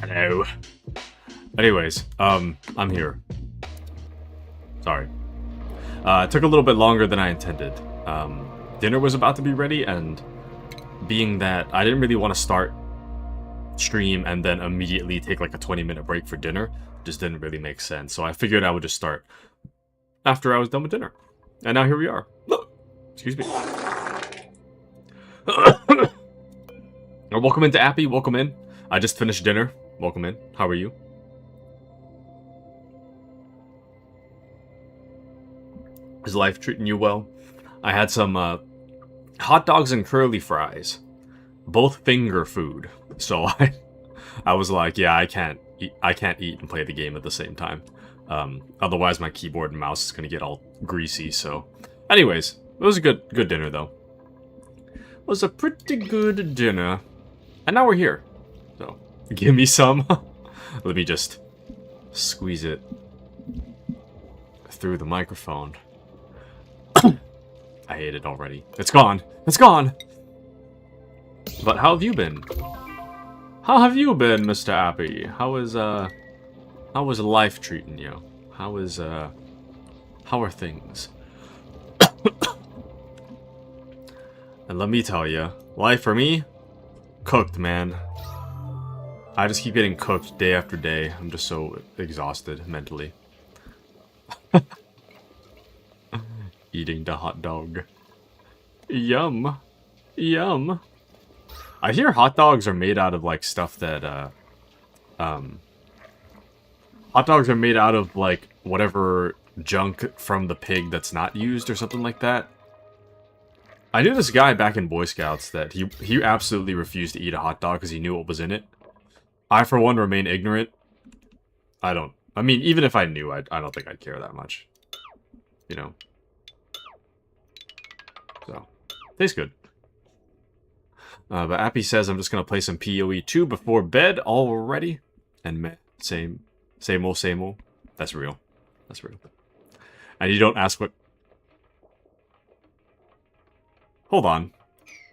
Hello. Anyways, I'm here. Sorry. It took a little bit longer than I intended. Dinner was about to be ready, and being that I didn't really want to start stream and then immediately take like a 20-minute break for dinner, just didn't really make sense. So I figured I would just start after I was done with dinner. And now here we are. Excuse me. Welcome into Appy, welcome in. I just finished dinner. Welcome in. How are you? Is life treating you well? I had some hot dogs and curly fries. Both finger food. So I was like, yeah, I can't eat and play the game at the same time. Otherwise my keyboard and mouse is gonna get all greasy, so. Anyways, it was a good dinner though. It was a pretty good dinner. And now we're here. So give me some. Let me just squeeze it through the microphone. I hate it already. It's gone. It's gone. But how have you been? How have you been, Mr. Appy? How is life treating you? How are things? And let me tell you, life for me, cooked, man. I just keep getting cooked day after day. I'm just so exhausted mentally. Eating the hot dog. Yum. Yum. I hear hot dogs are made out of, like, stuff that, hot dogs are made out of, like, whatever junk from the pig that's not used or something like that. I knew this guy back in Boy Scouts that he absolutely refused to eat a hot dog because he knew what was in it. I, for one, remain ignorant. I mean, even if I knew, I don't think I'd care that much. You know? So, tastes good. But Appy says I'm just going to play some PoE 2 before bed already. And meh, same old, same old. That's real. That's real. And you don't ask what... Hold on.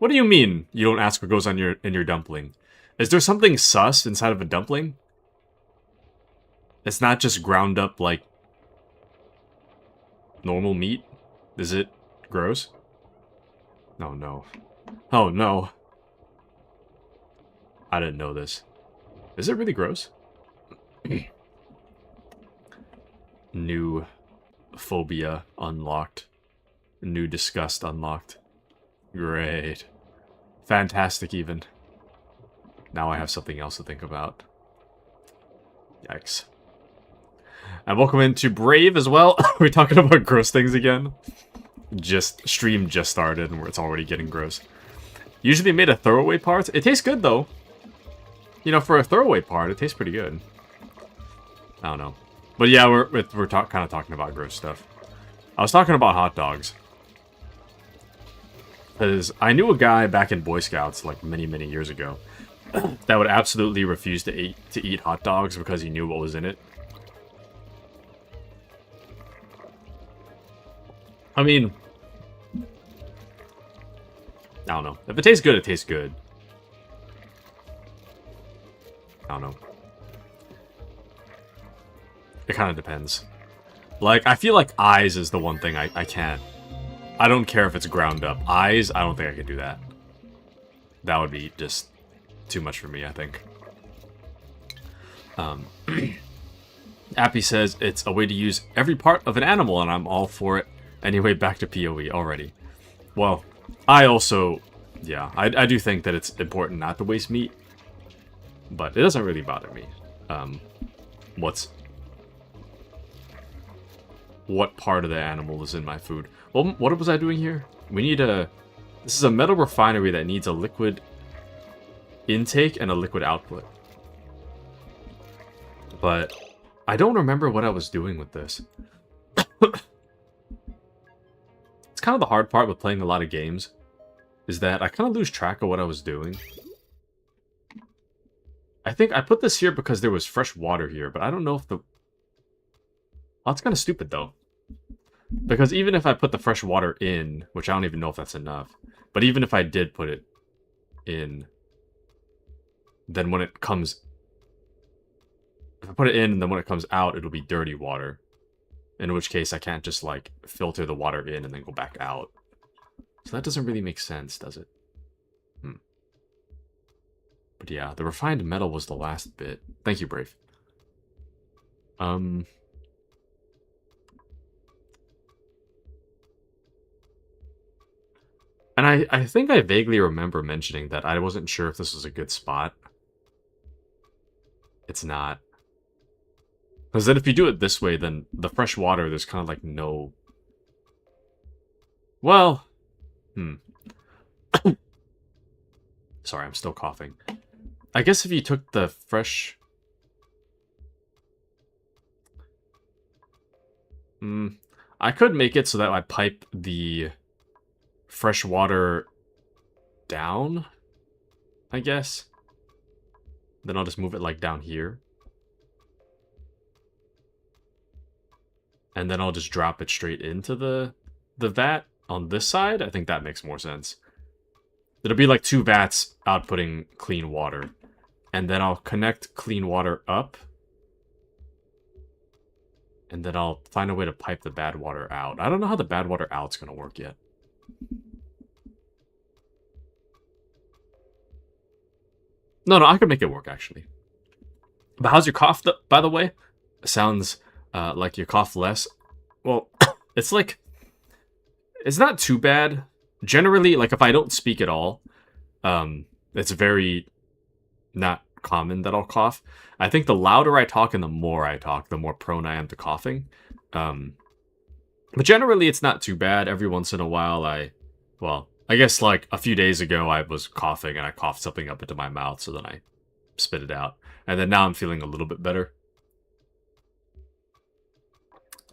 What do you mean you don't ask what goes on in your dumpling? Is there something sus inside of a dumpling? It's not just ground up like normal meat? Is it gross? Oh no. Oh no. I didn't know this. Is it really gross? New phobia unlocked. New disgust unlocked. Great. Fantastic even. Now I have something else to think about. Yikes. And welcome into Brave as well. We're talking about gross things again. Stream just started and it's already getting gross. Usually made of throwaway parts. It tastes good though. You know, for a throwaway part, it tastes pretty good. I don't know. But yeah, we're kind of talking about gross stuff. I was talking about hot dogs. Because I knew a guy back in Boy Scouts, like many years ago, that would absolutely refuse to eat hot dogs because he knew what was in it. I mean, I don't know. If it tastes good, it tastes good. I don't know. It kind of depends. Like, I feel like eyes is the one thing I can't. I don't care if it's ground up. Eyes, I don't think I could do that. That would be just too much for me, I think. Appy says it's a way to use every part of an animal, and I'm all for it. Anyway, back to PoE already. Well, I also... Yeah, I do think that it's important not to waste meat. But it doesn't really bother me. What part of the animal is in my food? Well, what was I doing here? We need a... This is a metal refinery that needs a liquid intake and a liquid output. But I don't remember what I was doing with this. It's kind of the hard part with playing a lot of games. Is that I kind of lose track of what I was doing. I think I put this here because there was fresh water here, but I don't know if the... Oh, that's kind of stupid, though. Because even if I put the fresh water in, which I don't even know if that's enough, but even if I did put it in, then when it comes If I put it in and then when it comes out, it'll be dirty water. In which case, I can't just, like, filter the water in and then go back out. So that doesn't really make sense, does it? But yeah, the refined metal was the last bit. Thank you, Brave. And I think I vaguely remember mentioning that I wasn't sure if this was a good spot. It's not. Because then if you do it this way, then the fresh water, there's kind of like no... Well... Sorry, I'm still coughing. I guess if you took the fresh... I could make it so that I pipe the fresh water down, I guess. Then I'll just move it like down here. And then I'll just drop it straight into the vat on this side. I think that makes more sense. It'll be like 2 vats outputting clean water. And then I'll connect clean water up. And then I'll find a way to pipe the bad water out. I don't know how the bad water out's going to work yet. No, I could make it work, actually. But how's your cough, by the way? Sounds like you cough less. Well, it's like... It's not too bad. Generally, like, if I don't speak at all, it's very not common that I'll cough. I think the louder I talk and the more I talk, the more prone I am to coughing. But generally, it's not too bad. Every once in a while, well, I guess, like, a few days ago, I was coughing and I coughed something up into my mouth, so then I spit it out. And then now I'm feeling a little bit better.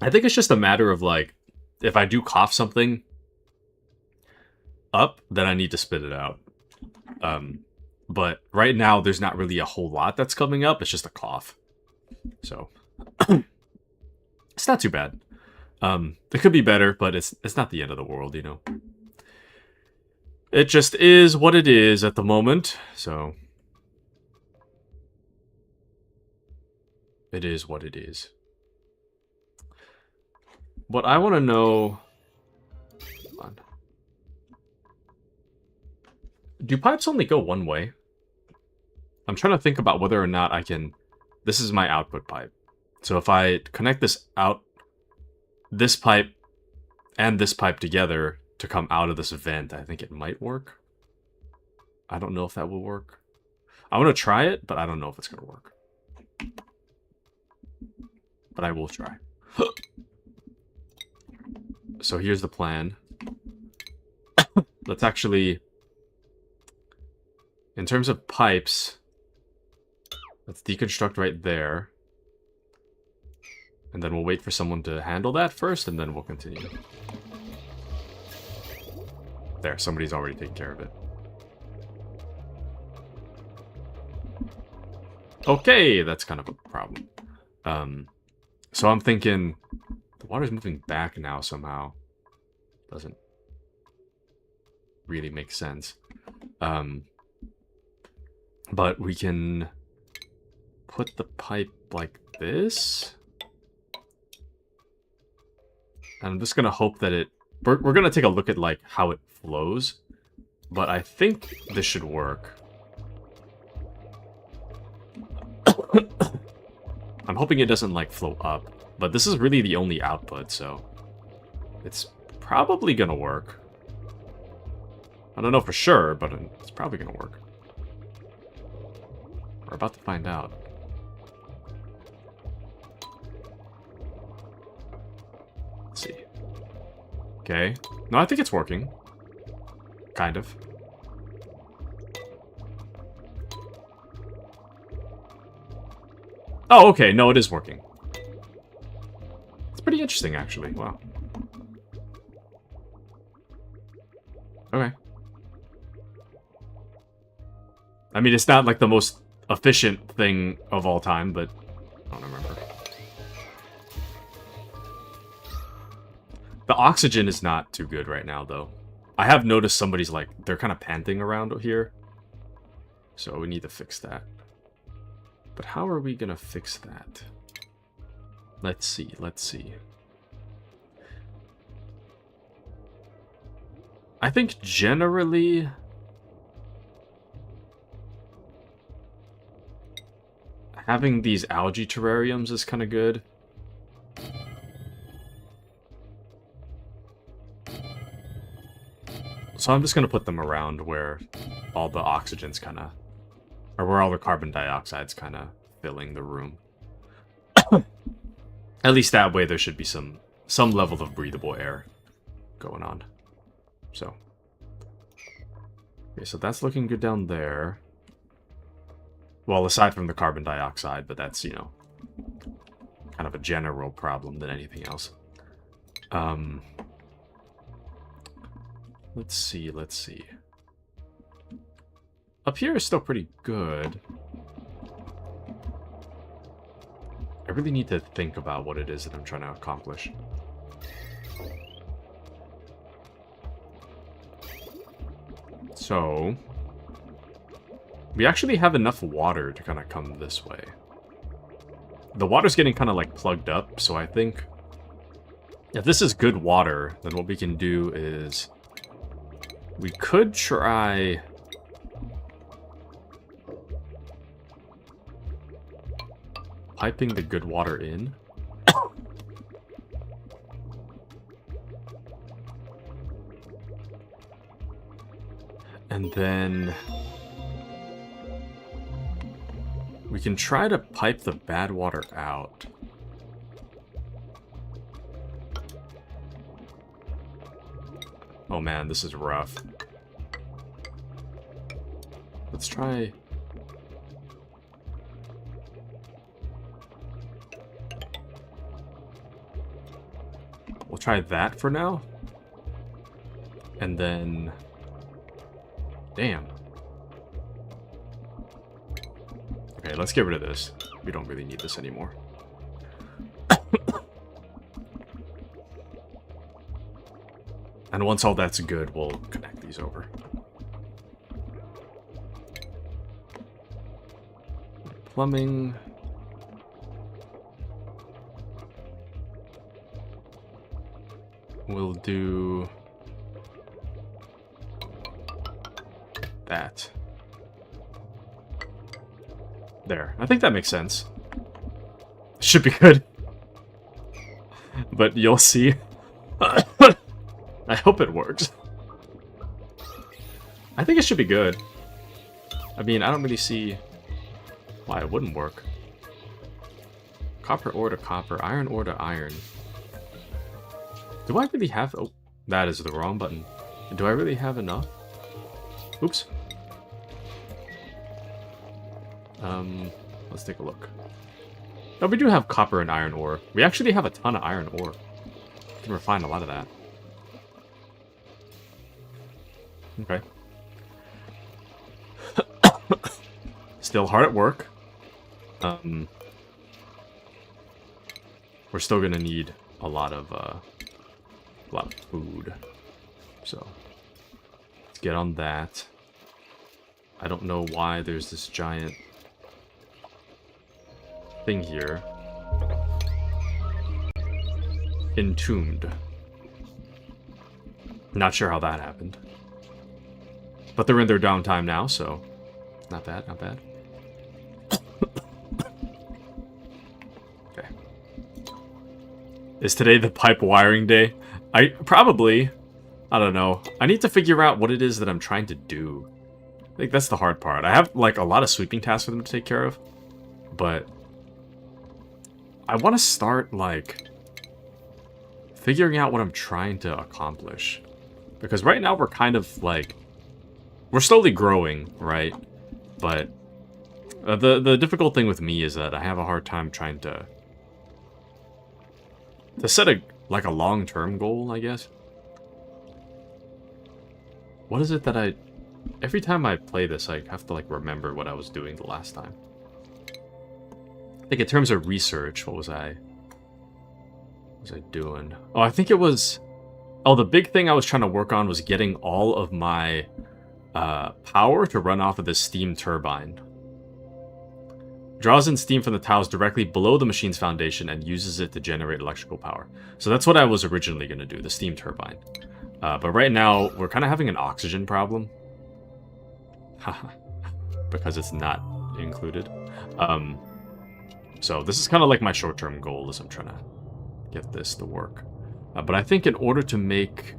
I think it's just a matter of, like, if I do cough something up, then I need to spit it out. But right now, there's not really a whole lot that's coming up. It's just a cough. So, it's not too bad. It could be better, but it's not the end of the world, you know. It just is what it is at the moment, so... It is what it is. What I want to know... Hold on. Do pipes only go one way? I'm trying to think about whether or not I can... This is my output pipe. So if I connect this pipe and this pipe together to come out of this vent, I think it might work. I don't know if that will work. I want to try it, but I don't know if it's going to work. But I will try. So here's the plan. Let's actually... In terms of pipes, let's deconstruct right there. And then we'll wait for someone to handle that first, and then we'll continue. There, somebody's already taken care of it. Okay, that's kind of a problem. So I'm thinking... The water's moving back now somehow. Doesn't really make sense. But we can put the pipe like this. And I'm just going to hope that it... We're going to take a look at, like, how it flows. But I think this should work. I'm hoping it doesn't, like, flow up. But this is really the only output, so... It's probably going to work. I don't know for sure, but it's probably going to work. We're about to find out. Let's see. Okay. No, I think it's working. Kind of. Oh, okay. No, it is working. It's pretty interesting, actually. Wow. Okay. I mean, it's not like the most efficient thing of all time, but I don't remember. The oxygen is not too good right now, though. I have noticed somebody's like, they're kind of panting around here. So we need to fix that. But how are we gonna fix that? Let's see, let's see. I think generally having these algae terrariums is kind of good. So I'm just going to put them around where all the oxygen's kind of... Or where all the carbon dioxide's kind of filling the room. At least that way there should be some level of breathable air going on. So. Okay, so that's looking good down there. Well, aside from the carbon dioxide, but that's, you know, kind of a general problem than anything else. Let's see, let's see. Up here is still pretty good. I really need to think about what it is that I'm trying to accomplish. So, we actually have enough water to kind of come this way. The water's getting kind of like plugged up, so I think if this is good water, then what we can do is we could try piping the good water in. And then we can try to pipe the bad water out. Oh man, this is rough. Let's try... We'll try that for now. And then... Damn. Okay, let's get rid of this. We don't really need this anymore. And once all that's good, we'll connect these over. Plumbing. We'll do that. There. I think that makes sense. Should be good. But you'll see. I hope it works. I think it should be good. I mean, I don't really see why it wouldn't work. Copper ore to copper, iron ore to iron. Do I really have... Oh, that is the wrong button. Do I really have enough? Oops. Let's take a look. No, we do have copper and iron ore. We actually have a ton of iron ore. We can refine a lot of that. Okay. Still hard at work. We're still gonna need a lot of food. So let's get on that. I don't know why there's this giant thing here. Entombed. Not sure how that happened. But they're in their downtime now, so not bad, not bad. Okay. Is today the pipe wiring day? I don't know. I need to figure out what it is that I'm trying to do. I think that's the hard part. I have, like, a lot of sweeping tasks for them to take care of. But I want to start, like, figuring out what I'm trying to accomplish. Because right now we're kind of, like... We're slowly growing, right? But the difficult thing with me is that I have a hard time trying to set a long-term goal, I guess. What is it that every time I play this, I have to like remember what I was doing the last time. I think in terms of research, what was I doing? Oh, I think it was... Oh, the big thing I was trying to work on was getting all of my power to run off of this steam turbine. Draws in steam from the tiles directly below the machine's foundation and uses it to generate electrical power. So that's what I was originally going to do, the steam turbine. But right now, we're kind of having an oxygen problem. Because it's not included. So this is kind of like my short-term goal as I'm trying to get this to work. But I think in order to make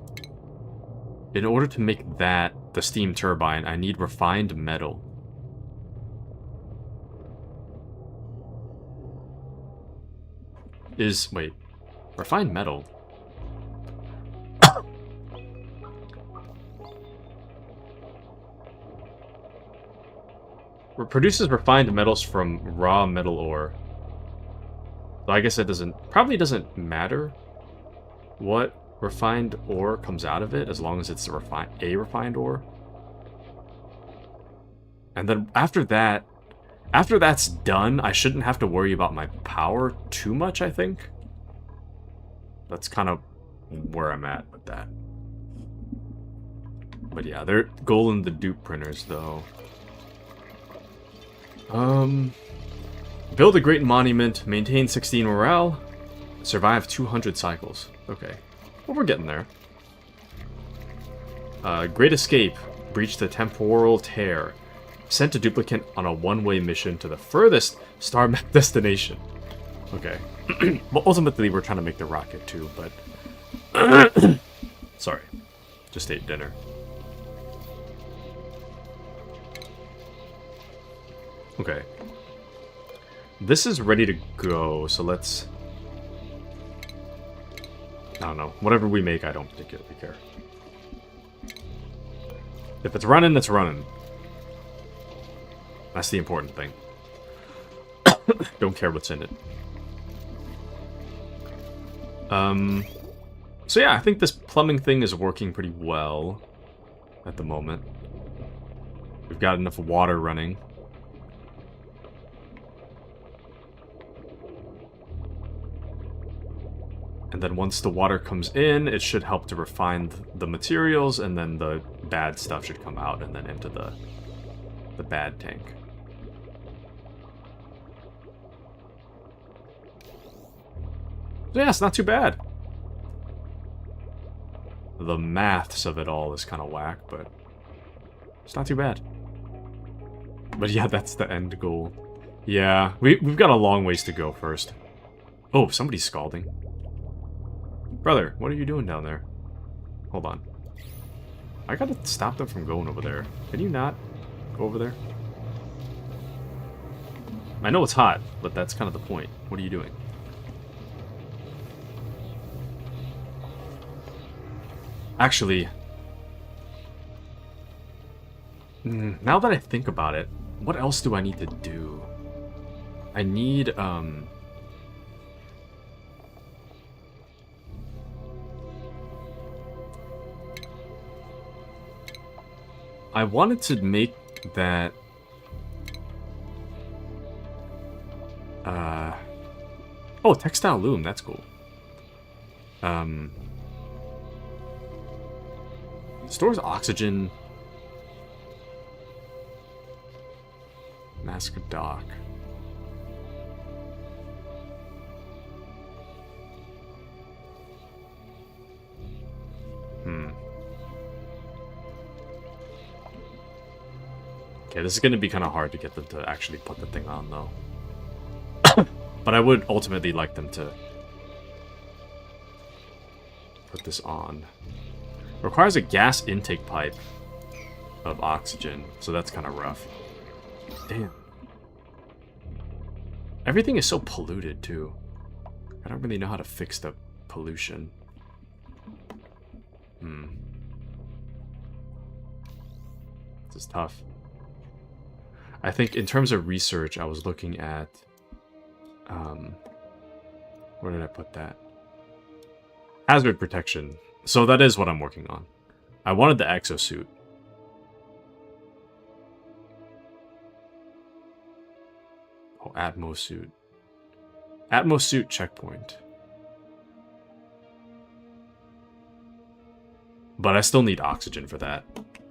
that the steam turbine, I need refined metal. Wait, refined metal? Produces refined metals from raw metal ore. So I guess it probably doesn't matter what refined ore comes out of it, as long as it's a refined ore. And then after that's done, I shouldn't have to worry about my power too much, I think. That's kind of where I'm at with that. But yeah, they're golden the dupe printers, though. Build a great monument, maintain 16 morale, survive 200 cycles. Okay. Well, we're getting there. Great escape, breach the temporal tear. Sent a duplicate on a one-way mission to the furthest star map destination. Okay. Well, ultimately, we're trying to make the rocket too, but... Sorry. Just ate dinner. Okay. This is ready to go, so let's... I don't know. Whatever we make, I don't particularly care. If it's running, it's running. That's the important thing. Don't care what's in it. So yeah, I think this plumbing thing is working pretty well at the moment. We've got enough water running. And then once the water comes in, it should help to refine the materials, and then the bad stuff should come out and then into the bad tank. So yeah, it's not too bad. The maths of it all is kind of whack, but it's not too bad. But yeah, that's the end goal. Yeah, we've got a long ways to go first. Oh, somebody's scalding. Brother, what are you doing down there? Hold on. I gotta stop them from going over there. Can you not go over there? I know it's hot, but that's kind of the point. What are you doing? Actually, now that I think about it, what else do I need to do? I need, I wanted to make that... Oh, textile loom, that's cool. Stores oxygen. Mask dock. Okay, this is going to be kind of hard to get them to actually put the thing on, though. But I would ultimately like them to put this on. Requires a gas intake pipe of oxygen, so that's kind of rough. Damn. Everything is so polluted, too. I don't really know how to fix the pollution. This is tough. I think in terms of research, I was looking at... where did I put that? Hazard protection. So that is what I'm working on. I wanted the exosuit. Oh, Atmos suit. Atmos suit checkpoint. But I still need oxygen for that.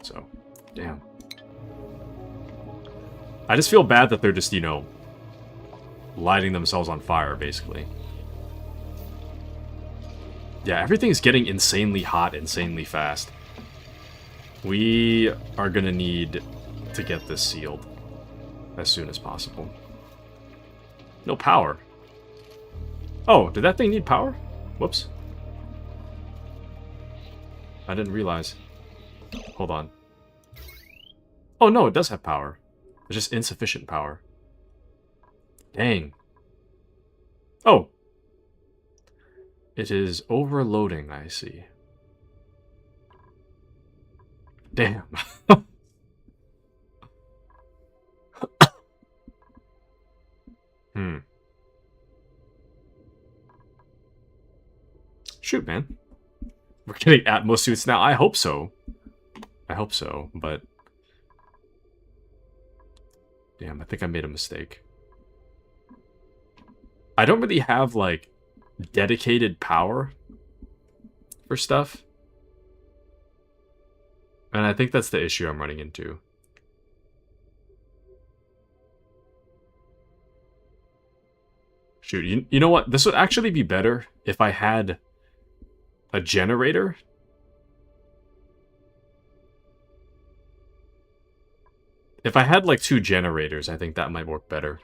So, damn. I just feel bad that they're just, you know, lighting themselves on fire, basically. Yeah, everything's getting insanely hot, insanely fast. We are gonna need to get this sealed as soon as possible. No power. Oh, did that thing need power? Whoops. I didn't realize. Hold on. Oh no, it does have power. It's just insufficient power. Dang. Oh. It is overloading, I see. Damn. Shoot, man. We're getting Atmos suits now. I hope so. I hope so, but... Damn, I think I made a mistake. I don't really have, like, dedicated power for stuff. And I think that's the issue I'm running into. Shoot, you know what? This would actually be better if I had a generator. If I had, like, 2 generators, I think that might work better.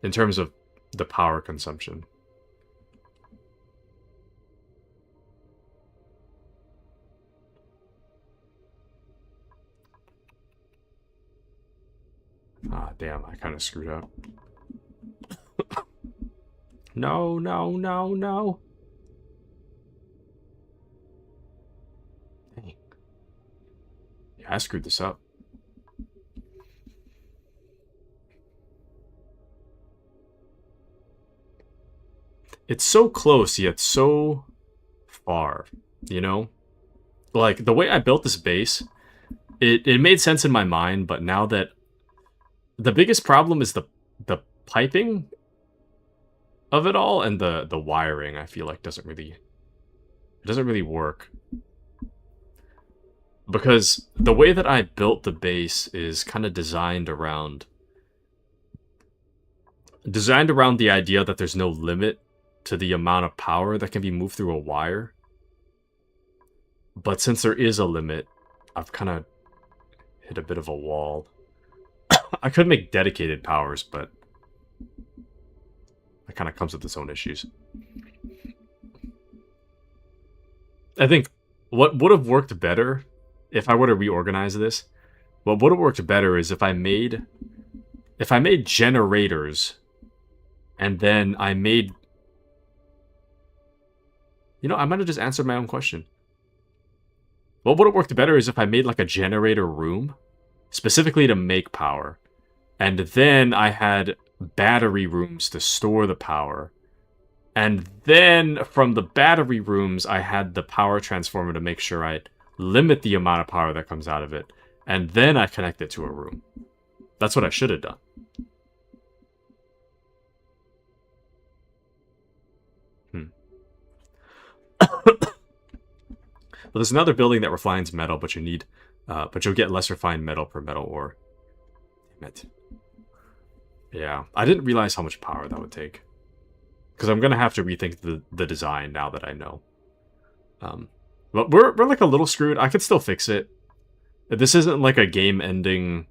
In terms of the power consumption. Ah, damn, I kind of screwed up. No, no, no, no. Dang. Yeah, I screwed this up. It's so close, yet so far, you know? Like, the way I built this base, it made sense in my mind, but now that... The biggest problem is the piping of it all, and the wiring, I feel like, doesn't really work. Because the way that I built the base is kind of designed around the idea that there's no limit to the amount of power that can be moved through a wire. But since there is a limit, I've kind of hit a bit of a wall. I could make dedicated powers, but that kind of comes with its own issues. I think what would have worked better if I were to reorganize this, what would have worked better is if I made generators and then I made... You know, I might have just answered my own question. What would have worked better is if I made like a generator room specifically to make power. And then I had battery rooms to store the power. And then from the battery rooms, I had the power transformer to make sure I limit the amount of power that comes out of it. And then I connect it to a room. That's what I should have done. But there's another building that refines metal, but you need, but you'll get less refined metal per metal ore. Damn it. Yeah, I didn't realize how much power that would take. Because I'm gonna have to rethink the design now that I know. But we're like a little screwed. I could still fix it. This isn't like a game-ending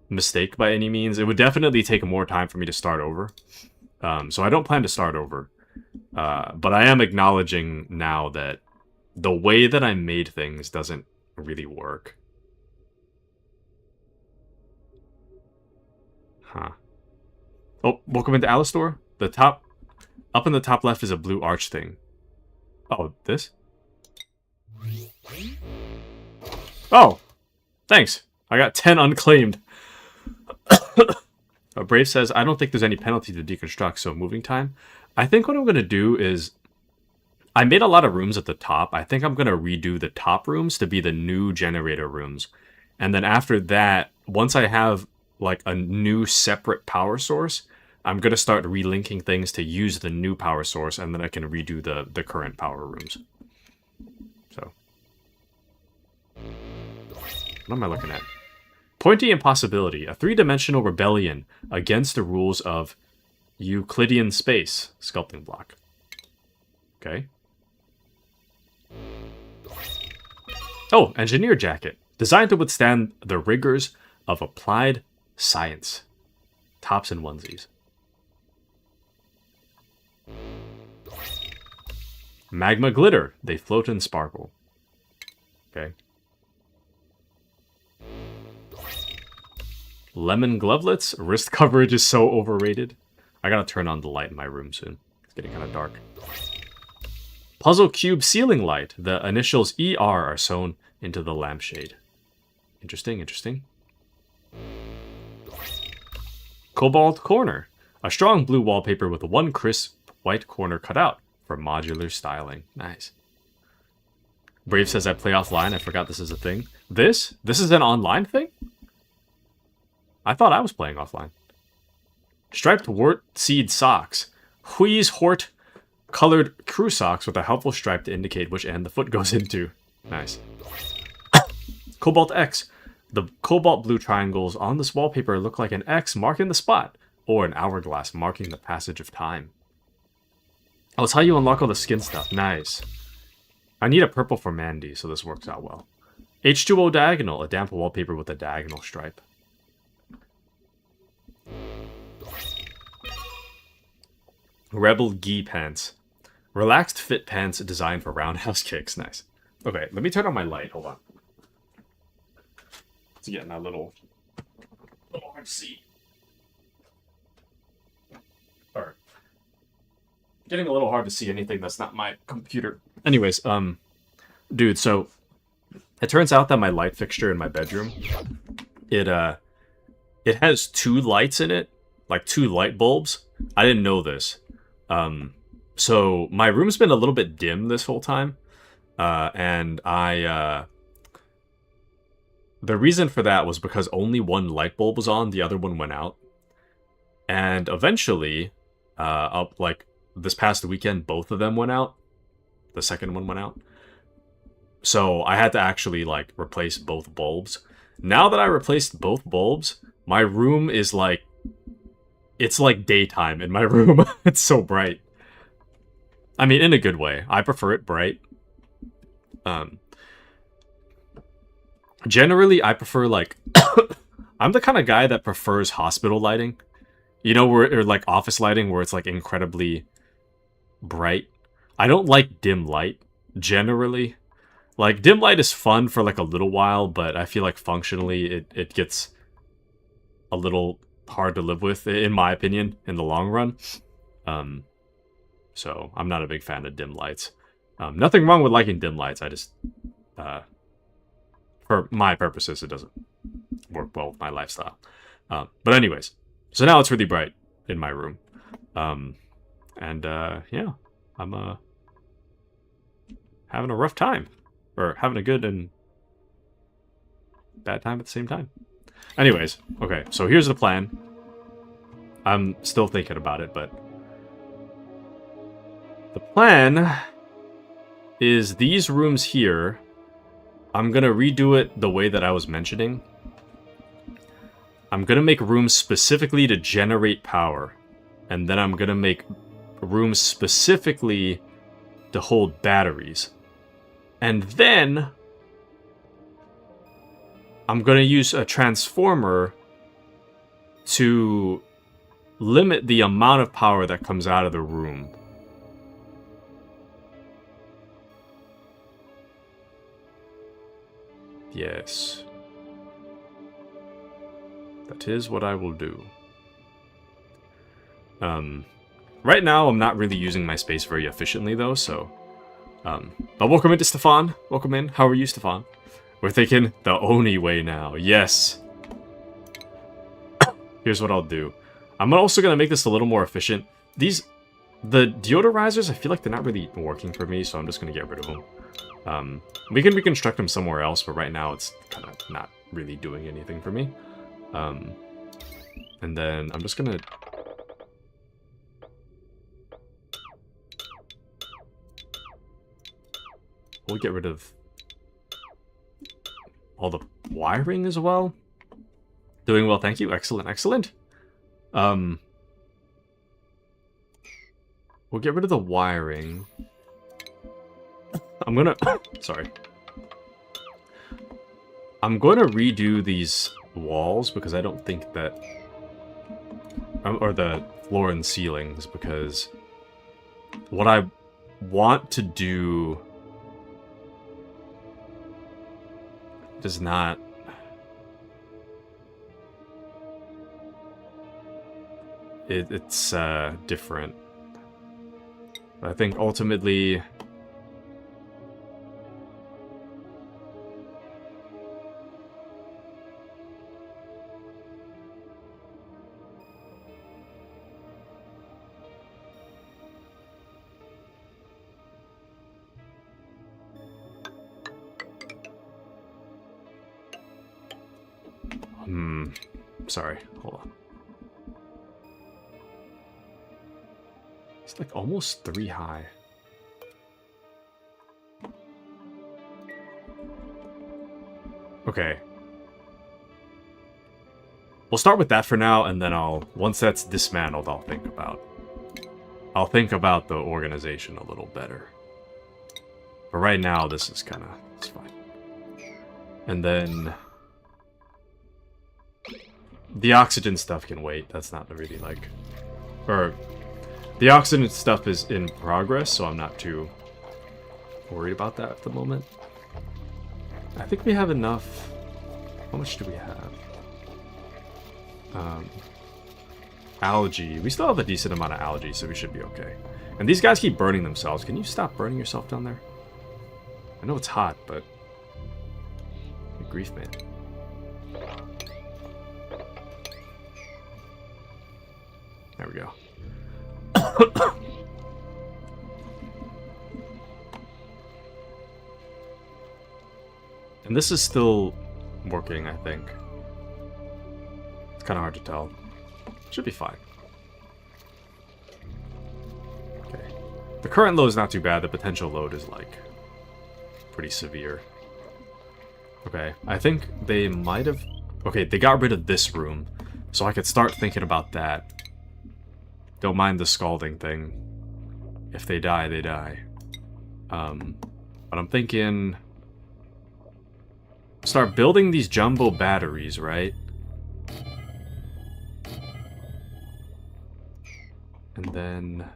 mistake by any means. It would definitely take more time for me to start over. So I don't plan to start over. But I am acknowledging now that the way that I made things doesn't really work. Huh. Oh, welcome into Alistor. Up in the top left is a blue arch thing. Oh, this? Oh, thanks. I got 10 unclaimed. Brave says, I don't think there's any penalty to deconstruct, so moving time. I think what I'm going to do is... I made a lot of rooms at the top. I think I'm going to redo the top rooms to be the new generator rooms. And then after that, once I have like a new separate power source, I'm going to start relinking things to use the new power source, and then I can redo the current power rooms. So. What am I looking at? Pointy Impossibility, a three-dimensional rebellion against the rules of Euclidean space. Sculpting block. Okay. Oh, Engineer Jacket. Designed to withstand the rigors of applied science. Tops and onesies. Magma Glitter. They float and sparkle. Okay. Lemon Glovelets. Wrist coverage is so overrated. I gotta turn on the light in my room soon. It's getting kind of dark. Puzzle Cube Ceiling Light. The initials ER are sewn into the lampshade. Interesting, interesting. Cobalt Corner. A strong blue wallpaper with one crisp white corner cut out for modular styling. Nice. Brave says I play offline. I forgot this is a thing. This is an online thing? I thought I was playing offline. Striped wart seed socks. Hui's Hort colored crew socks with a helpful stripe to indicate which end the foot goes into. Nice. Cobalt X. The cobalt blue triangles on this wallpaper look like an X marking the spot, or an hourglass marking the passage of time. Oh, it's how you unlock all the skin stuff. Nice. I need a purple for Mandy, so this works out well. H2O Diagonal, a damp wallpaper with a diagonal stripe. Rebel Gi Pants. Relaxed fit pants designed for roundhouse kicks. Nice. Okay, let me turn on my light. Hold on. It's getting a little hard to see. Or getting a little hard to see anything that's not my computer. Anyways, dude, so it turns out that my light fixture in my bedroom, it has two lights in it, like two light bulbs. I didn't know this. So my room's been a little bit dim this whole time. And the reason for that was because only one light bulb was on, the other one went out. And eventually, like this past weekend, both of them went out. The second one went out. So I had to actually like replace both bulbs. Now that I replaced both bulbs, my room is like, it's like daytime in my room. It's so bright. I mean, in a good way. I prefer it bright. Generally, I prefer like... I'm the kind of guy that prefers hospital lighting. You know, or like office lighting where it's like incredibly bright. I don't like dim light, generally. Like, dim light is fun for like a little while, but I feel like functionally it gets a little hard to live with, in my opinion, in the long run. So I'm not a big fan of dim lights. Nothing wrong with liking dim lights. I just, for my purposes, it doesn't work well with my lifestyle. But anyways, so now it's really bright in my room. Yeah, I'm having a rough time. Or having a good and bad time at the same time. Anyways, okay, so here's the plan. I'm still thinking about it, but... the plan is these rooms here, I'm gonna redo it the way that I was mentioning. I'm gonna make rooms specifically to generate power. And then I'm gonna make rooms specifically to hold batteries. And then I'm going to use a transformer to limit the amount of power that comes out of the room. Yes. That is what I will do. Right now, I'm not really using my space very efficiently, though, so... but welcome into Stefan. Welcome in. How are you, Stefan? We're thinking the Oni way now. Yes. Here's what I'll do. I'm also going to make this a little more efficient. The deodorizers, I feel like they're not really working for me, so I'm just going to get rid of them. We can reconstruct them somewhere else, but right now it's kind of not really doing anything for me. And then I'm just going to... we'll get rid of all the wiring as well. Doing well, thank you. Excellent, excellent. We'll get rid of the wiring. I'm gonna... sorry. I'm going to redo these walls because I don't think that... or the floor and ceilings, because what I want to do does not... It's different. I think ultimately... Sorry, hold on. It's like almost 3 high. Okay. We'll start with that for now, and then once that's dismantled, I'll think about the organization a little better. But right now, this is it's fine. And then... the oxygen stuff can wait. That's not really like... or... the oxygen stuff is in progress, so I'm not too worried about that at the moment. I think we have enough... how much do we have? Algae. We still have a decent amount of algae, so we should be okay. And these guys keep burning themselves. Can you stop burning yourself down there? I know it's hot, but... good grief, man. There we go. And this is still working, I think. It's kind of hard to tell. Should be fine. Okay. The current load is not too bad. The potential load is, like, pretty severe. Okay. I think they might have... okay, they got rid of this room. So I could start thinking about that. Don't mind the scalding thing. If they die, they die. But I'm thinking... start building these jumbo batteries, right? And then...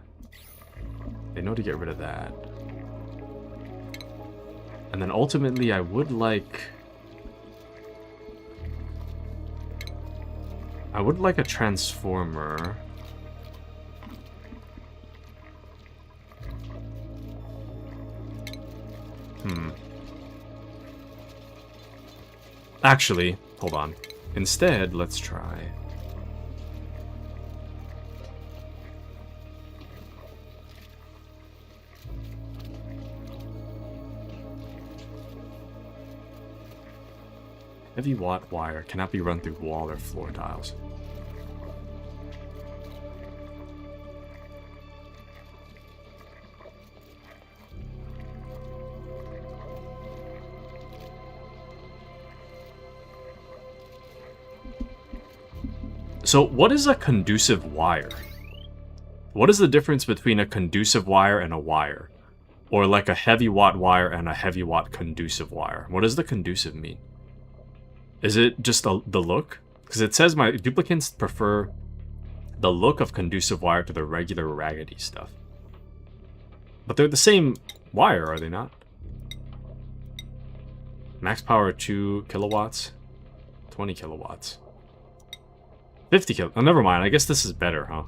they know to get rid of that. And then ultimately, I would like... a transformer... actually, hold on. Instead, let's try... heavy watt wire cannot be run through wall or floor tiles. So, what is a conducive wire? What is the difference between a conducive wire and a wire? Or like a heavy watt wire and a heavy watt conducive wire? What does the conducive mean? Is it just the look? Because it says my duplicants prefer the look of conducive wire to the regular raggedy stuff. But they're the same wire, are they not? Max power 2 kilowatts, 20 kilowatts. 50 kil... oh, never mind. I guess this is better, huh?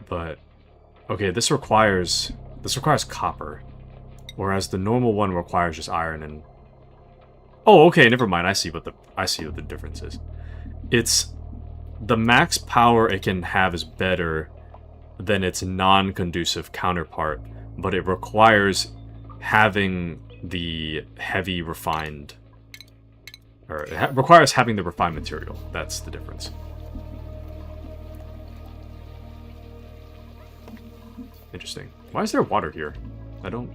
But... okay, this requires copper. Whereas the normal one requires just iron and... oh, okay, never mind. I see what the difference is. It's... the max power it can have is better than its non-conducive counterpart, but it requires having the heavy refined... or it requires having the refined material. That's the difference. Interesting. Why is there water here? I don't...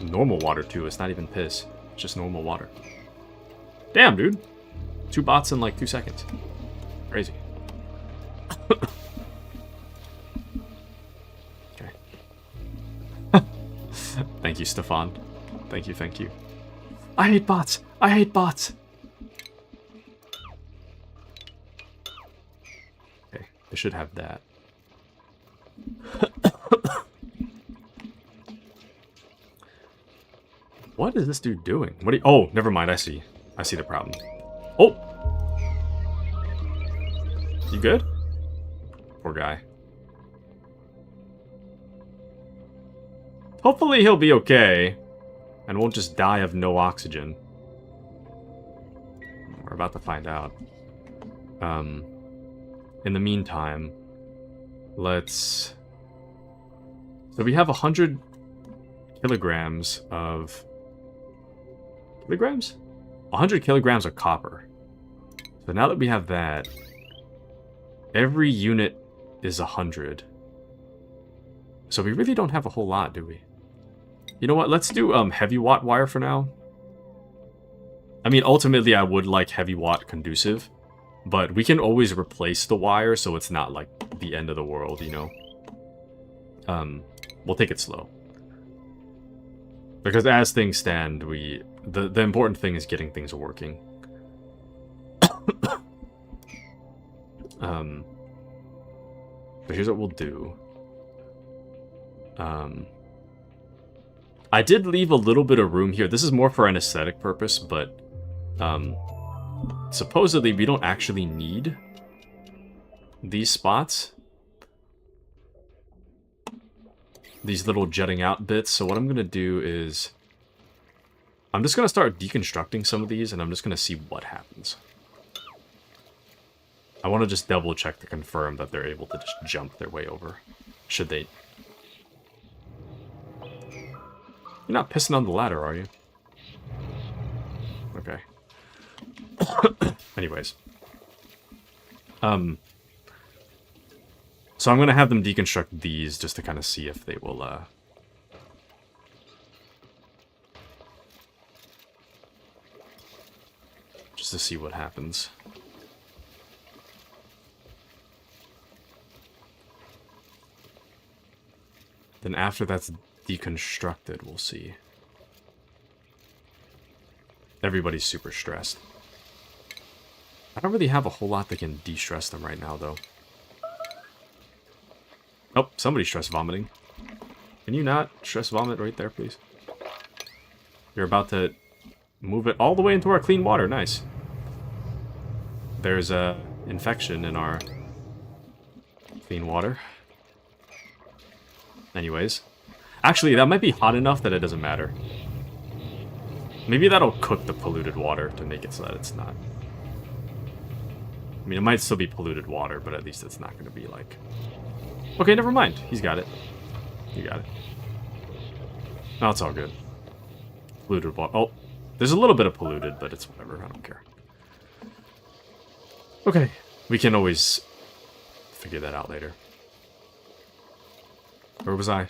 Normal water, too. It's not even piss. It's just normal water. Damn, dude. 2 bots in, like, 2 seconds. Crazy. Okay. Thank you, Stefan. Thank you, thank you. I hate bots! I hate bots! Okay, they should have that. What is this dude doing? What? Oh, never mind. I see. I see the problem. Oh, you good? Poor guy. Hopefully he'll be okay and won't just die of no oxygen. We're about to find out. In the meantime, let's... So we have 100 kilograms of... Kilograms? 100 kilograms of copper. So now that we have that, every unit is 100. So we really don't have a whole lot, do we? You know what? Let's do heavy watt wire for now. I mean, ultimately, I would like heavy watt conducive, but we can always replace the wire, so it's not like the end of the world, you know. We'll take it slow. Because as things stand, the important thing is getting things working. But here's what we'll do. I did leave a little bit of room here. This is more for an aesthetic purpose, but supposedly we don't actually need these spots. These little jutting out bits. So what I'm going to do is I'm just going to start deconstructing some of these, and I'm just going to see what happens. I want to just double check to confirm that they're able to just jump their way over. Should they? You're not pissing on the ladder, are you? Okay. Anyways. So I'm going to have them deconstruct these just to kind of see if they will, just to see what happens. Then after that's deconstructed, we'll see. Everybody's super stressed. I don't really have a whole lot that can de-stress them right now, though. Oh, somebody's stress vomiting. Can you not stress vomit right there, please? You're about to move it all the way into our clean water. Nice. There's a infection in our clean water. Anyways. Actually, that might be hot enough that it doesn't matter. Maybe that'll cook the polluted water to make it so that it's not... I mean, it might still be polluted water, but at least it's not going to be like... Okay, never mind. He's got it. You got it. No, it's all good. Polluted water. Oh, there's a little bit of polluted, but it's whatever. I don't care. Okay. We can always figure that out later. Where was I?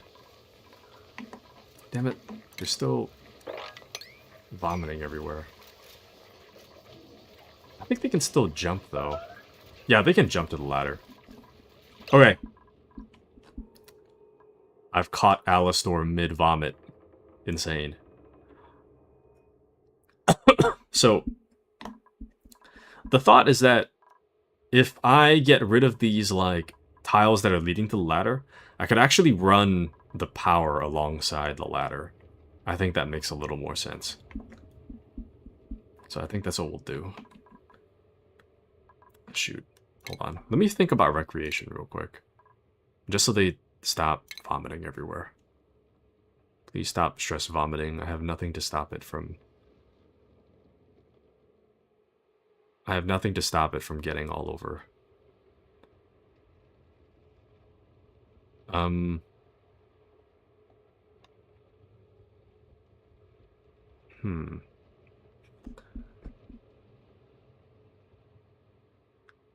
Damn it. They're still vomiting everywhere. I think they can still jump, though. Yeah, they can jump to the ladder. Okay. I've caught Alistor mid-vomit. Insane. So, the thought is that if I get rid of these, like, tiles that are leading to the ladder, I could actually run the power alongside the ladder. I think that makes a little more sense. So I think that's what we'll do. Shoot. Hold on. Let me think about recreation real quick. Just so they stop vomiting everywhere. Please stop stress vomiting. I have nothing to stop it from... I have nothing to stop it from getting all over.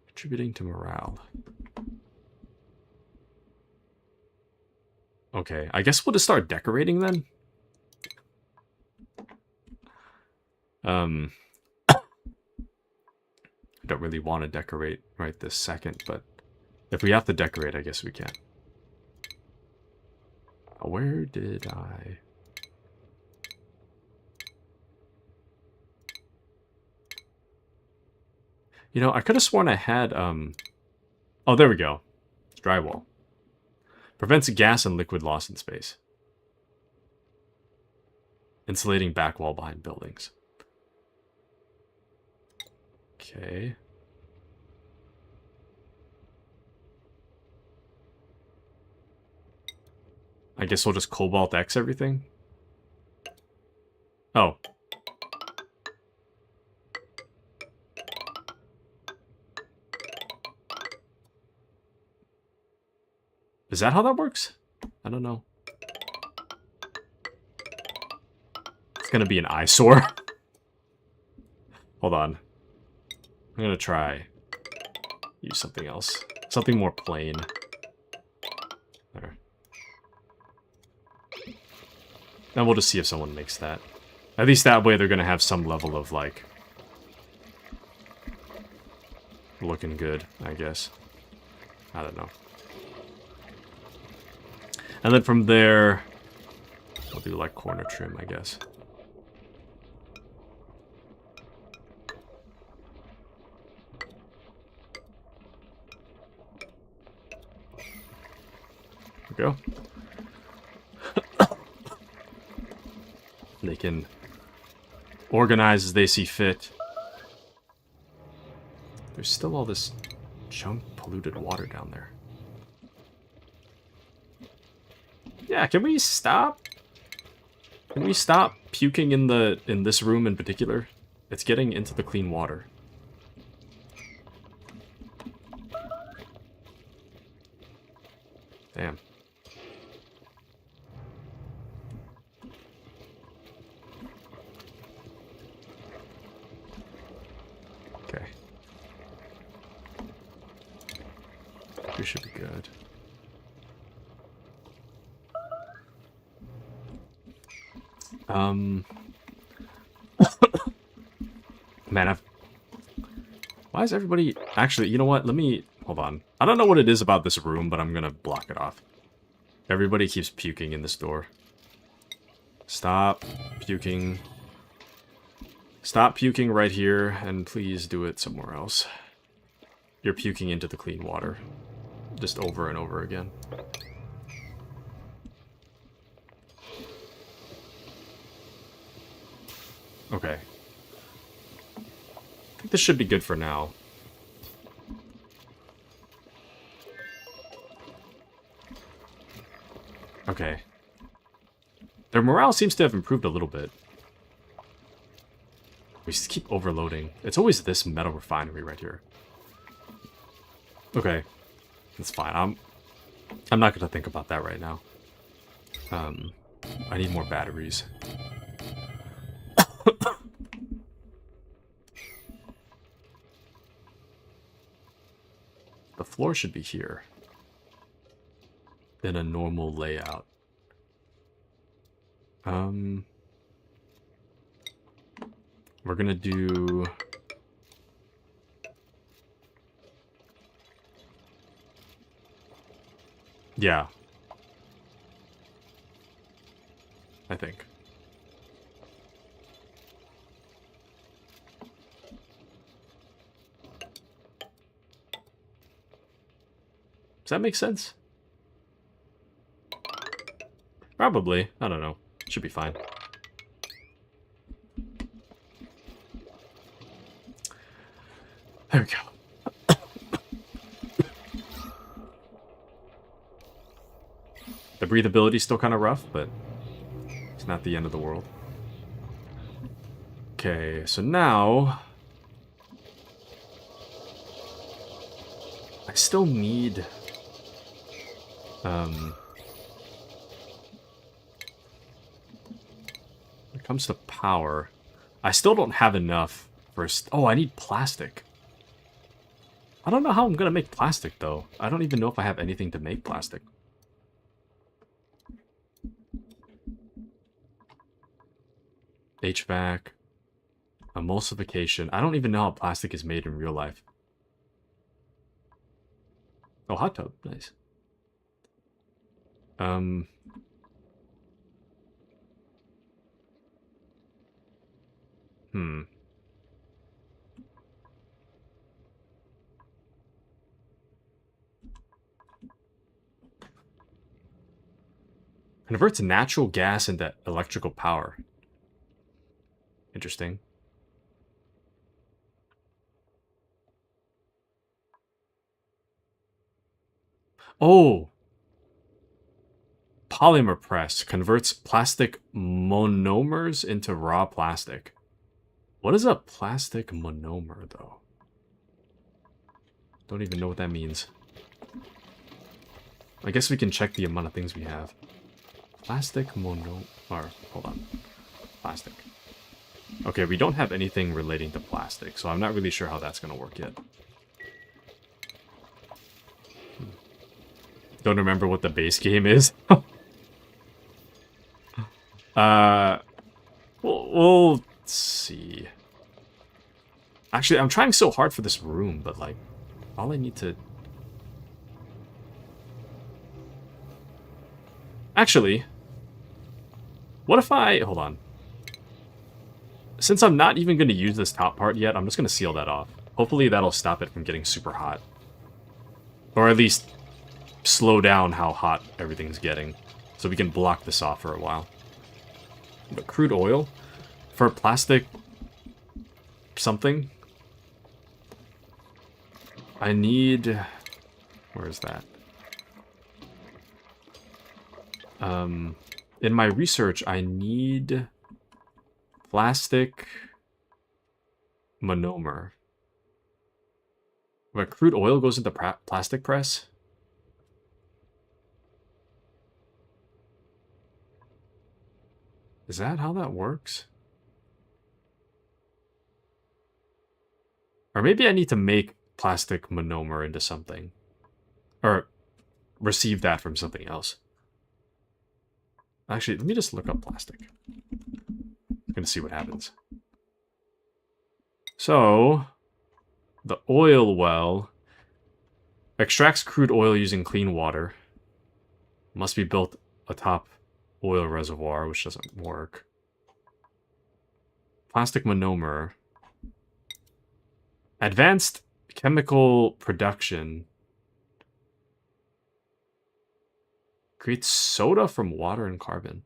Contributing to morale. Okay, I guess we'll just start decorating then. I don't really want to decorate right this second, but if we have to decorate, I guess we can. Where did I... You know, I could have sworn I had, Oh, there we go. Drywall. Prevents gas and liquid loss in space. Insulating back wall behind buildings. Okay. I guess we'll just Cobalt X everything. Oh. Is that how that works? I don't know. It's gonna be an eyesore. Hold on. I'm gonna try. Use something else. Something more plain. There. And we'll just see if someone makes that. At least that way they're gonna have some level of, like... looking good, I guess. I don't know. And then from there... we'll do, like, corner trim, I guess. There we go. They can organize as they see fit. There's still all this junk polluted water down there. Yeah, can we stop? Can we stop puking in this room in particular? It's getting into the clean water. Damn. Okay. We should be good. Man, why is everybody... Actually, you know what? Let me... Hold on. I don't know what it is about this room, but I'm gonna block it off. Everybody keeps puking in this door. Stop puking. Stop puking right here, and please do it somewhere else. You're puking into the clean water. Just over and over again. Okay. I think this should be good for now. Okay. Their morale seems to have improved a little bit. We just keep overloading. It's always this metal refinery right here. Okay. That's fine. I'm not gonna think about that right now. I need more batteries. The floor should be here. In a normal layout. We're gonna do... Yeah. I think. Does that make sense? Probably. I don't know. Should be fine. There we go. The breathability's still kind of rough, but it's not the end of the world. Okay, so now... I still need... when it comes to power, I still don't have enough for... Oh, I need plastic. I don't know how I'm gonna make plastic, though. I don't even know if I have anything to make plastic. HVAC. Emulsification. I don't even know how plastic is made in real life. Oh, hot tub. Nice. Converts natural gas into electrical power. Interesting. Oh! Polymer press converts plastic monomers into raw plastic. What is a plastic monomer, though? Don't even know what that means. I guess we can check the amount of things we have. Plastic monomer. Hold on. Plastic. Okay, we don't have anything relating to plastic, so I'm not really sure how that's going to work yet. Don't remember what the base game is. We'll see. Actually, I'm trying so hard for this room, but like, all I need to... Actually, what if I... Hold on. Since I'm not even going to use this top part yet, I'm just going to seal that off. Hopefully that'll stop it from getting super hot. Or at least slow down how hot everything's getting. So we can block this off for a while. But crude oil for plastic something. I need... Where is that? In my research, I need plastic monomer. But crude oil goes into plastic press? Is that how that works? Or maybe I need to make plastic monomer into something. Or receive that from something else. Actually, let me just look up plastic. I'm gonna see what happens. So, the oil well extracts crude oil using clean water. Must be built atop oil reservoir, which doesn't work. Plastic monomer. Advanced chemical production. Creates soda from water and carbon.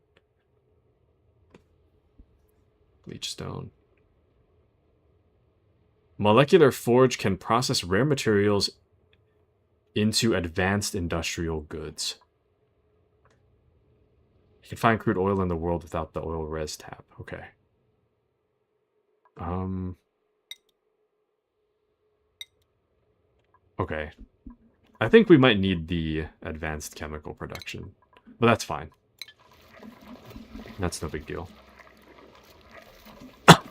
Bleach stone. Molecular forge can process rare materials into advanced industrial goods. You can find crude oil in the world without the oil res tab. Okay. Okay. I think we might need the advanced chemical production. But that's fine. That's no big deal.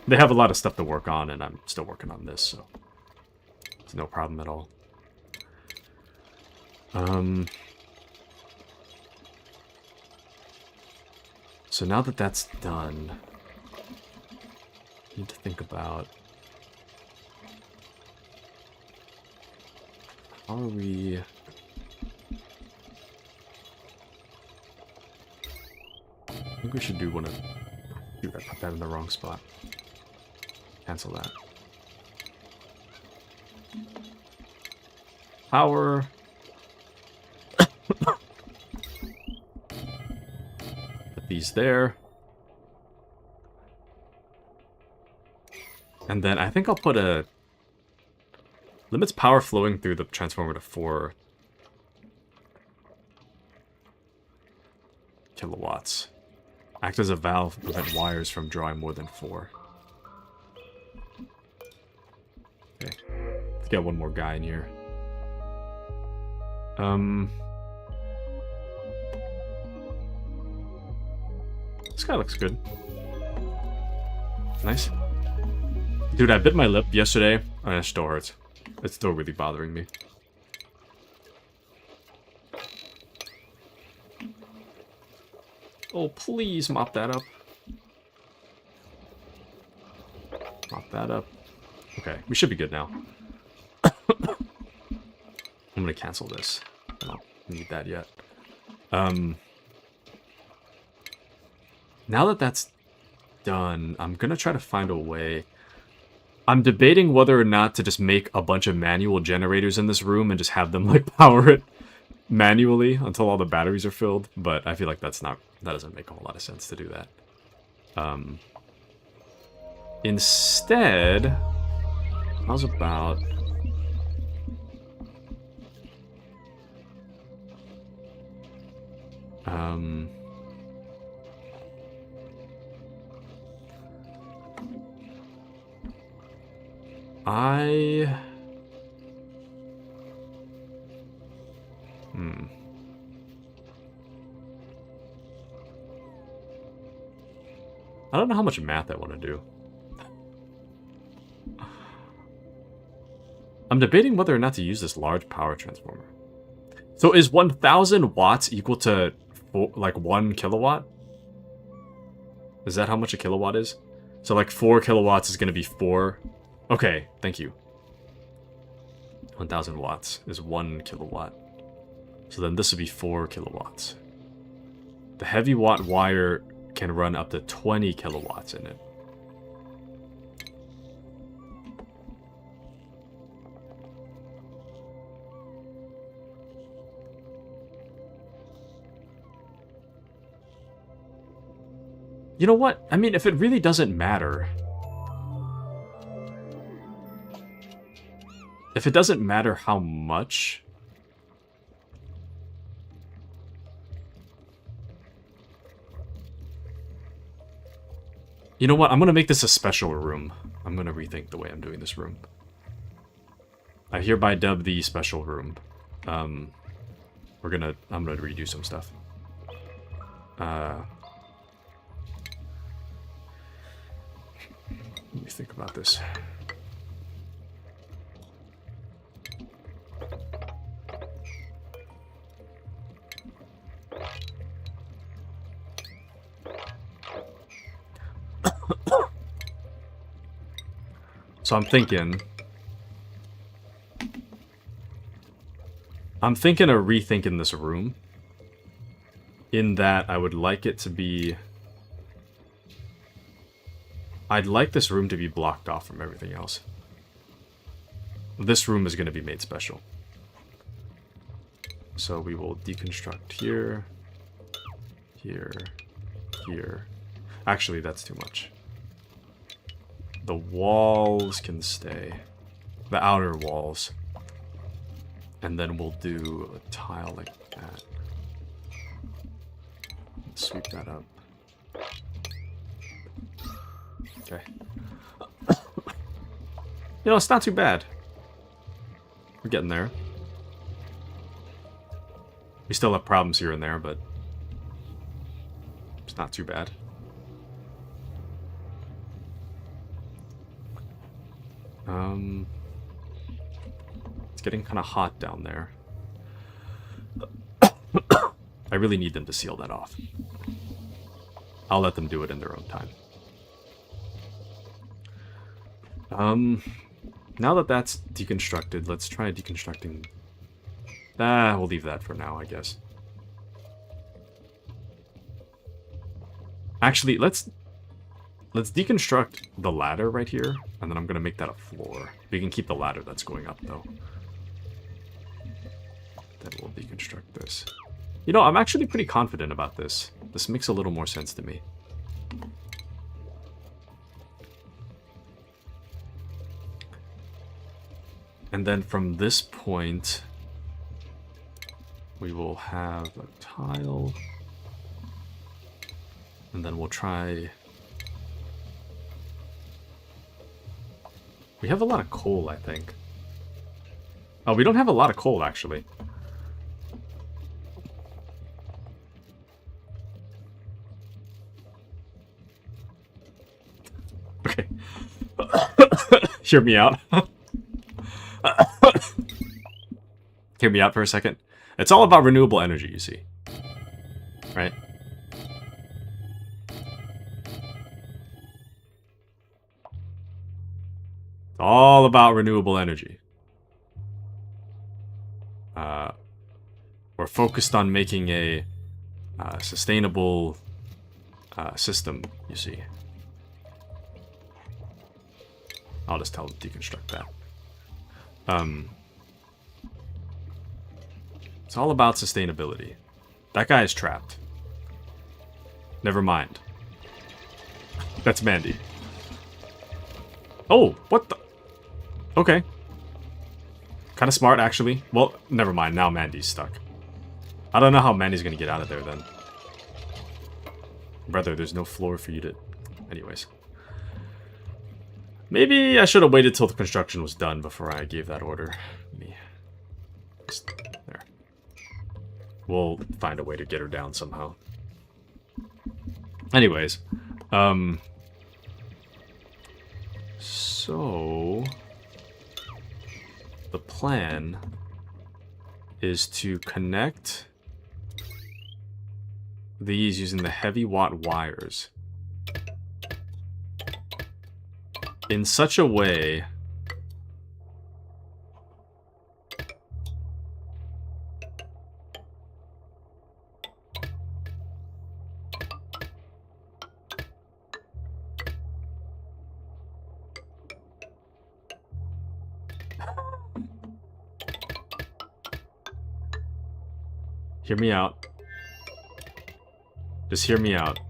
They have a lot of stuff to work on, and I'm still working on this, so it's no problem at all. So now that that's done, I need to think about how are we... I think we should do one of... Dude, I put that in the wrong spot. Cancel that. Power. Put these there. And then I think I'll put a... Limits power flowing through the transformer to 4 kilowatts. Act as a valve to prevent wires from drawing more than 4. Okay. Let's get one more guy in here. This guy looks good. Nice. Dude, I bit my lip yesterday, and it still hurts. It's still really bothering me. Oh, please mop that up. Mop Pop that up. Okay, we should be good now. I'm gonna cancel this. I don't need that yet. Now that that's done, I'm gonna try to find a way. I'm debating whether or not to just make a bunch of manual generators in this room and just have them like power it manually until all the batteries are filled, but I feel like that doesn't make a whole lot of sense to do that. Instead, how's about I don't know how much math I want to do. I'm debating whether or not to use this large power transformer. So is 1,000 watts equal to like 1 kilowatt? Is that how much a kilowatt is? So like 4 kilowatts is going to be 4. Okay, thank you. 1,000 watts is 1 kilowatt. So then this would be 4 kilowatts. The heavy watt wire can run up to 20 kilowatts in it. You know what? I mean, if it really doesn't matter... If it doesn't matter how much... You know what? I'm going to make this a special room. I'm going to rethink the way I'm doing this room. I hereby dub the special room. I'm going to redo some stuff. Let me think about this. So I'm thinking of rethinking this room in that I would like it to be... I'd like this room to be blocked off from everything else. This room is going to be made special. So we will deconstruct here, here, here. Actually, that's too much. The walls can stay. The outer walls. And then we'll do a tile like that. Sweep that up. Okay. You know, it's not too bad. We're getting there. We still have problems here and there, but it's not too bad. It's getting kind of hot down there. I really need them to seal that off. I'll let them do it in their own time. Now that that's deconstructed, let's try deconstructing... we'll leave that for now, I guess. Actually, let's deconstruct the ladder right here, and then I'm gonna make that a floor. We can keep the ladder that's going up, though. Then we'll deconstruct this. You know, I'm actually pretty confident about this. This makes a little more sense to me. And then from this point, we will have a tile. And then we'll try... We have a lot of coal, I think. Oh, we don't have a lot of coal, actually. Okay. Hear me out. Hear me out for a second. It's all about renewable energy, you see. Right? It's all about renewable energy. We're focused on making a sustainable system, you see. I'll just tell them to deconstruct that. It's all about sustainability. That guy is trapped. Never mind. That's Mandy. Oh, what the? Okay. Kind of smart, actually. Well, never mind. Now Mandy's stuck. I don't know how Mandy's gonna get out of there, then. Brother, there's no floor for you to... Anyways. Maybe I should have waited till the construction was done before I gave that order. Just there. We'll find a way to get her down somehow. Anyways. So... the plan is to connect these using the heavy watt wires in such a way hear me out. Just hear me out.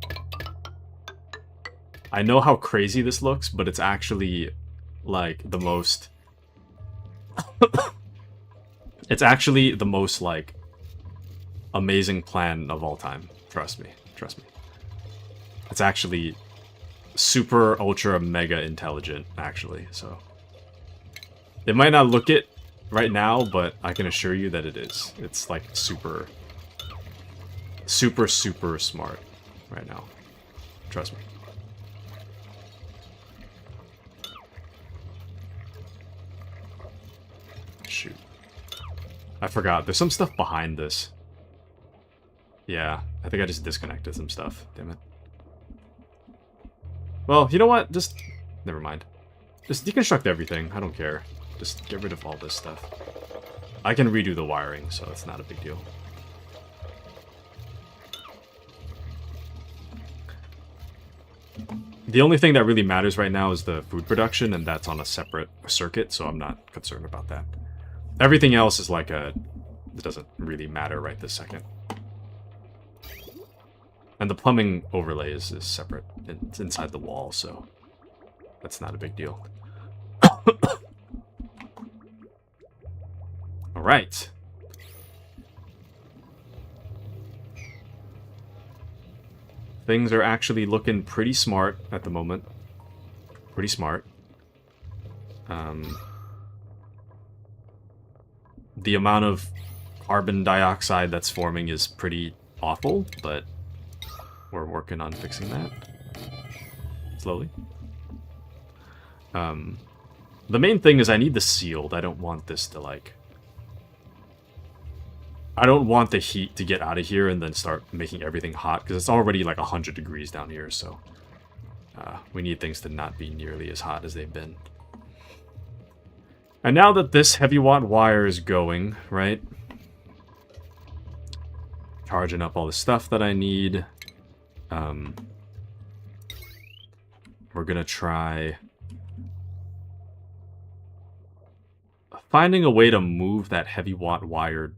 I know how crazy this looks, but it's actually, like, the most... it's actually the most, like, amazing plan of all time. Trust me. Trust me. It's actually super, ultra, mega intelligent, actually, so... It might not look it right now, but I can assure you that it is. It's, like, super... super, super smart right now. Trust me. Shoot. I forgot. There's some stuff behind this. Yeah, I think I just disconnected some stuff. Damn it. Well, you know what? Just... never mind. Just deconstruct everything. I don't care. Just get rid of all this stuff. I can redo the wiring, so it's not a big deal. The only thing that really matters right now is the food production, and that's on a separate circuit, so I'm not concerned about that. Everything else is like a... it doesn't really matter right this second. And the plumbing overlay is separate. It's inside the wall, so that's not a big deal. Alright. Things are actually looking pretty smart at the moment. Pretty smart. The amount of carbon dioxide that's forming is pretty awful, but we're working on fixing that. Slowly. The main thing is I need this sealed. I don't want this to, like... I don't want the heat to get out of here and then start making everything hot, because it's already like 100 degrees down here, so... we need things to not be nearly as hot as they've been. And now that this heavy watt wire is going, right? Charging up all the stuff that I need. We're gonna try... finding a way to move that heavy watt wire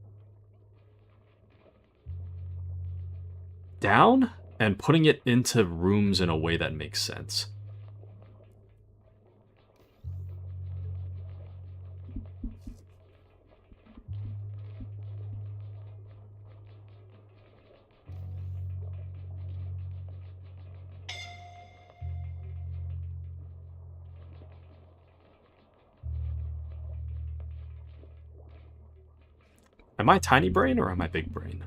down and putting it into rooms in a way that makes sense. Am I tiny brain or am I big brain?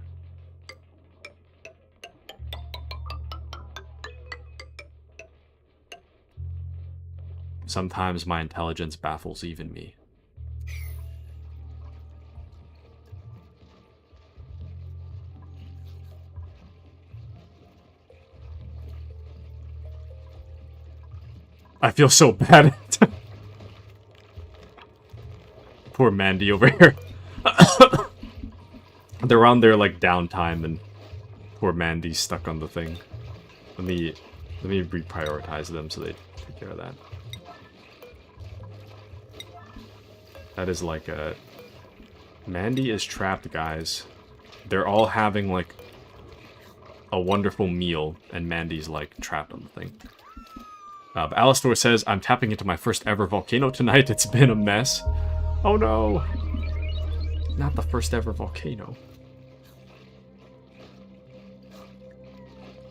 Sometimes my intelligence baffles even me. I feel so bad. Poor Mandy over here. They're on their, like, downtime, and poor Mandy's stuck on the thing. Let me reprioritize them so they take care of that. That is like a... Mandy is trapped, guys. They're all having, like, a wonderful meal, and Mandy's, like, trapped on the thing. Alistor says, I'm tapping into my first ever volcano tonight. It's been a mess. Oh no! Not the first ever volcano.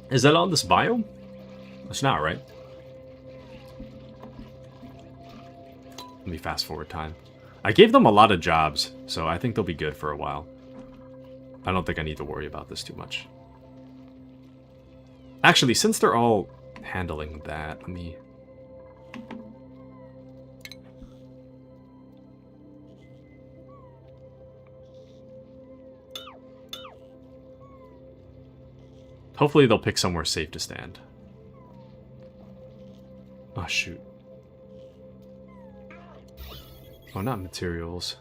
Is that on this biome? It's not, right? Let me fast forward time. I gave them a lot of jobs, so I think they'll be good for a while. I don't think I need to worry about this too much. Actually, since they're all handling that, let me... Hopefully they'll pick somewhere safe to stand. Oh, shoot. Oh, not materials.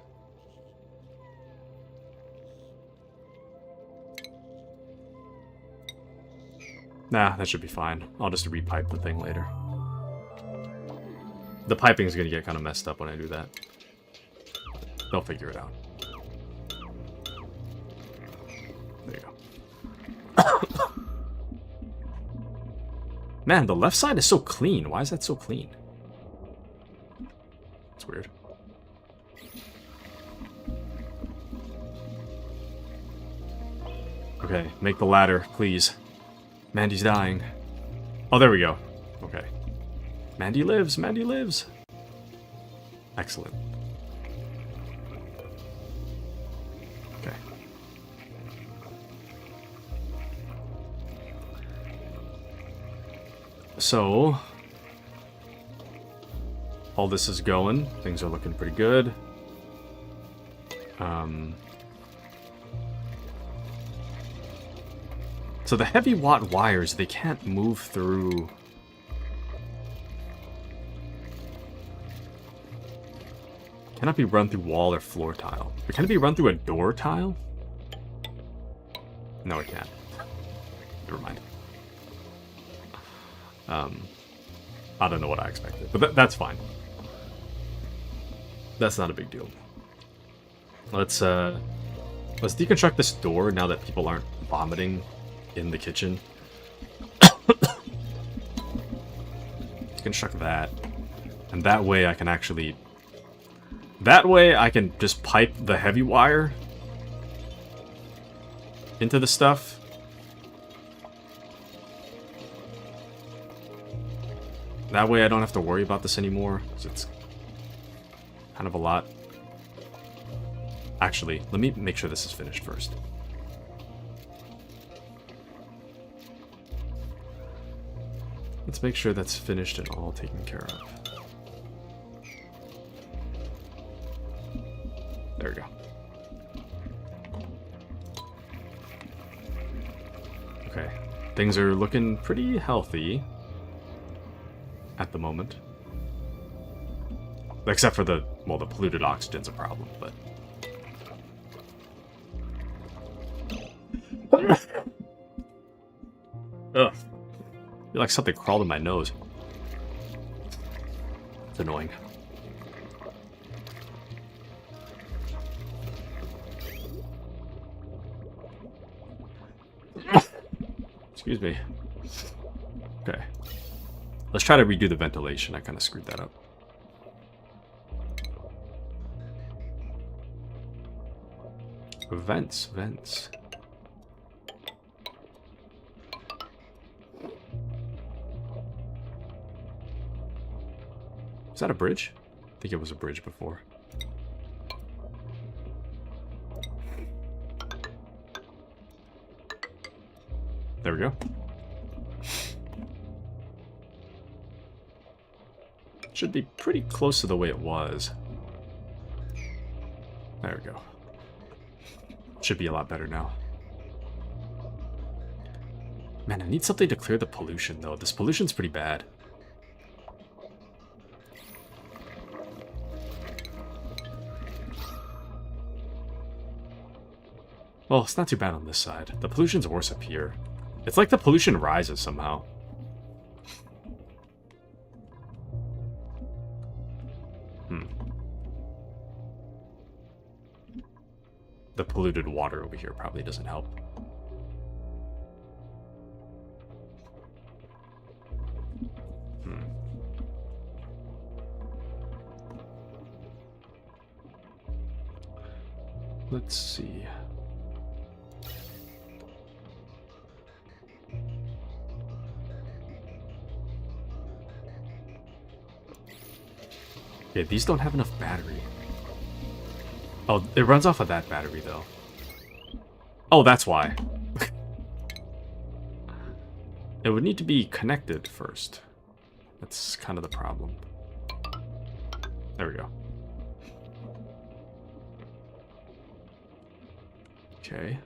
Nah, that should be fine. I'll just repipe the thing later. The piping is going to get kind of messed up when I do that. They'll figure it out. There you go. Man, the left side is so clean. Why is that so clean? It's weird. Okay, make the ladder, please. Mandy's dying. Oh, there we go. Okay. Mandy lives! Mandy lives! Excellent. Okay. So... all this is going. Things are looking pretty good. So the heavy watt wires, they can't move through... Cannot be run through wall or floor tile. But can it be run through a door tile? No, it can't. Never mind. I don't know what I expected, but that's fine. That's not a big deal. Let's deconstruct this door now that people aren't vomiting in the kitchen. Deconstruct that. And that way I can actually... That way I can just pipe the heavy wire into the stuff. That way I don't have to worry about this anymore, because it's kind of a lot. Actually, let me make sure this is finished first. Let's make sure that's finished and all taken care of. There we go. Okay. Things are looking pretty healthy at the moment. Except for the, well, the polluted oxygen's a problem, but... Ugh. I feel like something crawled in my nose. It's annoying. Excuse me. Okay. Let's try to redo the ventilation. I kind of screwed that up. Vents. Is that a bridge? I think it was a bridge before. There we go. Should be pretty close to the way it was. There we go. Should be a lot better now. Man, I need something to clear the pollution, though. This pollution's pretty bad. Well, it's not too bad on this side. The pollution's worse up here. It's like the pollution rises somehow. The polluted water over here probably doesn't help. Let's see. Yeah, these don't have enough battery. Oh, it runs off of that battery, though. Oh, that's why. It would need to be connected first. That's kind of the problem. There we go. Okay.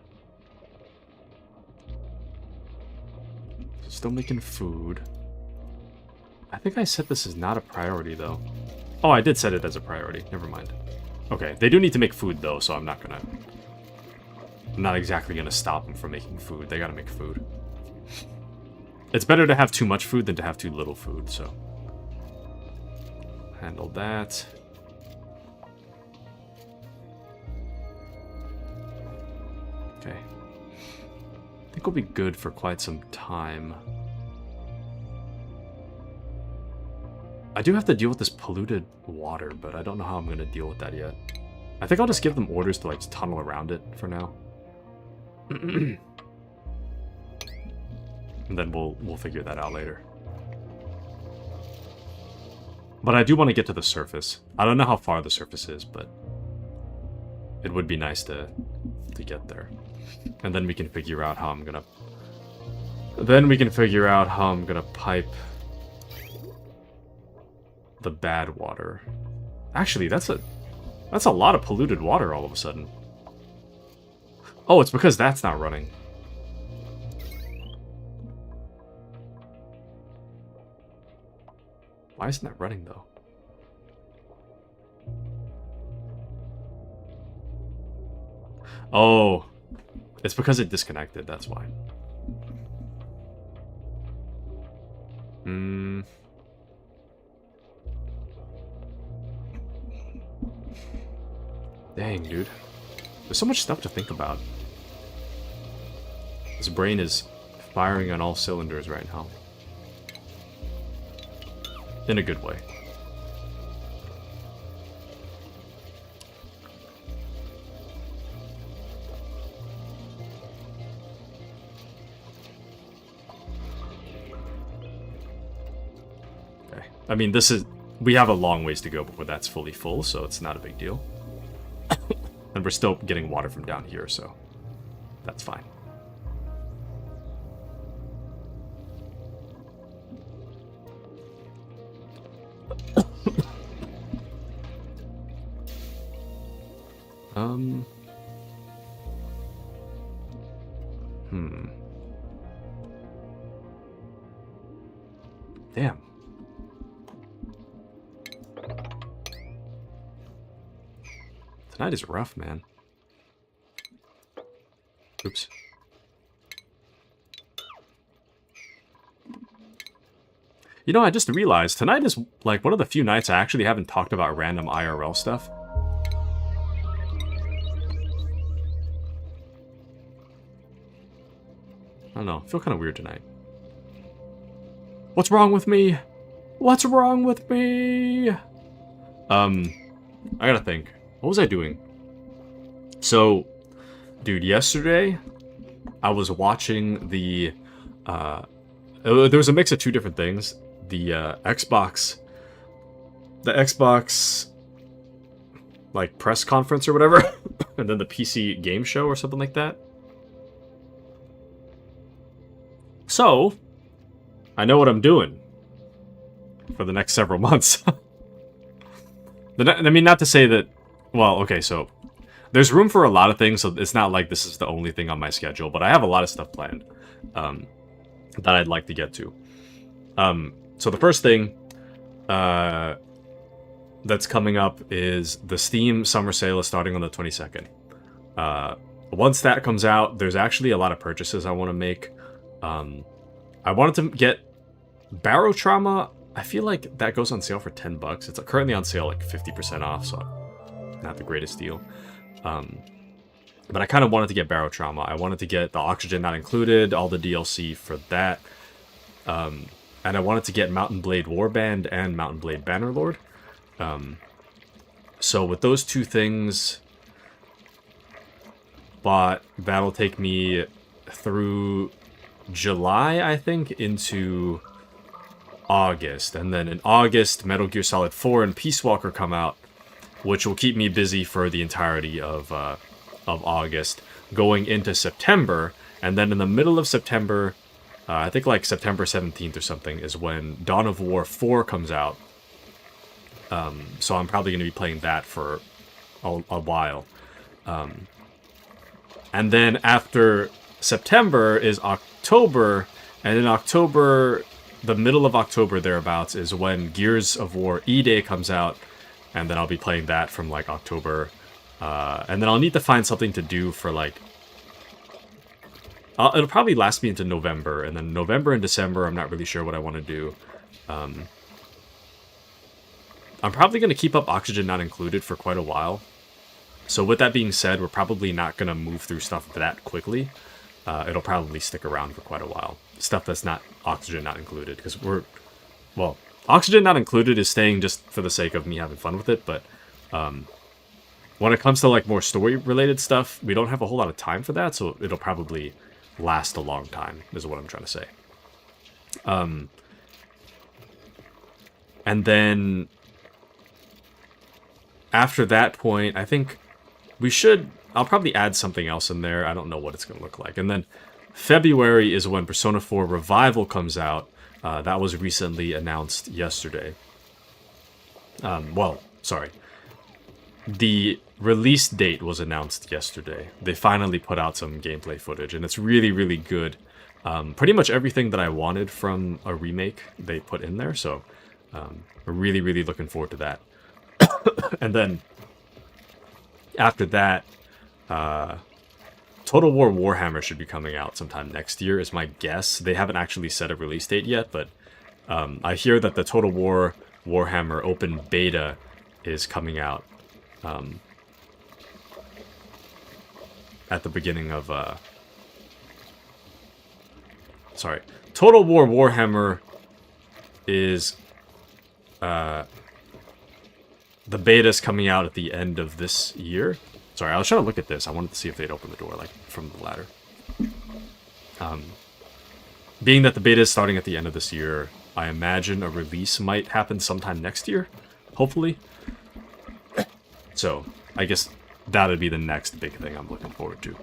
Still making food. I think I said this is not a priority, though. Oh, I did set it as a priority. Never mind. Okay, they do need to make food, though, so I'm not exactly gonna stop them from making food. They gotta make food. It's better to have too much food than to have too little food, so... handle that. Okay. I think we'll be good for quite some time. I do have to deal with this polluted water, but I don't know how I'm going to deal with that yet. I think I'll just give them orders to, like, tunnel around it for now. And then we'll figure that out later. But I do want to get to the surface. I don't know how far the surface is, but it would be nice to get there. And then we can figure out how I'm gonna... pipe the bad water. Actually, that's a lot of polluted water all of a sudden. Oh, it's because that's not running. Why isn't that running, though? Oh, it's because it disconnected, that's why. Dang, dude. There's so much stuff to think about. This brain is firing on all cylinders right now. In a good way. Okay. I mean, we have a long ways to go before that's fully full, so it's not a big deal. And we're still getting water from down here, so that's fine. Damn. Tonight is rough, man. Oops. You know, I just realized tonight is like one of the few nights I actually haven't talked about random IRL stuff. I don't know, I feel kind of weird tonight. What's wrong with me? What's wrong with me? I gotta think. What was I doing? So, dude, yesterday I was watching the there was a mix of two different things. The Xbox like press conference or whatever, and then the PC game show or something like that. So, I know what I'm doing for the next several months. I mean, not to say that... Well, okay, so... There's room for a lot of things, so it's not like this is the only thing on my schedule, but I have a lot of stuff planned that I'd like to get to. So the first thing that's coming up is the Steam Summer Sale is starting on the 22nd. once that comes out, there's actually a lot of purchases I want to make. I wanted to get Barotrauma. I feel like that goes on sale for $10. It's currently on sale like 50% off, so not the greatest deal. But I kind of wanted to get Barotrauma. I wanted to get the Oxygen Not Included, all the DLC for that. And I wanted to get Mountain Blade Warband and Mountain Blade Bannerlord. So with those two things, but that'll take me through July, I think, into August. And then in August, Metal Gear Solid 4 and Peace Walker come out, which will keep me busy for the entirety of August, going into September. And then in the middle of September, I think like September 17th or something, is when Dawn of War 4 comes out. So I'm probably going to be playing that for a while. And then after September is October, and in October, the middle of October thereabouts, is when Gears of War E-Day comes out, and then I'll be playing that from like October. And then I'll need to find something to do for like... it'll probably last me into November, and then November and December, I'm not really sure what I want to do. I'm probably going to keep up Oxygen Not Included for quite a while. So with that being said, we're probably not going to move through stuff that quickly. It'll probably stick around for quite a while. Stuff that's not Oxygen Not Included, because well, Oxygen Not Included is staying just for the sake of me having fun with it, but when it comes to like more story-related stuff, we don't have a whole lot of time for that, so it'll probably last a long time, is what I'm trying to say. And then after that point, I think I'll probably add something else in there. I don't know what it's going to look like. And then February is when Persona 4 Revival comes out. That was recently announced yesterday. Well, sorry. The release date was announced yesterday. They finally put out some gameplay footage, and it's really, really good. Pretty much everything that I wanted from a remake, they put in there, so we're really, really looking forward to that. And then after that, Total War Warhammer should be coming out sometime next year, is my guess. They haven't actually set a release date yet, but I hear that the Total War Warhammer open beta is coming out at the beginning of... Sorry. Total War Warhammer is... the beta's coming out at the end of this year. Sorry, I was trying to look at this. I wanted to see if they'd open the door, like, from the ladder. Being that the beta is starting at the end of this year, I imagine a release might happen sometime next year, hopefully. So, I guess that'd be the next big thing I'm looking forward to.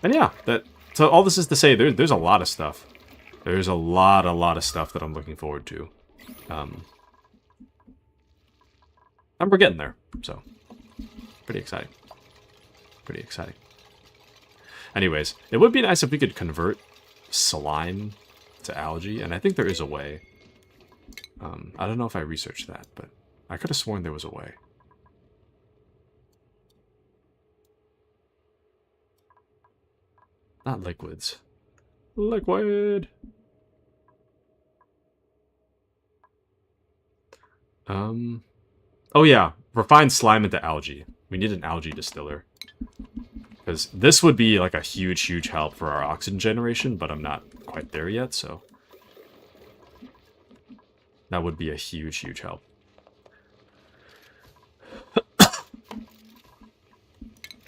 And yeah, so all this is to say, there's a lot of stuff. There's a lot of stuff that I'm looking forward to. And we're getting there, so pretty exciting. Pretty exciting. Anyways, it would be nice if we could convert slime to algae, and I think there is a way. I don't know if I researched that, but I could have sworn there was a way. Not liquids. Liquid! Oh yeah, refined slime into algae. We need an algae distiller. Because this would be like a huge, huge help for our oxygen generation, but I'm not quite there yet, so... that would be a huge, huge help.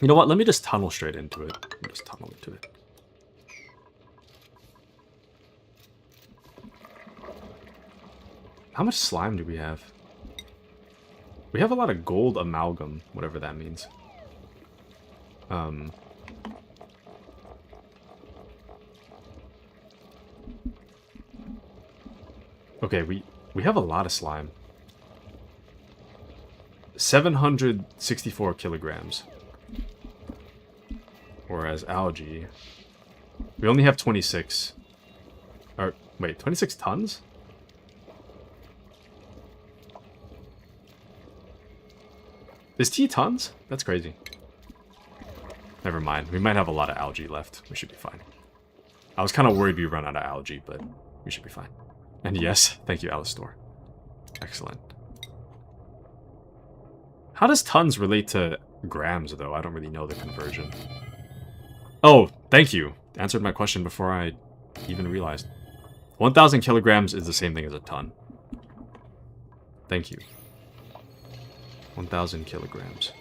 You know what, let me just tunnel straight into it. Just tunnel into it. How much slime do we have? We have a lot of gold amalgam, whatever that means. Okay, we have a lot of slime. 764 kilograms. Whereas algae, we only have 26. Or, wait, 26 tons? Is tea tons? That's crazy. Never mind. We might have a lot of algae left. We should be fine. I was kind of worried we run out of algae, but we should be fine. And yes, thank you, Alistor. Excellent. How does tons relate to grams, though? I don't really know the conversion. Oh, thank you. Answered my question before I even realized. 1,000 kilograms is the same thing as a ton. Thank you. 1,000 kilograms.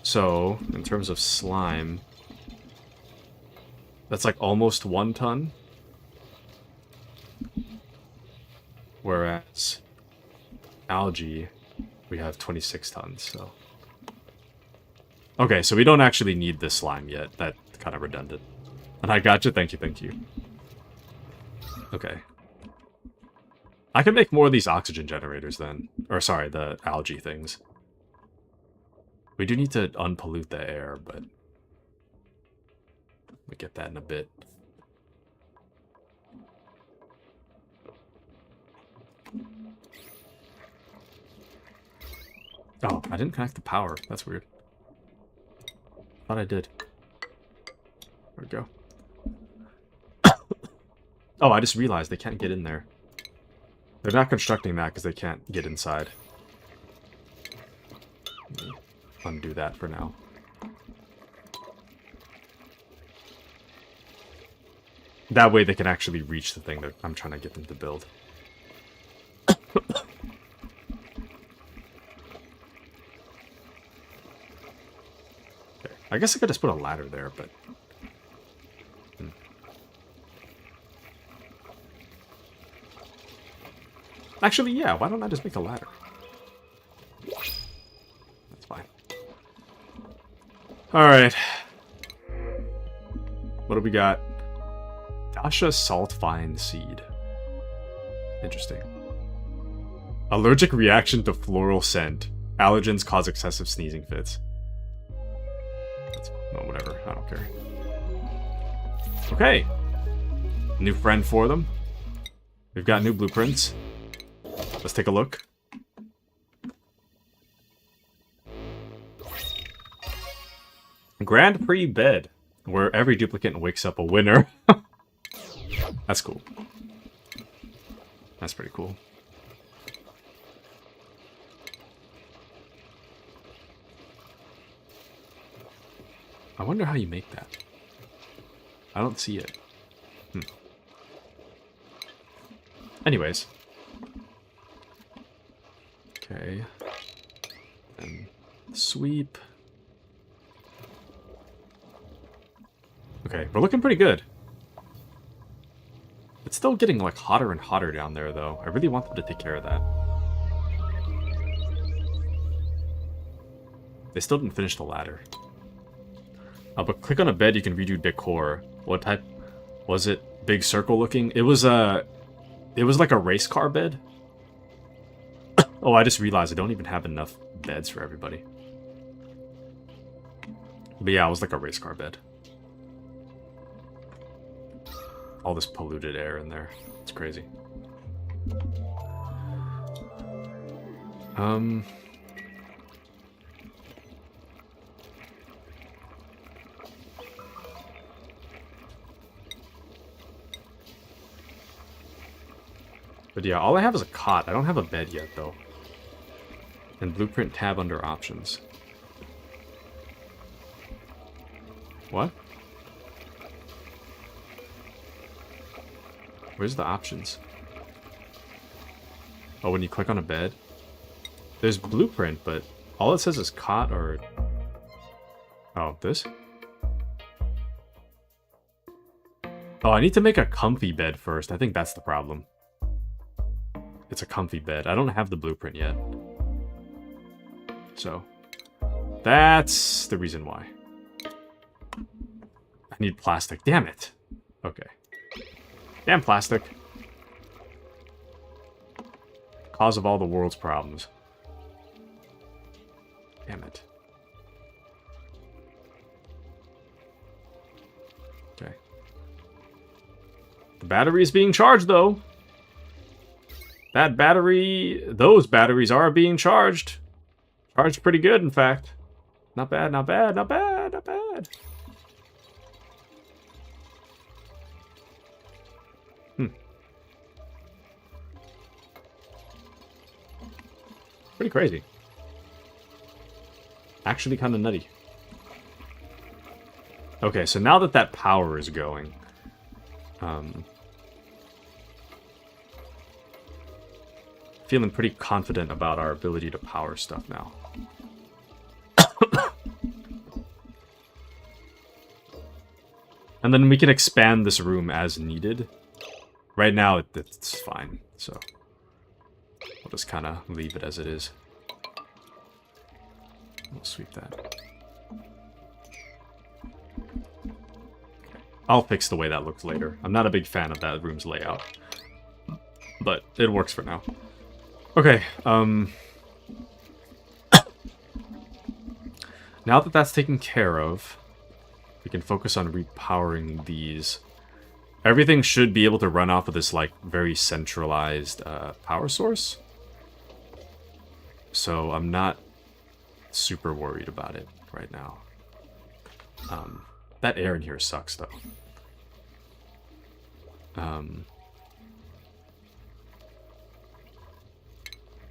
So, in terms of slime, that's like almost 1 ton. Whereas algae, we have 26 tons, so. Okay, so we don't actually need this slime yet. That's kind of redundant. And I gotcha, thank you, thank you. Okay. I can make more of these oxygen generators then. Or sorry, the algae things. We do need to unpollute the air, but we'll get that in a bit. Oh, I didn't connect the power. That's weird. Thought I did. There we go. Oh, I just realized they can't get in there. They're not constructing that because they can't get inside. Let me undo that for now. That way they can actually reach the thing that I'm trying to get them to build. Okay. I guess I could just put a ladder there, but... Actually, yeah, why don't I just make a ladder? That's fine. Alright. What do we got? Dasha Salt Fine Seed. Interesting. Allergic reaction to floral scent. Allergens cause excessive sneezing fits. No, whatever. I don't care. Okay. New friend for them. We've got new blueprints. Let's take a look. Grand Prix bed, where every duplicate wakes up a winner. That's cool. That's pretty cool. I wonder how you make that. I don't see it. Anyways. Okay. And sweep. Okay, we're looking pretty good. It's still getting like hotter and hotter down there though. I really want them to take care of that. They still didn't finish the ladder. But click on a bed, you can redo decor. What type was it? Big circle looking? It was like a race car bed. Oh, I just realized I don't even have enough beds for everybody. But yeah, it was like a race car bed. All this polluted air in there. It's crazy. But yeah, all I have is a cot. I don't have a bed yet, though. And blueprint tab under options. What? Where's the options? Oh, when you click on a bed? There's blueprint, but all it says is cot or... Oh, this? Oh, I need to make a comfy bed first. I think that's the problem. It's a comfy bed. I don't have the blueprint yet. So, that's the reason why. I need plastic. Damn it. Okay. Damn plastic. Cause of all the world's problems. Damn it. Okay. The battery is being charged, though. That battery, those batteries are being charged. Charged pretty good, in fact. Not bad, not bad, not bad, not bad. Pretty crazy. Actually kind of nutty. Okay, so now that that power is going, feeling pretty confident about our ability to power stuff now. And then we can expand this room as needed. Right now, it's fine, so we'll just kind of leave it as it is. We'll sweep that. I'll fix the way that looks later. I'm not a big fan of that room's layout, but it works for now. Okay, now that that's taken care of, we can focus on repowering these. Everything should be able to run off of this, like, very centralized power source. So I'm not super worried about it right now. That air in here sucks, though.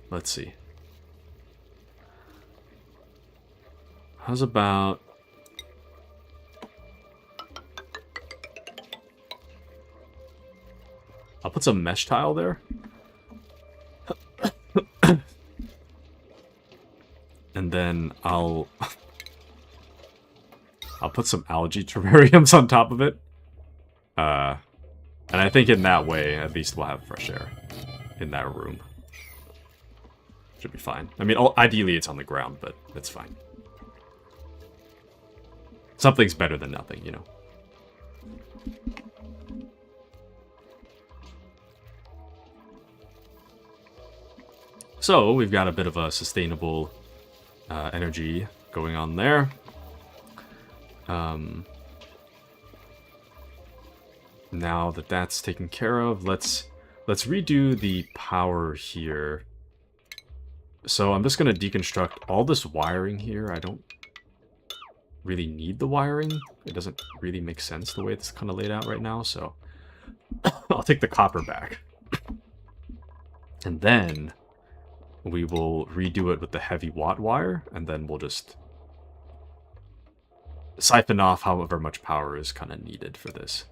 Let's see. How's about... I'll put some mesh tile there. And then I'll put some algae terrariums on top of it. And I think in that way, at least we'll have fresh air in that room. Should be fine. I mean, ideally it's on the ground, but it's fine. Something's better than nothing, you know. So, we've got a bit of a sustainable energy going on there. Now that that's taken care of, let's redo the power here. So I'm just going to deconstruct all this wiring here. I don't really need the wiring. It doesn't really make sense the way it's kind of laid out right now, so I'll take the copper back. And then we will redo it with the heavy watt wire, and then we'll just siphon off however much power is kind of needed for this.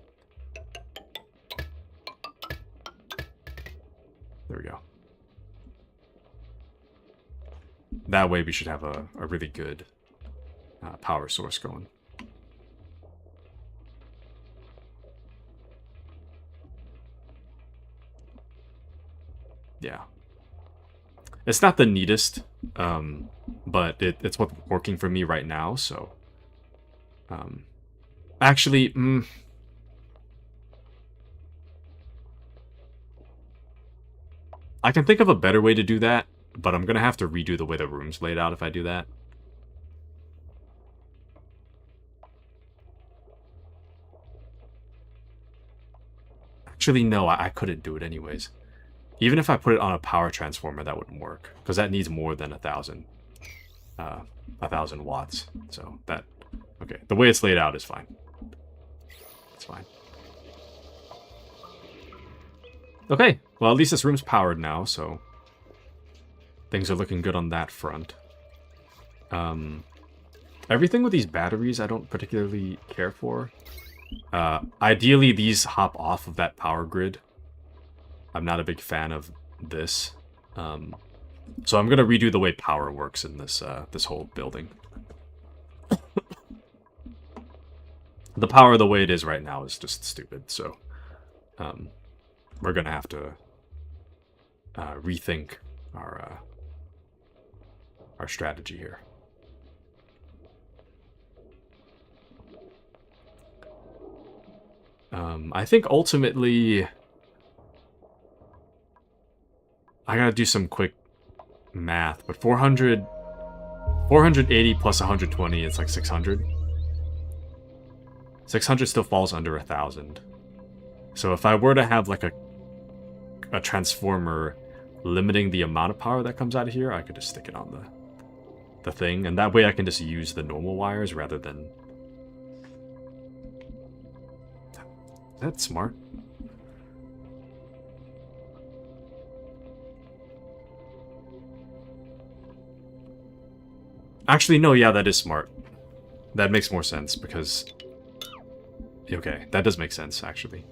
There we go. That way we should have a really good power source going. Yeah. It's not the neatest, but it's what's working for me right now, so... Actually, I can think of a better way to do that, but I'm gonna have to redo the way the room's laid out if I do that. Actually, no, I couldn't do it anyways. Even if I put it on a power transformer, that wouldn't work, because that needs more than 1,000 watts. So that, okay, the way it's laid out is fine. It's fine. Okay, well, at least this room's powered now, so things are looking good on that front. Everything with these batteries I don't particularly care for. Ideally, these hop off of that power grid. I'm not a big fan of this. So I'm going to redo the way power works in this this whole building. The power the way it is right now is just stupid, so we're going to have to rethink our strategy here. I think ultimately I gotta do some quick math, but 480 plus 120, it's like 600. 600 still falls under 1,000. So if I were to have like a transformer limiting the amount of power that comes out of here, I could just stick it on the thing, and that way I can just use the normal wires rather than... That's smart. Actually, no, yeah, that is smart. That makes more sense, because... Okay, that does make sense, actually.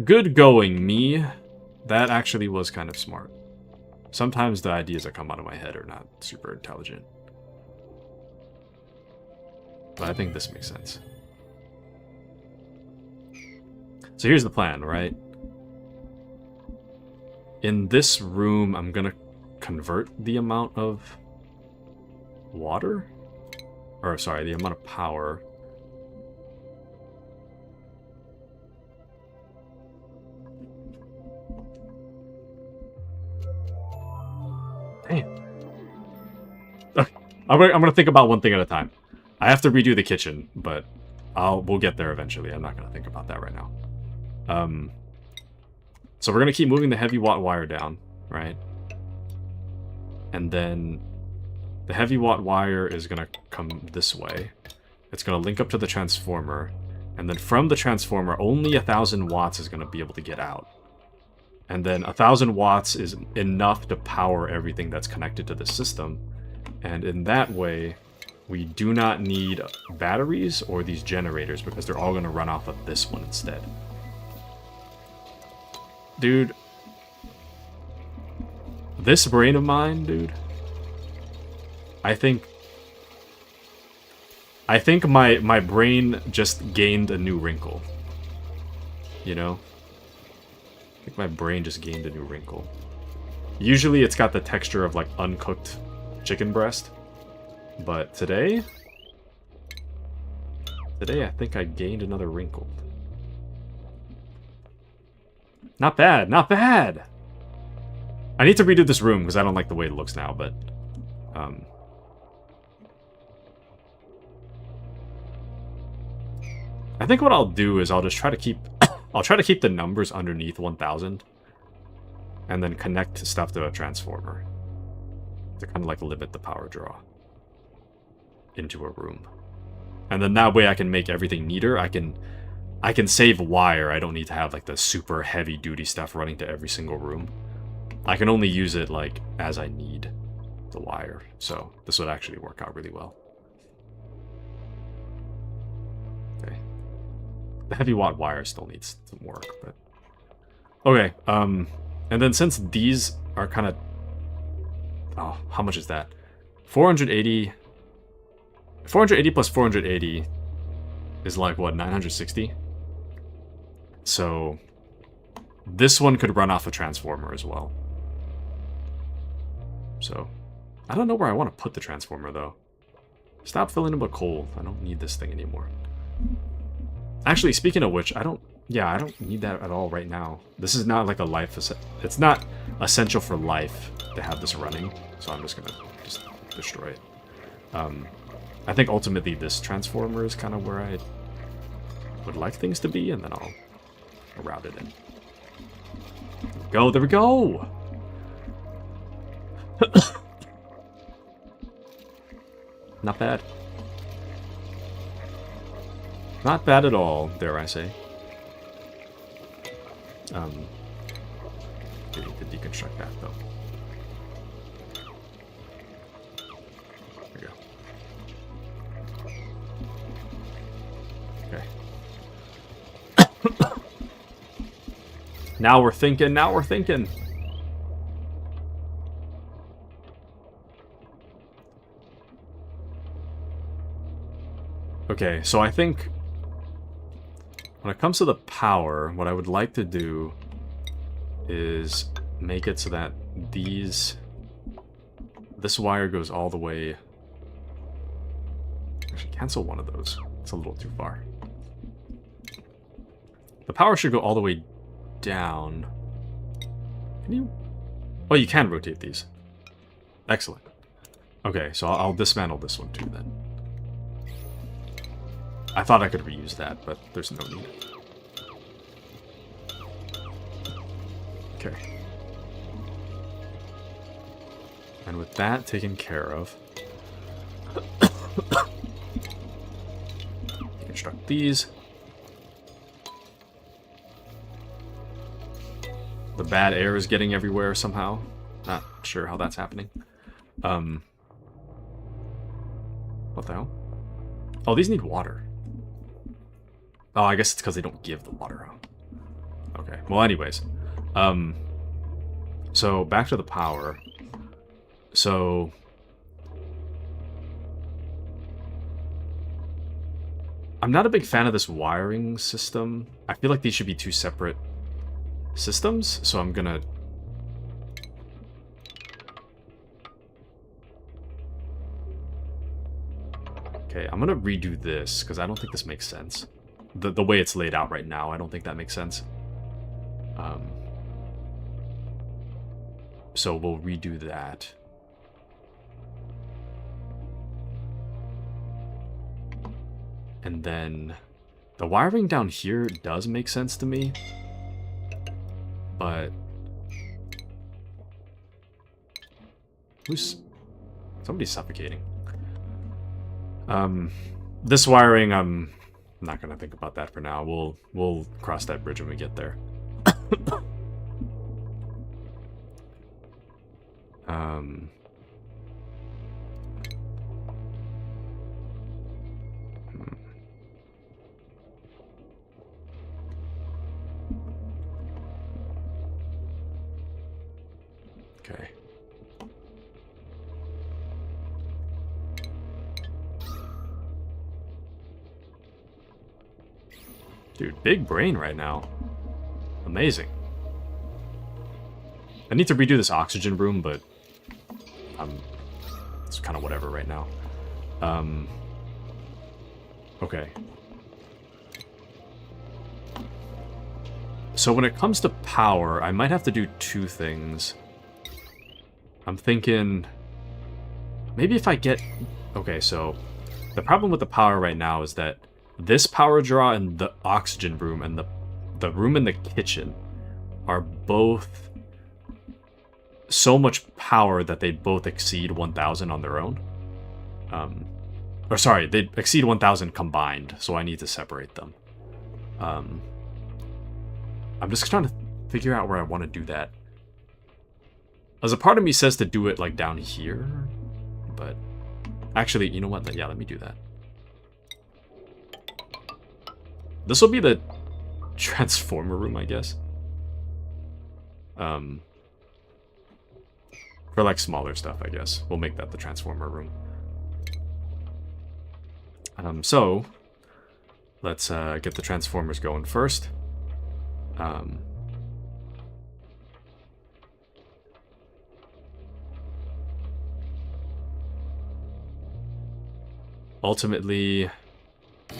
Good going, me. That actually was kind of smart. Sometimes the ideas that come out of my head are not super intelligent. But I think this makes sense. So here's the plan, right? In this room, I'm gonna convert the amount of water? Or, sorry, the amount of power. Damn. Okay, I'm gonna think about one thing at a time. I have to redo the kitchen, but we'll get there eventually. I'm not gonna think about that right now. So we're gonna keep moving the heavy watt wire down, right? And then the heavy watt wire is gonna come this way. It's gonna link up to the transformer, and then from the transformer, only 1,000 watts is gonna be able to get out. And then 1,000 watts is enough to power everything that's connected to the system. And in that way, we do not need batteries or these generators because they're all gonna run off of this one instead. Dude. This brain of mine, dude. I think my brain just gained a new wrinkle. You know? I think my brain just gained a new wrinkle. Usually it's got the texture of like uncooked chicken breast. But today I think I gained another wrinkle. Not bad, not bad! I need to redo this room because I don't like the way it looks now, but... I think what I'll do is I'll just try to keep... I'll try to keep the numbers underneath 1,000. And then connect stuff to a transformer. To kind of like limit the power draw. Into a room. And then that way I can make everything neater. I can save wire. I don't need to have like the super heavy duty stuff running to every single room. I can only use it like as I need the wire. So this would actually work out really well. Okay. The heavy watt wire still needs some work, but okay. And then since these are kind of... Oh, how much is that? 480 plus 480 is like, what, 960? So this one could run off a transformer as well. So I don't know where I want to put the transformer, though. Stop filling it with coal. I don't need this thing anymore. Actually, speaking of which, I don't need that at all right now. This is not like a life... It's not essential for life to have this running, so I'm just gonna destroy it. I think ultimately this transformer is kind of where I would like things to be, and then I'll route it in. There we go! Not bad. Not bad at all, dare I say. Do need to deconstruct that, though. There we go. Okay. Now we're thinking, now we're thinking. Okay, so I think when it comes to the power, what I would like to do is make it so that this wire goes all the way... Actually, cancel one of those. It's a little too far. The power should go all the way down. Can you... Oh, you can rotate these. Excellent. Okay, so I'll dismantle this one too then. I thought I could reuse that, but there's no need. Okay. And with that taken care of, construct these. The bad air is getting everywhere somehow. Not sure how that's happening. What the hell? Oh, these need water. Oh, I guess it's because they don't give the water out. Okay. Well, anyways. So, back to the power. So... I'm not a big fan of this wiring system. I feel like these should be two separate systems, so I'm gonna... Okay, I'm gonna redo this, because I don't think this makes sense. The way it's laid out right now, I don't think that makes sense. So we'll redo that. And then the wiring down here does make sense to me. But somebody's suffocating. This wiring, I'm not gonna think about that for now. We'll cross that bridge when we get there. Okay. Dude, big brain right now. Amazing. I need to redo this oxygen room, but it's kind of whatever right now. Okay. So when it comes to power, I might have to do two things. I'm thinking... Maybe if I get... Okay, so... The problem with the power right now is that this power draw and the oxygen room and the room in the kitchen are both so much power that they'd both exceed 1,000 on their own. Or sorry, they'd exceed 1,000 combined, so I need to separate them. I'm just trying to figure out where I want to do that. As a part of me says to do it like down here, but actually, you know what? Yeah, let me do that. This will be the transformer room, I guess. For like smaller stuff, I guess. We'll make that the transformer room. So let's get the transformers going first. Ultimately,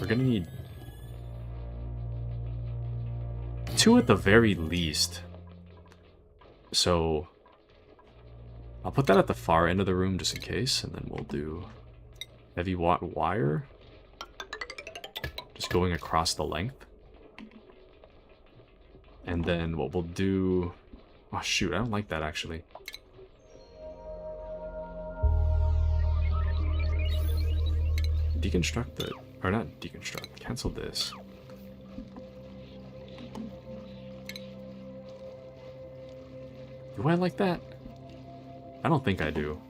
we're gonna need 2 at the very least. So I'll put that at the far end of the room just in case, and then we'll do heavy watt wire just going across the length. And then what we'll do... Oh shoot, I don't like that actually. Deconstruct it. Or not deconstruct, cancel this. Do I like that? I don't think I do.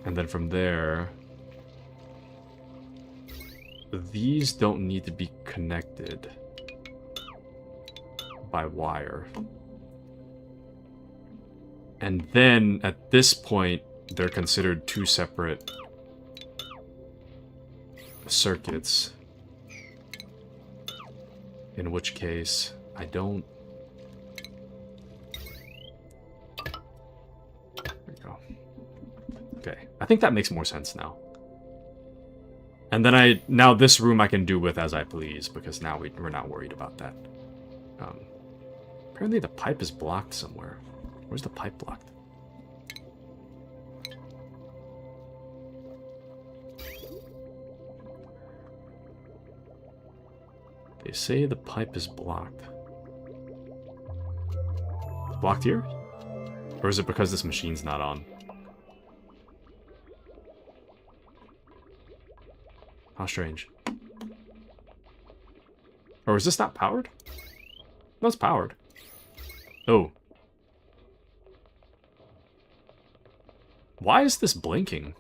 And then from there... These don't need to be connected by wire. And then, at this point, they're considered 2 separate circuits. In which case, I don't... There we go. Okay, I think that makes more sense now. And then now this room I can do with as I please, because now we're not worried about that. Apparently the pipe is blocked somewhere. Where's the pipe blocked? They say the pipe is blocked. Blocked here? Or is it because this machine's not on? How strange. Or is this not powered? No, it's powered. Oh. Why is this blinking?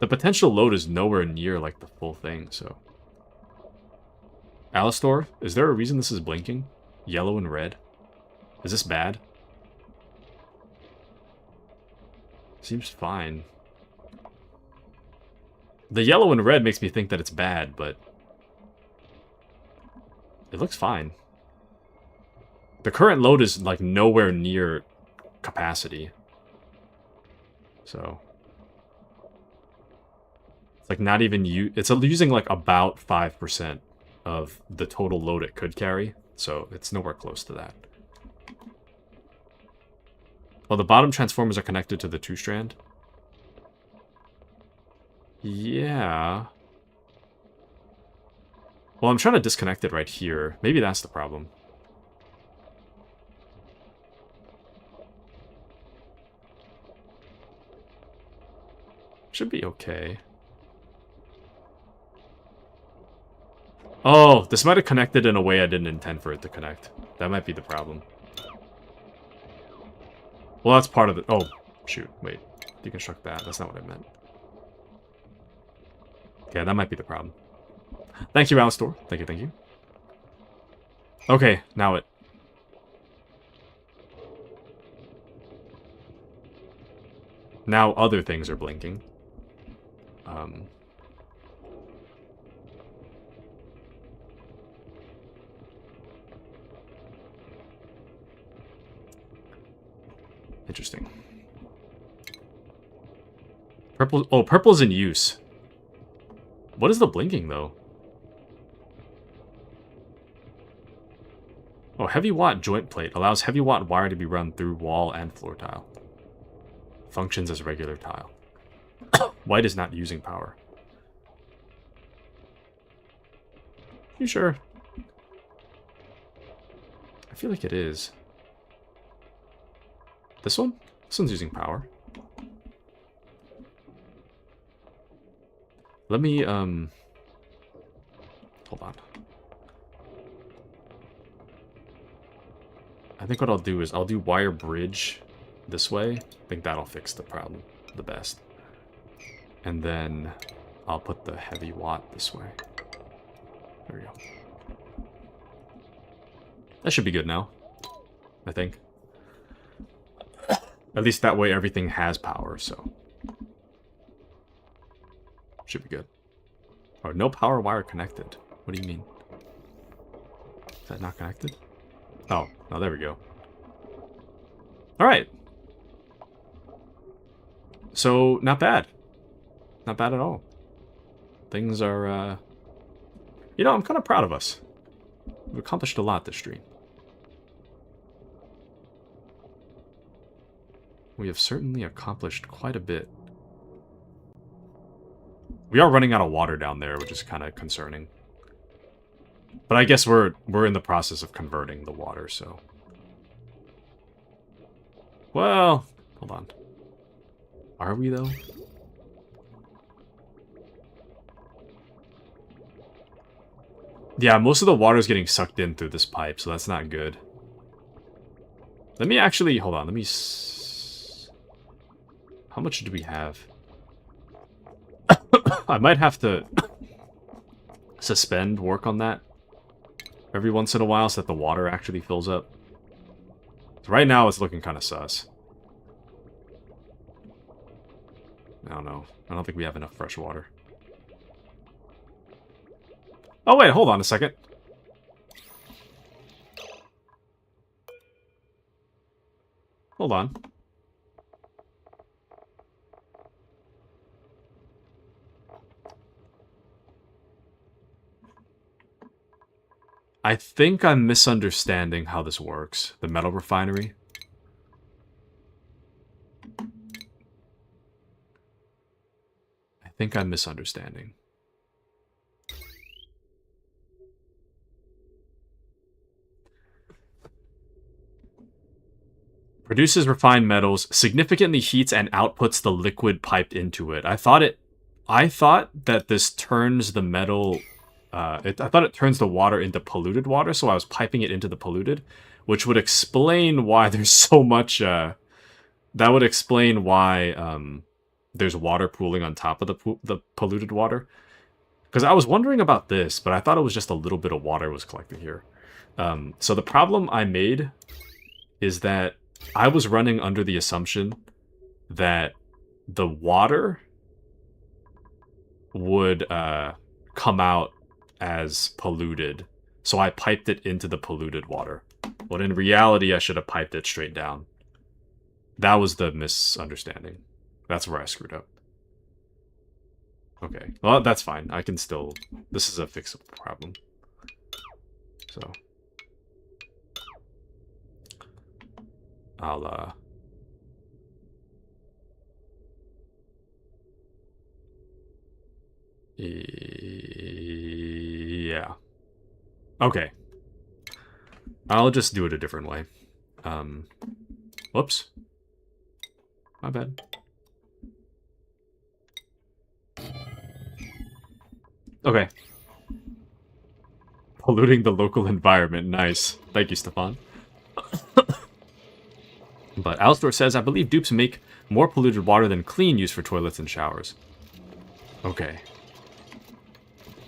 The potential load is nowhere near, like, the full thing, so... Alistor, is there a reason this is blinking? Yellow and red? Is this bad? Seems fine. The yellow and red makes me think that it's bad, but... it looks fine. The current load is, like, nowhere near capacity. So... it's, like, not even... it's using, like, about 5% of the total load it could carry. So, it's nowhere close to that. Well, the bottom transformers are connected to the 2-strand. Yeah. Well, I'm trying to disconnect it right here. Maybe that's the problem. Should be okay. Oh, this might have connected in a way I didn't intend for it to connect. That might be the problem. Well, that's part of it. Oh, shoot. Wait. Deconstruct that. That's not what I meant. Okay, that might be the problem. Thank you, Alistor. Thank you, thank you. Okay, now it. Now other things are blinking. Interesting. Purple. Oh, purple's in use. What is the blinking, though? Oh, heavy watt joint plate allows heavy watt wire to be run through wall and floor tile. Functions as regular tile. White is not using power. You sure? I feel like it is. This one? This one's using power. Let me, hold on. I think what I'll do is I'll do wire bridge this way. I think that'll fix the problem the best. And then I'll put the heavy watt this way. There we go. That should be good now, I think. At least that way everything has power, so. Should be good. Oh, no power wire connected. What do you mean? Is that not connected? Oh, no, there we go. Alright. So, not bad. Not bad at all. Things are, you know, I'm kind of proud of us. We've accomplished a lot this stream. We have certainly accomplished quite a bit. We are running out of water down there, which is kind of concerning. But I guess we're in the process of converting the water, so... Well, hold on. Are we, though? Yeah, most of the water is getting sucked in through this pipe, so that's not good. Let me actually... Hold on, let me... How much do we have? I might have to suspend work on that every once in a while so that the water actually fills up. So right now it's looking kind of sus. I don't know. I don't think we have enough fresh water. Oh wait, hold on a second. Hold on. I think I'm misunderstanding how this works. The metal refinery. think I'm misunderstanding. Produces refined metals, significantly heats and outputs the liquid piped into it. I thought that this turns the metal... I thought it turns the water into polluted water, so I was piping it into the polluted, which would explain why there's so much... that would explain why there's water pooling on top of the polluted water. Because I was wondering about this, but I thought it was just a little bit of water was collecting here. So the problem I made is that I was running under the assumption that the water would come out as polluted. So I piped it into the polluted water. But in reality, I should have piped it straight down. That was the misunderstanding. That's where I screwed up. Okay, well, that's fine. I can still... This is a fixable problem. So... I'll, yeah. Okay. I'll just do it a different way. Whoops. My bad. Okay. Polluting the local environment. Nice. Thank you, Stefan. But Alistor says, I believe dupes make more polluted water than clean used for toilets and showers. Okay.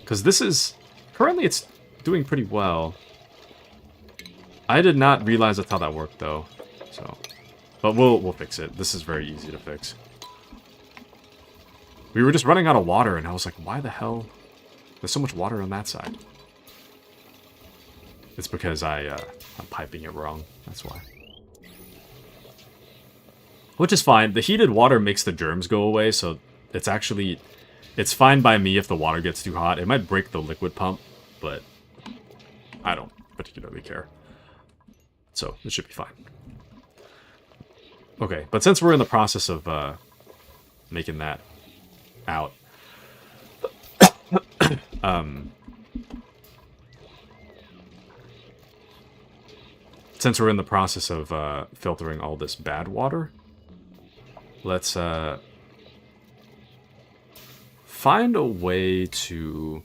Because this is... Currently it's doing pretty well. I did not realize that's how that worked, though. So... But we'll fix it. This is very easy to fix. We were just running out of water, and I was like, why the hell? There's so much water on that side. It's because I'm piping it wrong. That's why. Which is fine. The heated water makes the germs go away, so it's actually... It's fine by me if the water gets too hot. It might break the liquid pump, but I don't particularly care. So, it should be fine. Okay, but since we're in the process of making that out... since we're in the process of filtering all this bad water... Let's find a way to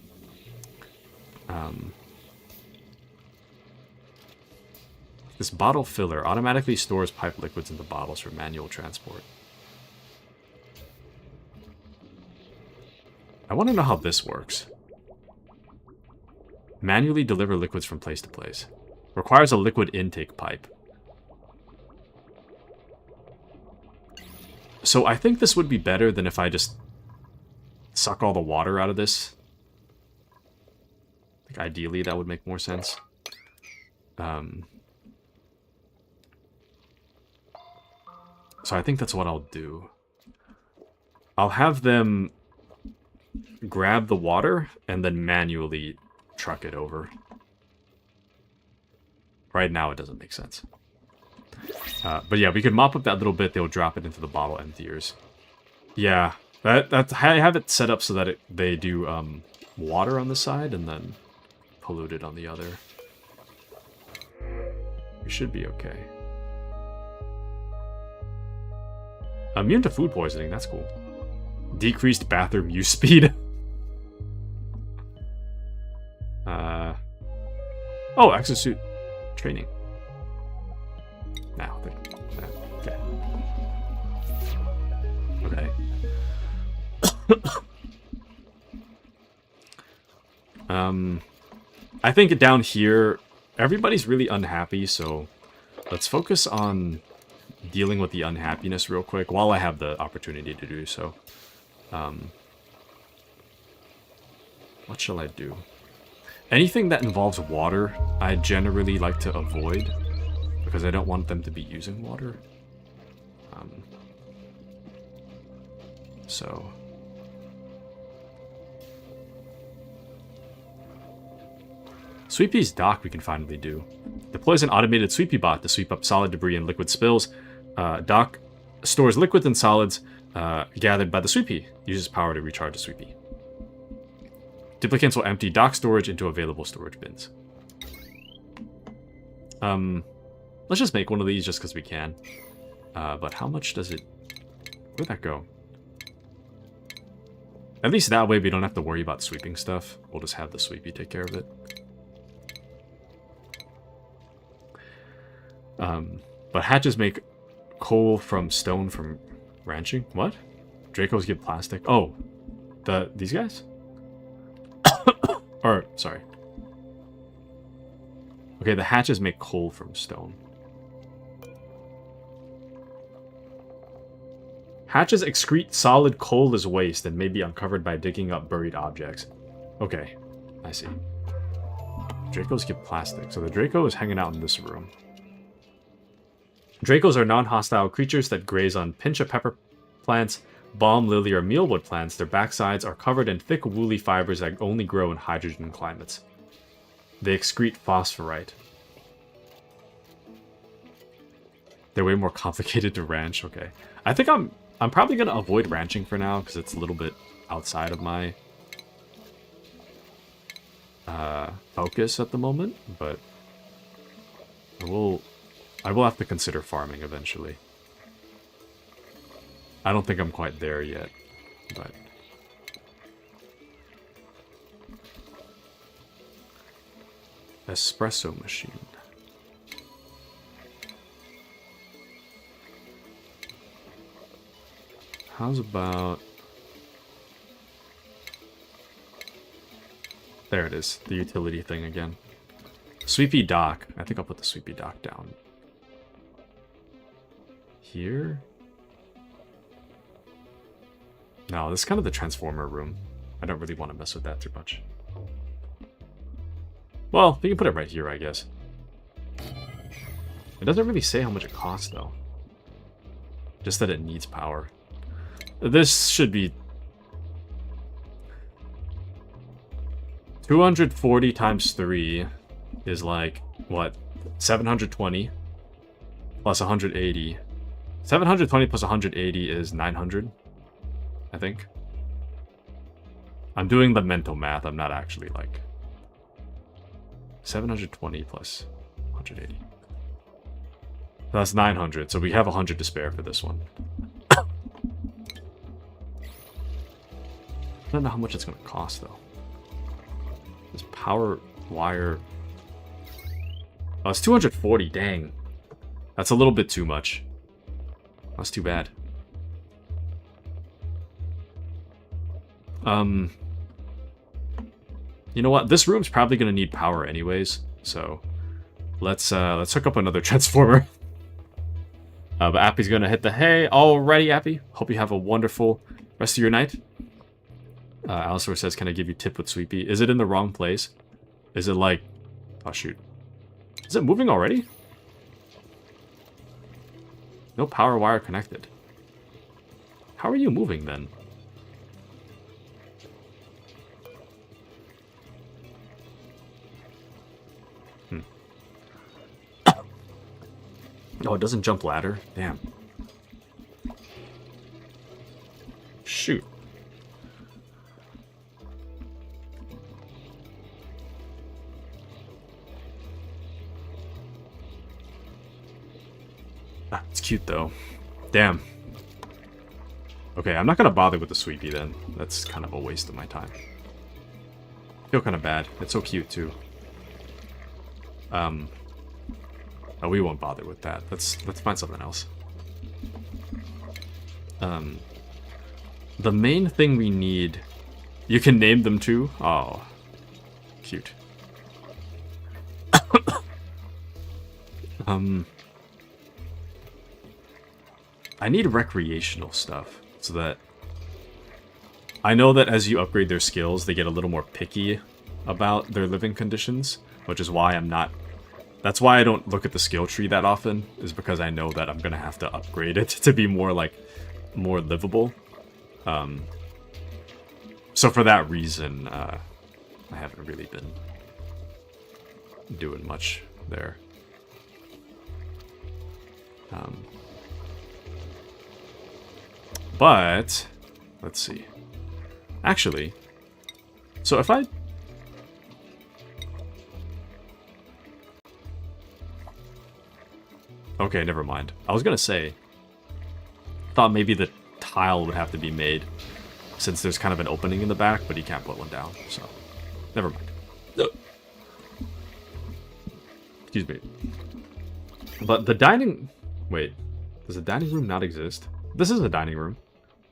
this bottle filler automatically stores pipe liquids into bottles for manual transport. I want to know how this works. Manually deliver liquids from place to place. Requires a liquid intake pipe. So I think this would be better than if I just suck all the water out of this. I think ideally that would make more sense. So I think that's what I'll do. I'll have them grab the water and then manually truck it over. Right now it doesn't make sense. But yeah, we could mop up that little bit. They'll drop it into the bottle emptiers. Yeah, I have it set up so that they do water on the side and then polluted on the other. We should be okay. Immune to food poisoning. That's cool. Decreased bathroom use speed. Oh, exosuit training. Now, okay. Okay. I think down here, everybody's really unhappy, so let's focus on dealing with the unhappiness real quick while I have the opportunity to do so. What shall I do? Anything that involves water, I generally like to avoid, because I don't want them to be using water. So... Sweepy's dock we can finally do. Deploys an automated sweepy bot to sweep up solid debris and liquid spills. Dock stores liquids and solids gathered by the sweepy. Uses power to recharge the sweepy. Duplicants will empty dock storage into available storage bins. Let's just make one of these just because we can. But how much does it... Where'd that go? At least that way we don't have to worry about sweeping stuff. We'll just have the sweepy take care of it. But hatches make coal from stone from ranching. What? Dracos give plastic. Oh, these guys? Or, sorry. Okay, the hatches make coal from stone. Hatches excrete solid coal as waste and may be uncovered by digging up buried objects. Okay, I see. Dracos give plastic. So the Draco is hanging out in this room. Dracos are non-hostile creatures that graze on pincha pepper plants, balm lily, or mealwood plants. Their backsides are covered in thick woolly fibers that only grow in hydrogen climates. They excrete phosphorite. They're way more complicated to ranch. Okay, I think I'm probably gonna avoid ranching for now because it's a little bit outside of my focus at the moment. But I will have to consider farming eventually. I don't think I'm quite there yet, but espresso machine. How's about... There it is, the utility thing again. Sweepy dock. I think I'll put the sweepy dock down. Here? No, this is kind of the transformer room. I don't really want to mess with that too much. Well, we can put it right here, I guess. It doesn't really say how much it costs, though. Just that it needs power. This should be 240 times 3 is like, what, 720 plus 180. 720 plus 180 is 900, I think. I'm doing the mental math, I'm not actually like... 720 plus 180. That's 900, so we have 100 to spare for this one. I don't know how much it's going to cost, though. This power wire... Oh, it's 240, dang. That's a little bit too much. That's too bad. You know what? This room's probably going to need power anyways, so... Let's hook up another transformer. But Appy's going to hit the hay. Alrighty, Appy. Hope you have a wonderful rest of your night. Alistair says, can I give you tip with Sweepy? Is it in the wrong place? Is it like... Oh, shoot. Is it moving already? No power wire connected. How are you moving, then? Oh, it doesn't jump ladder? Damn. Shoot. Ah, it's cute, though. Damn. Okay, I'm not gonna bother with the Sweepy, then. That's kind of a waste of my time. I feel kind of bad. It's so cute, too. Oh, we won't bother with that. Let's find something else. The main thing we need... You can name them, too? Oh. Cute. I need recreational stuff, so that... I know that as you upgrade their skills, they get a little more picky about their living conditions, which is why I'm not... That's why I don't look at the skill tree that often, is because I know that I'm gonna have to upgrade it to be more, like, more livable. So for that reason, I haven't really been doing much there. But, let's see. Actually, so if I... Okay, never mind. I was gonna say, thought maybe the tile would have to be made since there's kind of an opening in the back, but you can't put one down, so never mind. Excuse me. But the dining... Wait, does the dining room not exist? This is a dining room.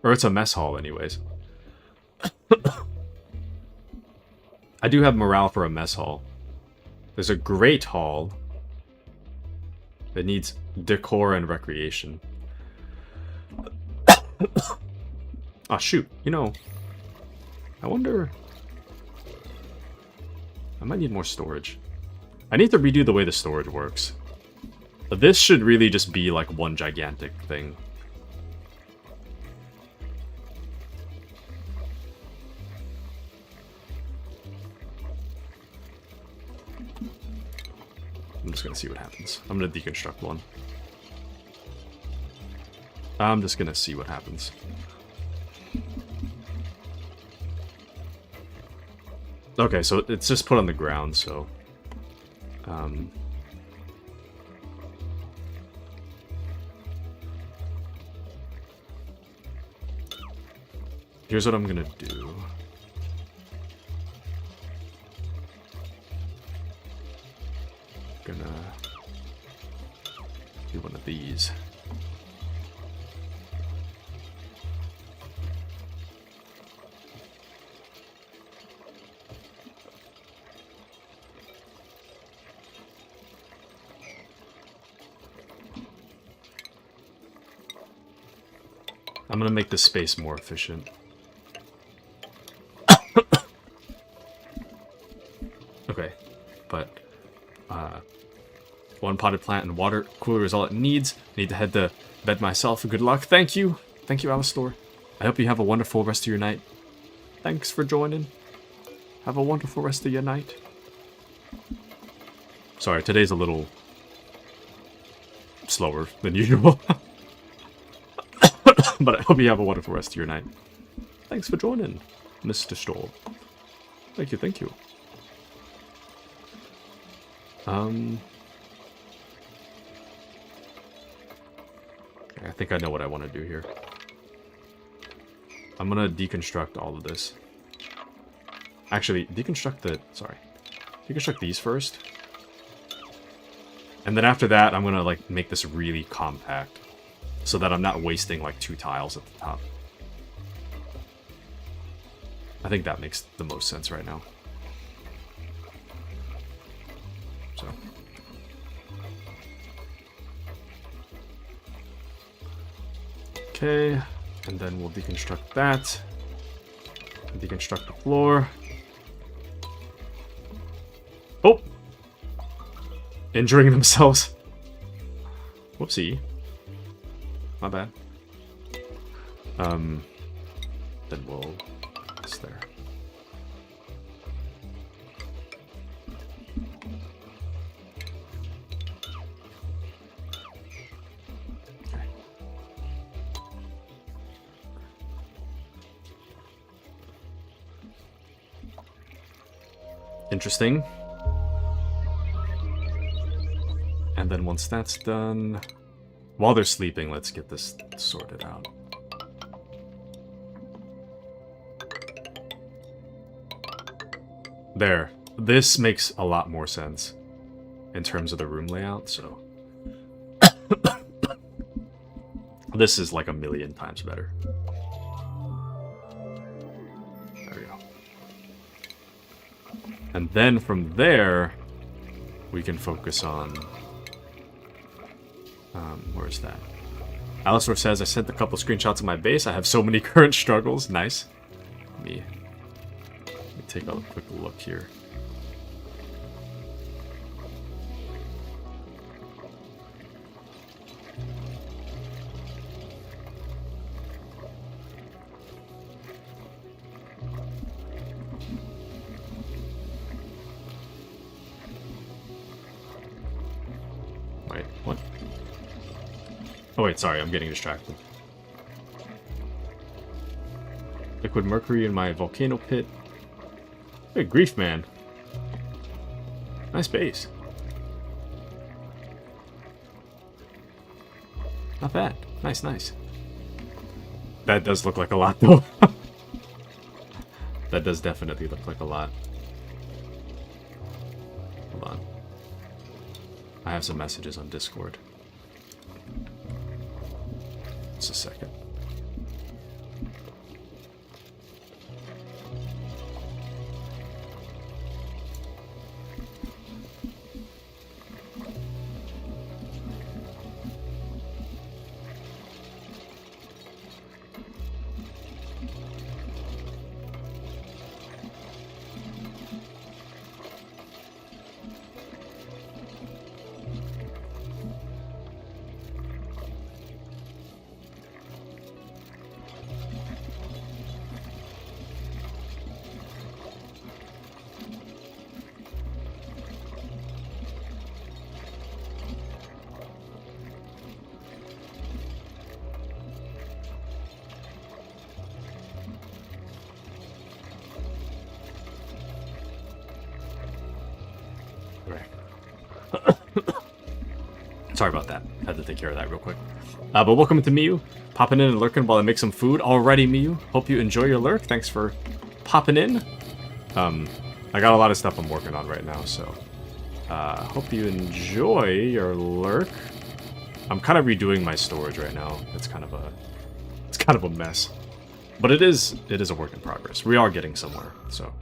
Or it's a mess hall anyways. I do have morale for a mess hall. There's a great hall that needs decor and recreation. Oh shoot, you know, I wonder... I might need more storage. I need to redo the way the storage works. But this should really just be like one gigantic thing. I'm just gonna see what happens. I'm gonna deconstruct one. I'm just gonna see what happens. Okay, so it's just put on the ground, so... here's what I'm gonna do. Gonna do one of these. I'm gonna make this space more efficient. Okay, but one potted plant and water cooler is all it needs. Need to head to bed myself. Good luck. Thank you. Thank you, Alistor. I hope you have a wonderful rest of your night. Thanks for joining. Have a wonderful rest of your night. Sorry, today's a little slower than usual. But I hope you have a wonderful rest of your night. Thanks for joining, Mr. Stoll. Thank you, thank you. I think I know what I want to do here. I'm gonna deconstruct all of this. Actually, deconstruct these first. And then after that, I'm gonna like make this really compact, so that I'm not wasting like 2 tiles at the top. I think that makes the most sense right now. So. Okay, and then we'll deconstruct that. Deconstruct the floor. Oh! Injuring themselves. Whoopsie. My bad. Then we'll... It's there. Okay. Interesting. And then once that's done... While they're sleeping, let's get this sorted out. There. This makes a lot more sense in terms of the room layout, so... This is like 1,000,000 times better. There we go. And then from there, we can focus on... where's that? Alistor says, I sent a couple screenshots of my base. I have so many current struggles. Nice. Let me take a quick look here. Wait, what? Oh wait, sorry, I'm getting distracted. Liquid mercury in my volcano pit. Hey, grief, man. Nice base. Not bad. Nice, nice. That does look like a lot, though. That does definitely look like a lot. Hold on. I have some messages on Discord. Just a second. Sorry about that. Had to take care of that real quick. But welcome to Miyu. Popping in and lurking while I make some food. Alrighty, Miyu. Hope you enjoy your lurk. Thanks for popping in. I got a lot of stuff I'm working on right now, so hope you enjoy your lurk. I'm kind of redoing my storage right now. It's kind of a mess, but it is a work in progress. We are getting somewhere, so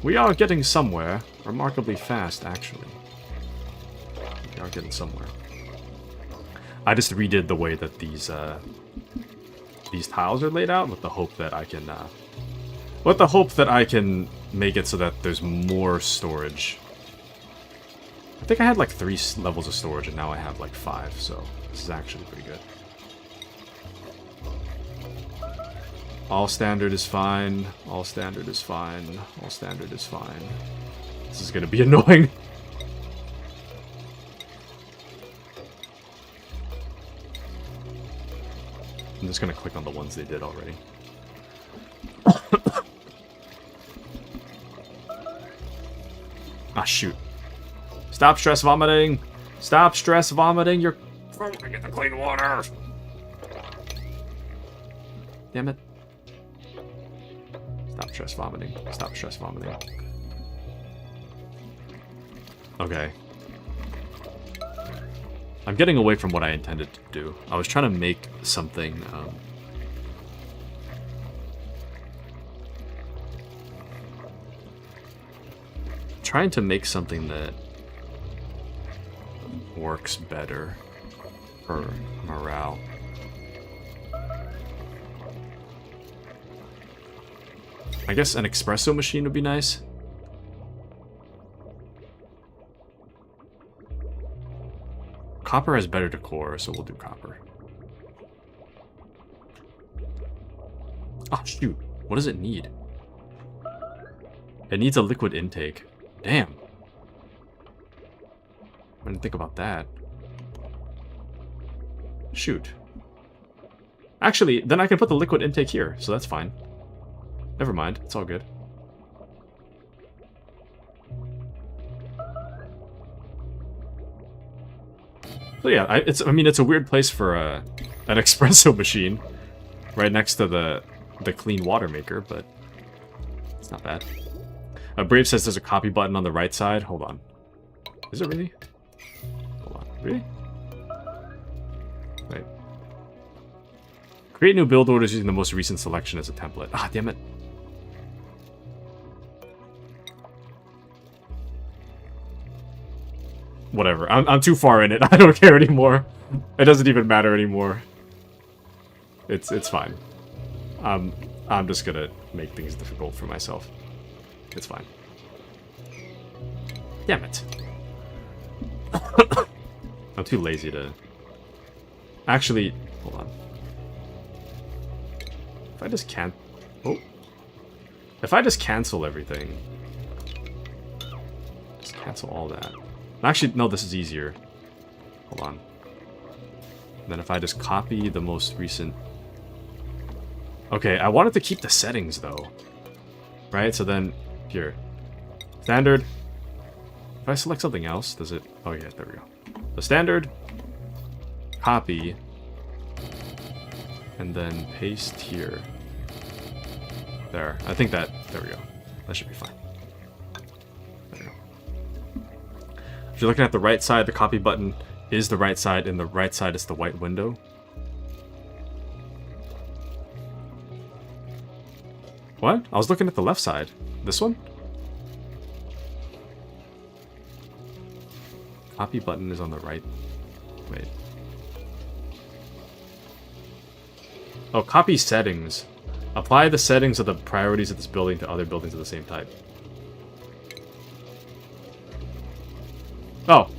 we are getting somewhere remarkably fast, actually. We are getting somewhere. I just redid the way that these tiles are laid out with the hope that I can make it so that there's more storage. I think I had like 3 levels of storage and now I have like 5, so this is actually pretty good. All standard is fine. All standard is fine. All standard is fine. This is gonna be annoying. I'm just gonna click on the ones they did already. Ah, shoot. Stop stress vomiting! Stop stress vomiting! You're throwing in the clean water! Damn it. Stop stress vomiting. Stop stress vomiting. Okay. I'm getting away from what I intended to do. I was trying to make something, trying to make something that works better for morale. I guess an espresso machine would be nice. Copper has better decor, so we'll do copper. Oh, shoot. What does it need? It needs a liquid intake. Damn. I didn't think about that. Shoot. Actually, then I can put the liquid intake here, so that's fine. Never mind. It's all good. So yeah, I mean, it's a weird place for an espresso machine, right next to the clean water maker, but it's not bad. Brave says there's a copy button on the right side. Hold on. Is it really? Hold on. Really? Wait. Create new build orders using the most recent selection as a template. Ah, damn it. Whatever. I'm too far in it. I don't care anymore. It doesn't even matter anymore. It's fine. I'm just gonna make things difficult for myself. It's fine. Damn it. I'm too lazy to... Actually, hold on. If I just can't... Oh. If I just cancel everything... Just cancel all that. Actually, no, this is easier. Hold on. And then if I just copy the most recent Okay, I wanted to keep the settings, though. Right, so then, here. Standard. If I select something else, does it... Oh, yeah, there we go. The standard. Copy. And then paste here. There. I think that... There we go. That should be fine. There we go. If you're looking at the right side, the copy button is the right side, and the right side is the white window. What? I was looking at the left side. This one? Copy button is on the right. Wait. Oh, copy settings. Apply the settings of the priorities of this building to other buildings of the same type. Oh.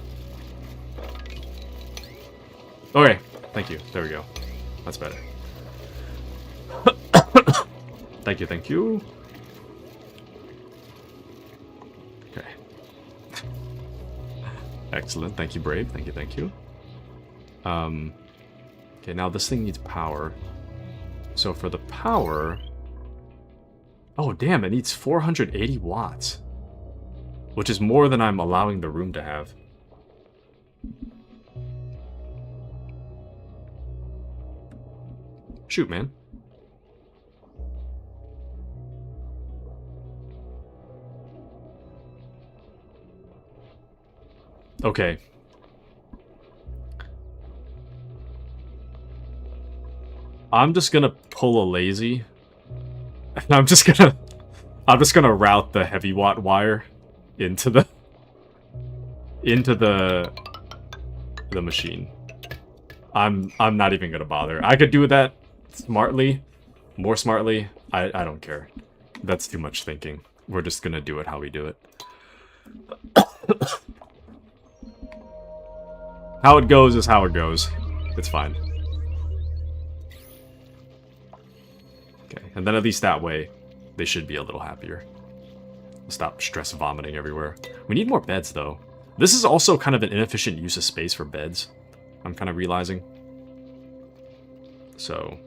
Okay. Thank you. There we go. That's better. Thank you, thank you. Okay. Excellent. Thank you, Brave. Thank you, thank you. Okay, now this thing needs power. So for the power... Oh, damn, it needs 480 watts. Which is more than I'm allowing the room to have. Shoot, man. Okay. I'm just gonna pull a lazy. I'm just gonna route the heavy watt wire into the machine. I'm not even gonna bother. I could do that smartly, more smartly. I don't care. That's too much thinking. We're just gonna do it how we do it. How it goes is how it goes. It's fine. Okay, and then at least that way, they should be a little happier. Stop stress vomiting everywhere. We need more beds, though. This is also kind of an inefficient use of space for beds. I'm kind of realizing. So...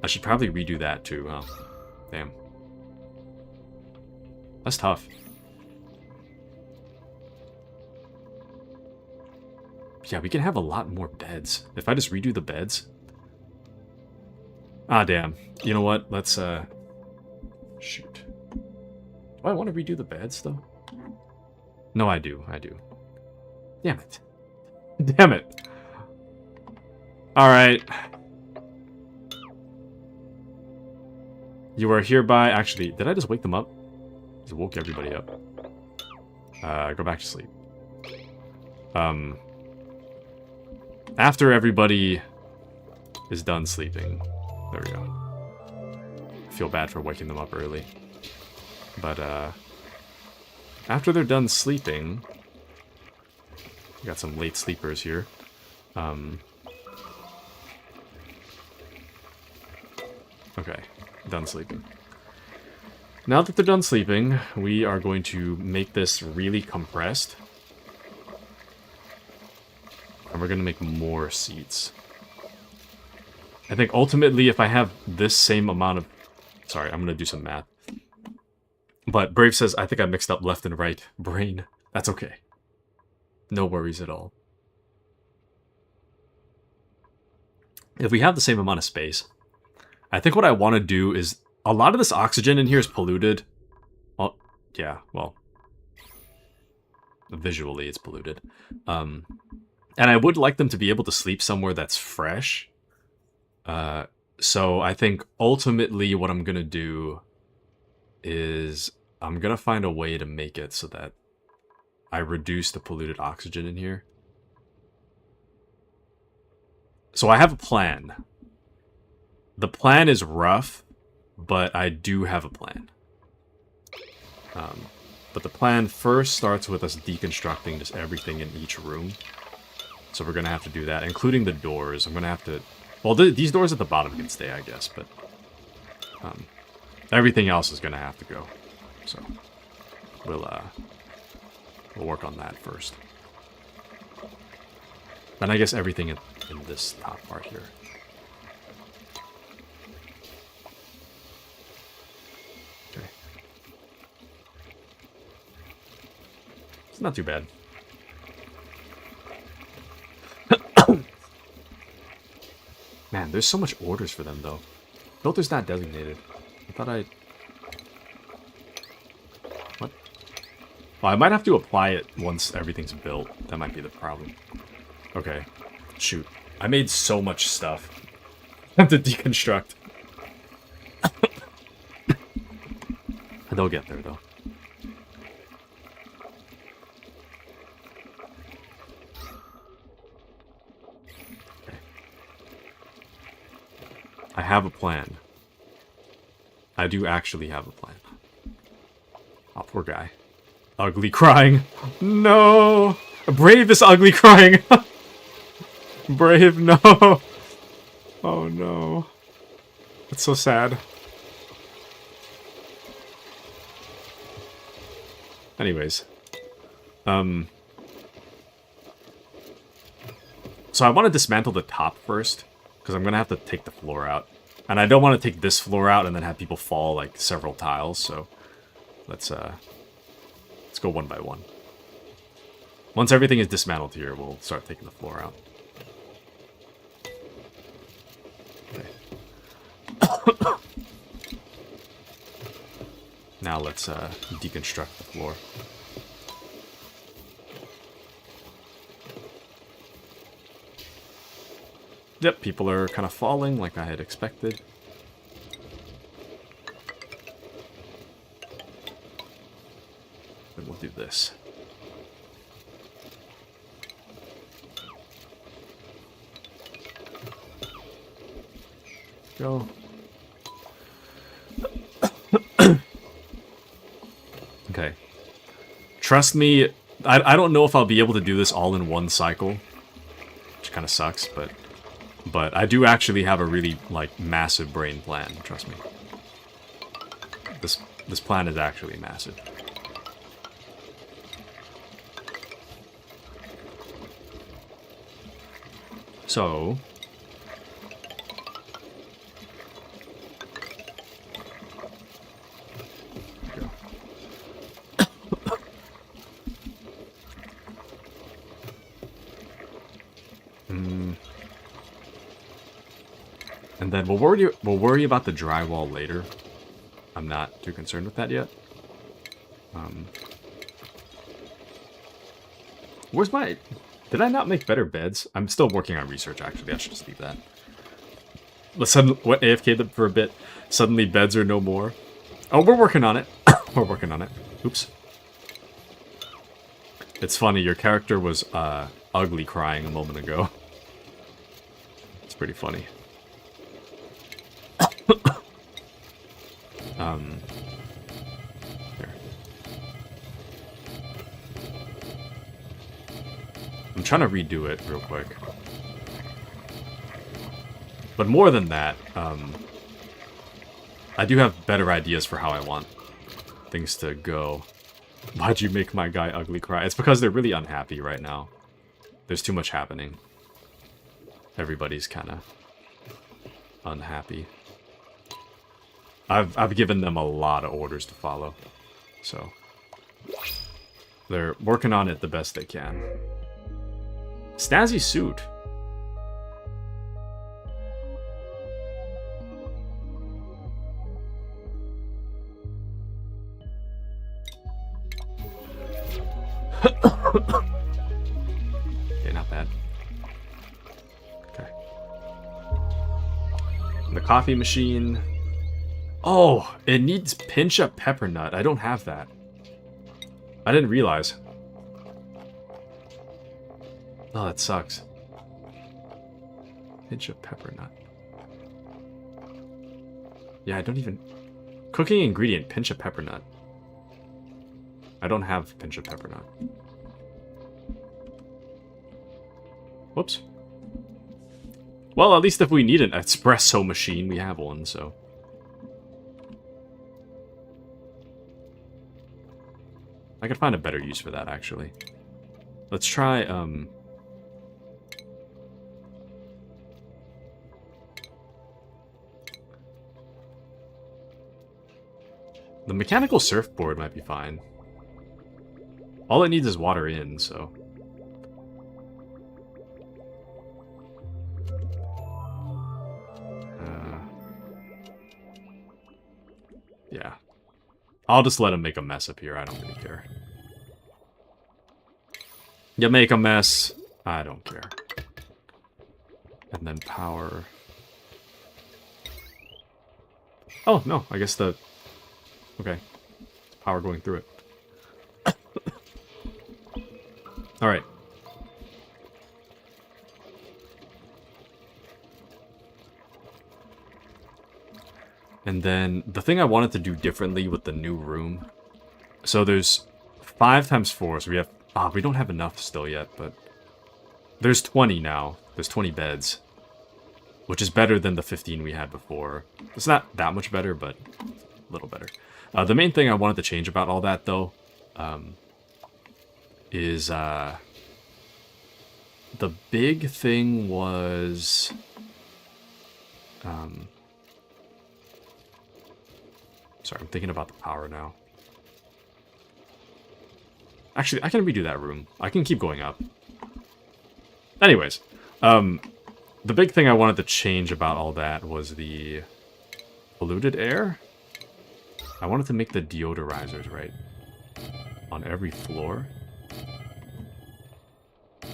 I should probably redo that too, huh? Damn. That's tough. Yeah, we can have a lot more beds. If I just redo the beds... Ah, damn. You know what? Let's, shoot. Do I want to redo the beds, though? No, I do. I do. Damn it. Damn it. Alright. You are hereby... Actually, did I just wake them up? Just woke everybody up. Go back to sleep. After everybody is done sleeping. There we go. I feel bad for waking them up early. But, after they're done sleeping... We got some late sleepers here. Okay, done sleeping. Now that they're done sleeping, we are going to make this really compressed. And we're going to make more seats. I think ultimately if I have this same amount of... Sorry, I'm going to do some math. But Brave says, I think I mixed up left and right brain. That's okay. No worries at all. If we have the same amount of space, I think what I want to do is... A lot of this oxygen in here is polluted. Well, yeah, well... Visually, it's polluted. And I would like them to be able to sleep somewhere that's fresh. So I think ultimately what I'm going to do is I'm going to find a way to make it so that I reduce the polluted oxygen in here. So I have a plan. The plan is rough, but I do have a plan. But the plan first starts with us deconstructing just everything in each room. So we're going to have to do that, including the doors. I'm going to have to... Well, these doors at the bottom can stay, I guess, but... everything else is going to have to go. So, we'll work on that first. And I guess everything in this top part here. Okay. It's not too bad. Man, there's so much orders for them, though. Filter's not designated. I thought I... What? Well, I might have to apply it once everything's built. That might be the problem. Okay. Shoot. I made so much stuff. I have to deconstruct. They'll get there, though. Okay. I have a plan. I do actually have a plan. Oh, poor guy. Ugly crying. No! Brave is ugly crying. Brave, no. Oh, no. It's so sad. Anyways. So I want to dismantle the top first, because I'm going to have to take the floor out. And I don't want to take this floor out and then have people fall, like, several tiles, so... Let's go one by one. Once everything is dismantled here, we'll start taking the floor out. Okay. Now let's deconstruct the floor. Yep, people are kind of falling like I had expected. Then we'll do this. Go. Okay. Trust me, I don't know if I'll be able to do this all in one cycle, which kind of sucks, but I do actually have a really, like, massive brain plan, trust me. This plan is actually massive. So... And then we'll worry about the drywall later. I'm not too concerned with that yet. Where's my... Did I not make better beds? I'm still working on research, actually. I should just leave that. Let's suddenly... What, AFK for a bit? Suddenly beds are no more. Oh, we're working on it. We're working on it. Oops. It's funny, your character was ugly crying a moment ago. It's pretty funny. Here. I'm trying to redo it real quick. But more than that, I do have better ideas for how I want things to go. Why'd you make my guy ugly cry? It's because they're really unhappy right now. There's too much happening. Everybody's kind of unhappy. I've given them a lot of orders to follow, so they're working on it the best they can. Snazzy suit. Okay, not bad. Okay. And the coffee machine. Oh, it needs pinch up pepper nut. I don't have that. I didn't realize. Oh, that sucks. Pinch up pepper nut. Yeah, I don't even... Cooking ingredient, pinch of pepper nut. I don't have pinch of pepper nut. Whoops. Well, at least if we need an espresso machine, we have one, so... I could find a better use for that, actually. Let's try, The mechanical surfboard might be fine. All it needs is water in, so... yeah. I'll just let him make a mess up here. I don't really care. You make a mess. I don't care. And then power. Oh, no. I guess the... okay. Power going through it. Alright. And then the thing I wanted to do differently with the new room. So there's 5 times 4, so we have... we don't have enough still yet, but... there's 20 now. There's 20 beds. Which is better than the 15 we had before. It's not that much better, but a little better. The main thing I wanted to change about all that, though, is... the big thing was... sorry, I'm thinking about the power now. Actually, I can redo that room. I can keep going up. Anyways, the big thing I wanted to change about all that was the polluted air. I wanted to make the deodorizers, right? On every floor.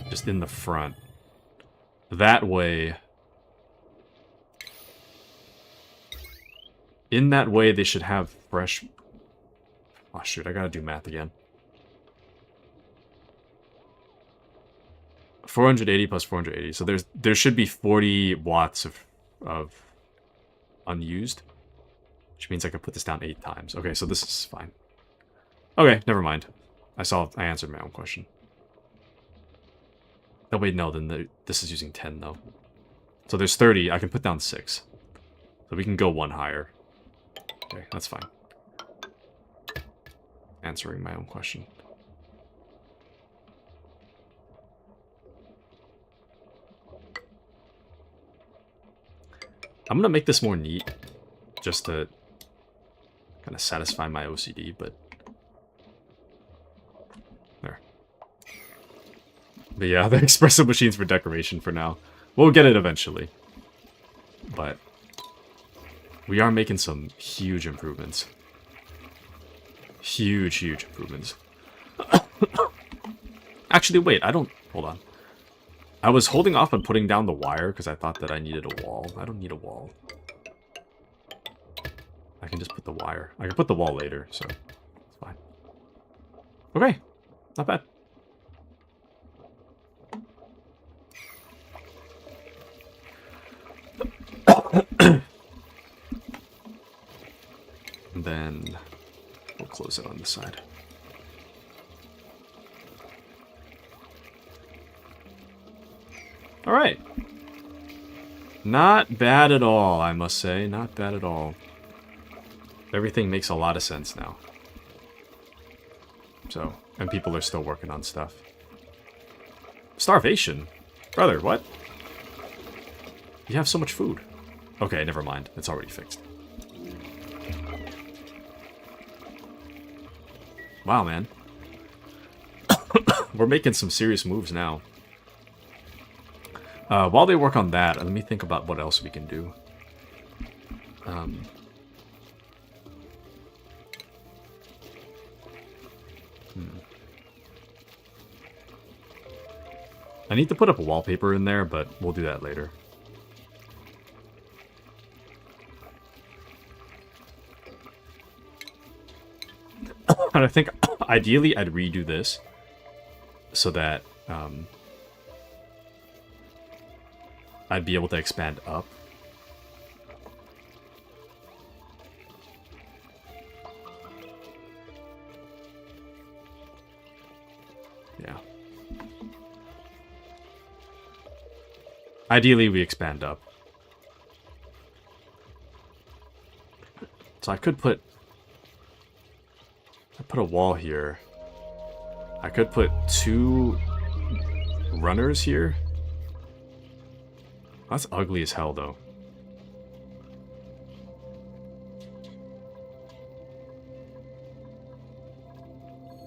Just in the front. That way... in that way, they should have fresh... oh, shoot, I gotta do math again. 480 plus 480. So there should be 40 watts of unused. Which means I could put this down 8 times. Okay, so this is fine. Okay, never mind. I answered my own question. Oh, wait, no, then this is using 10, though. So there's 30. I can put down 6. So we can go 1 higher. Okay, that's fine. Answering my own question. I'm gonna make this more neat, just to kind of satisfy my OCD, but... there. But yeah, the espresso machine's for decoration for now. We'll get it eventually. But... we are making some huge improvements. Huge, huge improvements. Actually, wait, I don't... hold on. I was holding off on putting down the wire because I thought that I needed a wall. I don't need a wall. I can just put the wire. I can put the wall later, so it's fine. Okay, not bad. And then we'll close it on this side. Alright. Not bad at all, I must say. Not bad at all. Everything makes a lot of sense now. So, and people are still working on stuff. Starvation? Brother, what? You have so much food. Okay, never mind. It's already fixed. Wow, man. We're making some serious moves now. While they work on that, let me think about what else we can do. I need to put up a wallpaper in there, but we'll do that later. And I think, ideally, I'd redo this so that I'd be able to expand up. Yeah. Ideally, we expand up. So I could put a wall here. I could put 2 runners here. That's ugly as hell, though.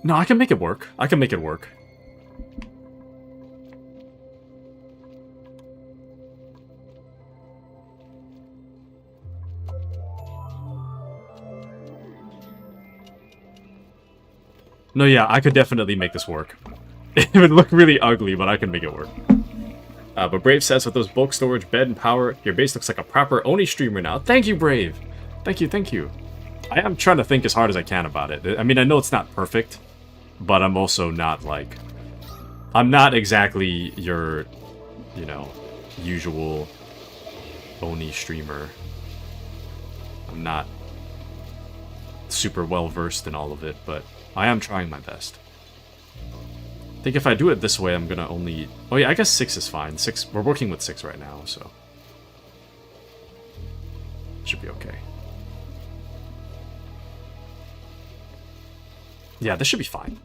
No, I can make it work. I can make it work. No, yeah, I could definitely make this work. It would look really ugly, but I can make it work. But Brave says, with those bulk storage, bed, and power, your base looks like a proper Oni streamer now. Thank you, Brave! Thank you, thank you. I am trying to think as hard as I can about it. I mean, I know it's not perfect, but I'm also not, like... I'm not exactly your, you know, usual Oni streamer. I'm not super well-versed in all of it, but I am trying my best. I think if I do it this way, I'm gonna only... Oh yeah, I guess 6 is fine. 6, we're working with 6 right now, so... Should be okay. Yeah, this should be fine.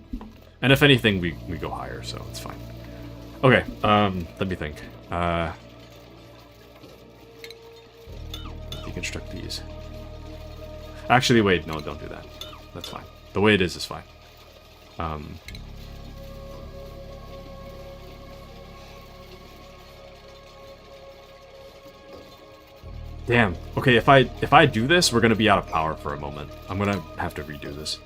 And if anything, we go higher, so it's fine. Okay, let me think. Deconstruct these. Actually, wait, no, don't do that. That's fine. The way it is fine. Damn. Okay, if I do this, we're gonna be out of power for a moment. I'm gonna have to redo this.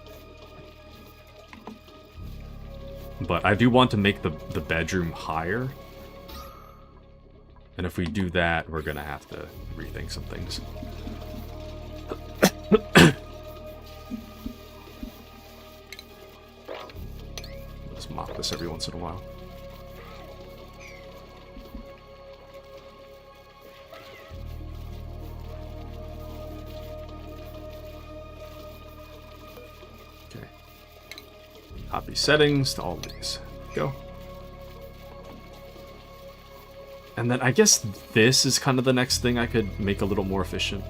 But I do want to make the bedroom higher. And if we do that, we're gonna have to rethink some things. Let's mop this every once in a while. Copy settings to all these. Go. And then I guess this is kind of the next thing I could make a little more efficient.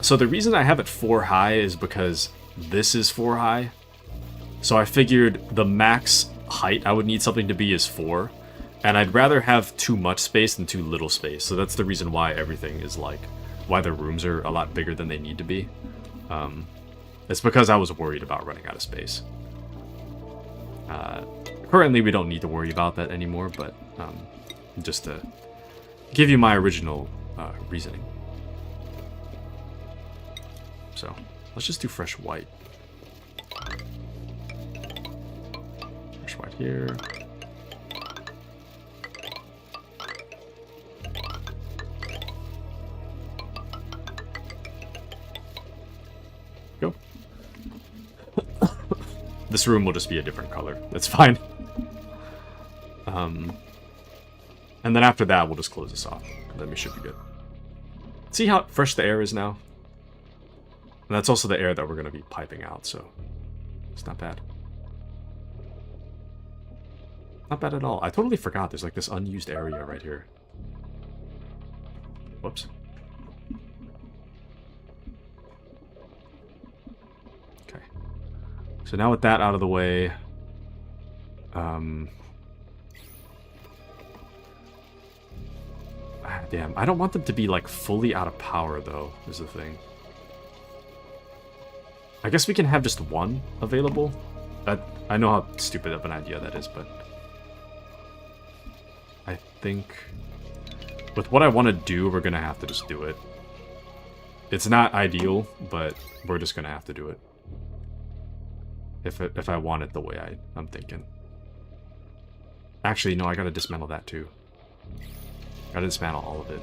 So the reason I have it 4 high is because this is 4 high. So I figured the max height I would need something to be is 4. And I'd rather have too much space than too little space. So that's the reason why everything is like... why the rooms are a lot bigger than they need to be. It's because I was worried about running out of space. Currently, we don't need to worry about that anymore, but just to give you my original reasoning. So, let's just do fresh white. Fresh white here. Go. This room will just be a different color. That's fine. And then after that, we'll just close this off. Then we should be good. See how fresh the air is now? And that's also the air that we're going to be piping out, so it's not bad. Not bad at all. I totally forgot there's like this unused area right here. Whoops. Okay. So now with that out of the way, damn, I don't want them to be like fully out of power though, is the thing. I guess we can have just one available. I know how stupid of an idea that is, but I think with what I want to do, we're gonna have to just do it. It's not ideal, but we're just gonna have to do it. If I want it the way I'm thinking. Actually, no, I gotta dismantle that too. Gotta dismantle all of it.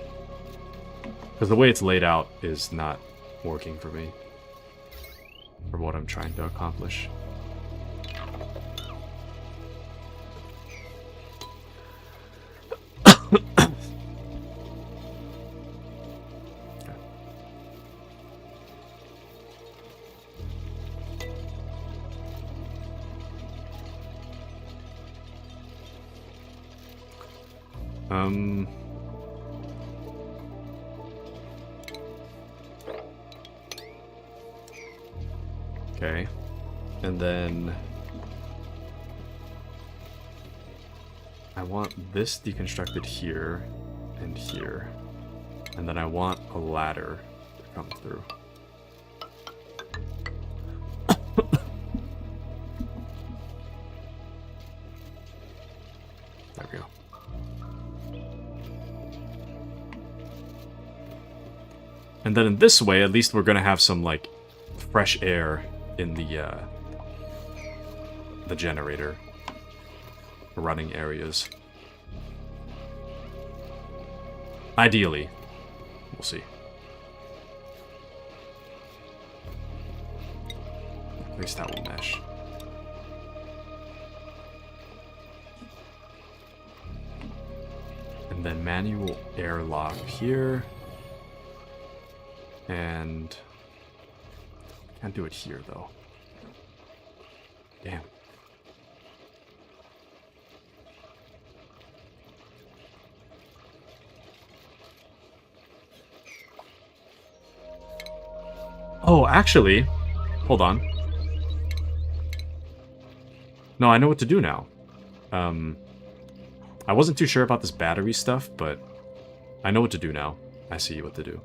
Because the way it's laid out is not working for me. For what I'm trying to accomplish. Okay. And then I want this deconstructed here and here. And then I want a ladder to come through. And then in this way, at least we're gonna have some, like, fresh air in the generator running areas. Ideally. We'll see. At least that will mesh. And then manual airlock here. And can't do it here though. Damn. Oh, actually, hold on. No, I know what to do now. I wasn't too sure about this battery stuff, but I know what to do now. I see what to do.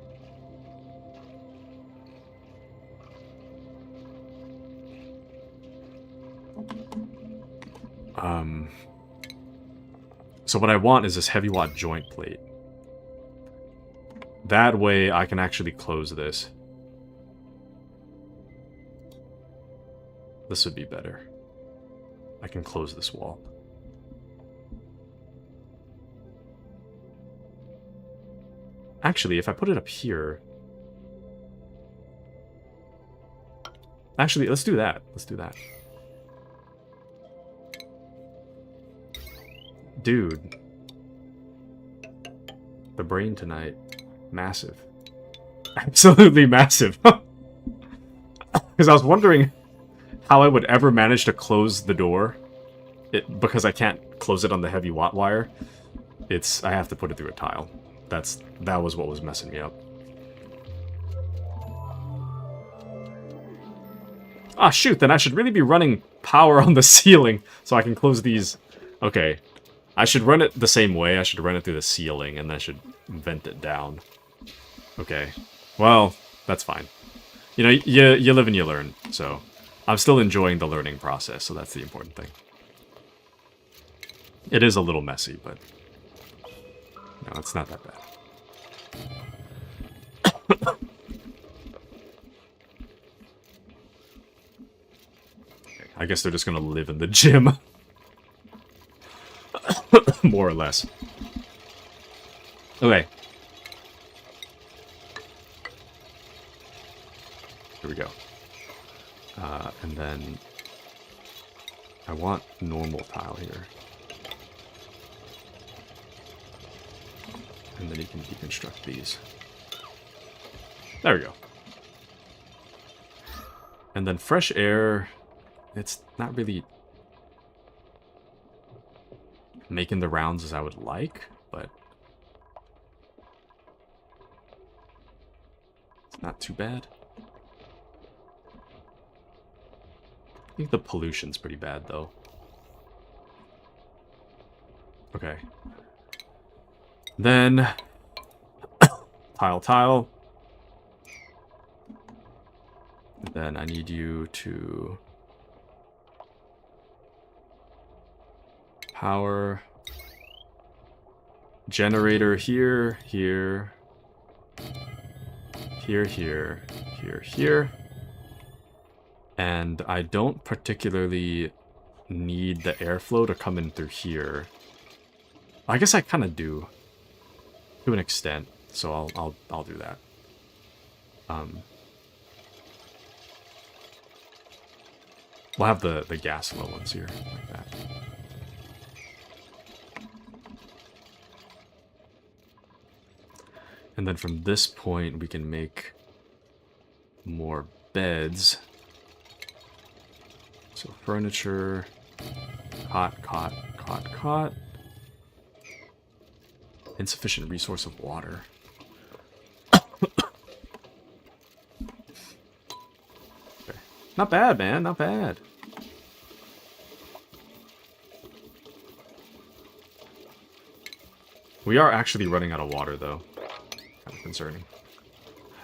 So what I want is this heavy watt joint plate. That way I can actually close this. This would be better. I can close this wall. Actually, if I put it up here... Actually, let's do that. Let's do that. Dude. The brain tonight. Massive. Absolutely massive. Because I was wondering how I would ever manage to close the door. Because I can't close it on the heavy watt wire. I have to put it through a tile. That was what was messing me up. Ah, shoot, then I should really be running power on the ceiling so I can close these. Okay. I should run it the same way. I should run it through the ceiling, and I should vent it down. Okay. Well, that's fine. You know, you live and you learn, so... I'm still enjoying the learning process, so that's the important thing. It is a little messy, but... No, it's not that bad. Okay, I guess they're just gonna live in the gym. More or less. Okay. Here we go. And then I want normal tile here. And then you can deconstruct these. There we go. And then fresh air, it's not really making the rounds as I would like, but it's not too bad. I think the pollution's pretty bad, though. Okay. Then... tile. Then I need you to... power... generator here, here... here. And I don't particularly need the airflow to come in through here. I guess I kind of do, to an extent. So I'll do that. We'll have the gas flow ones here like that. And then from this point we can make more beds. So furniture, cot. Insufficient resource of water. Okay. Not bad, man, not bad. We are actually running out of water, though. Kind of concerning.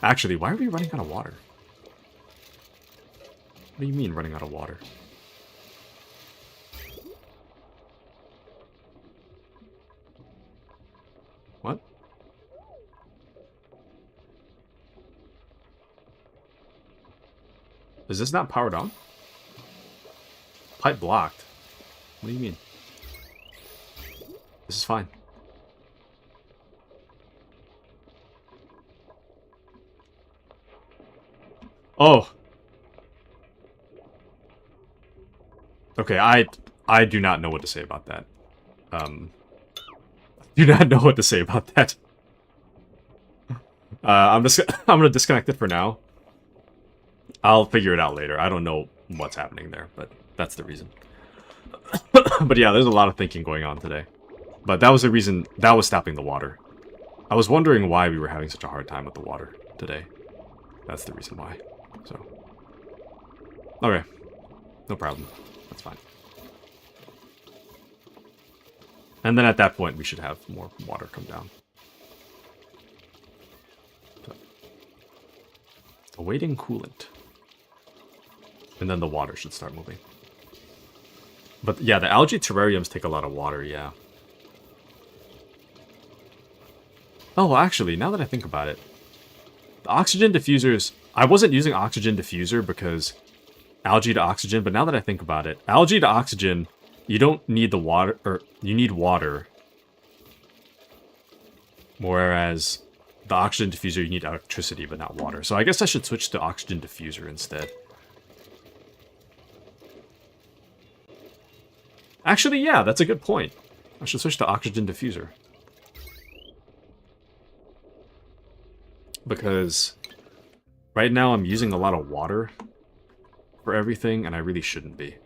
Actually, why are we running out of water? What do you mean, running out of water? What? Is this not powered on? Pipe blocked. What do you mean? This is fine. Oh. Okay, I do not know what to say about that. Do not know what to say about that. I'm gonna disconnect it for now. I'll figure it out later. I don't know what's happening there, but that's the reason. But yeah, there's a lot of thinking going on today. But that was the reason, that was stopping the water. I was wondering why we were having such a hard time with the water today. That's the reason why. So. Okay. No problem. That's fine. And then at that point, we should have more water come down. So. Awaiting coolant. And then the water should start moving. But yeah, the algae terrariums take a lot of water, yeah. Oh, actually, now that I think about it, the oxygen diffusers, I wasn't using oxygen diffuser because algae to oxygen, but now that I think about it, algae to oxygen, you don't need the water, or you need water. Whereas the oxygen diffuser, you need electricity, but not water. So I guess I should switch to oxygen diffuser instead. Actually, yeah, that's a good point. I should switch to oxygen diffuser. Because right now I'm using a lot of water for everything, and I really shouldn't be.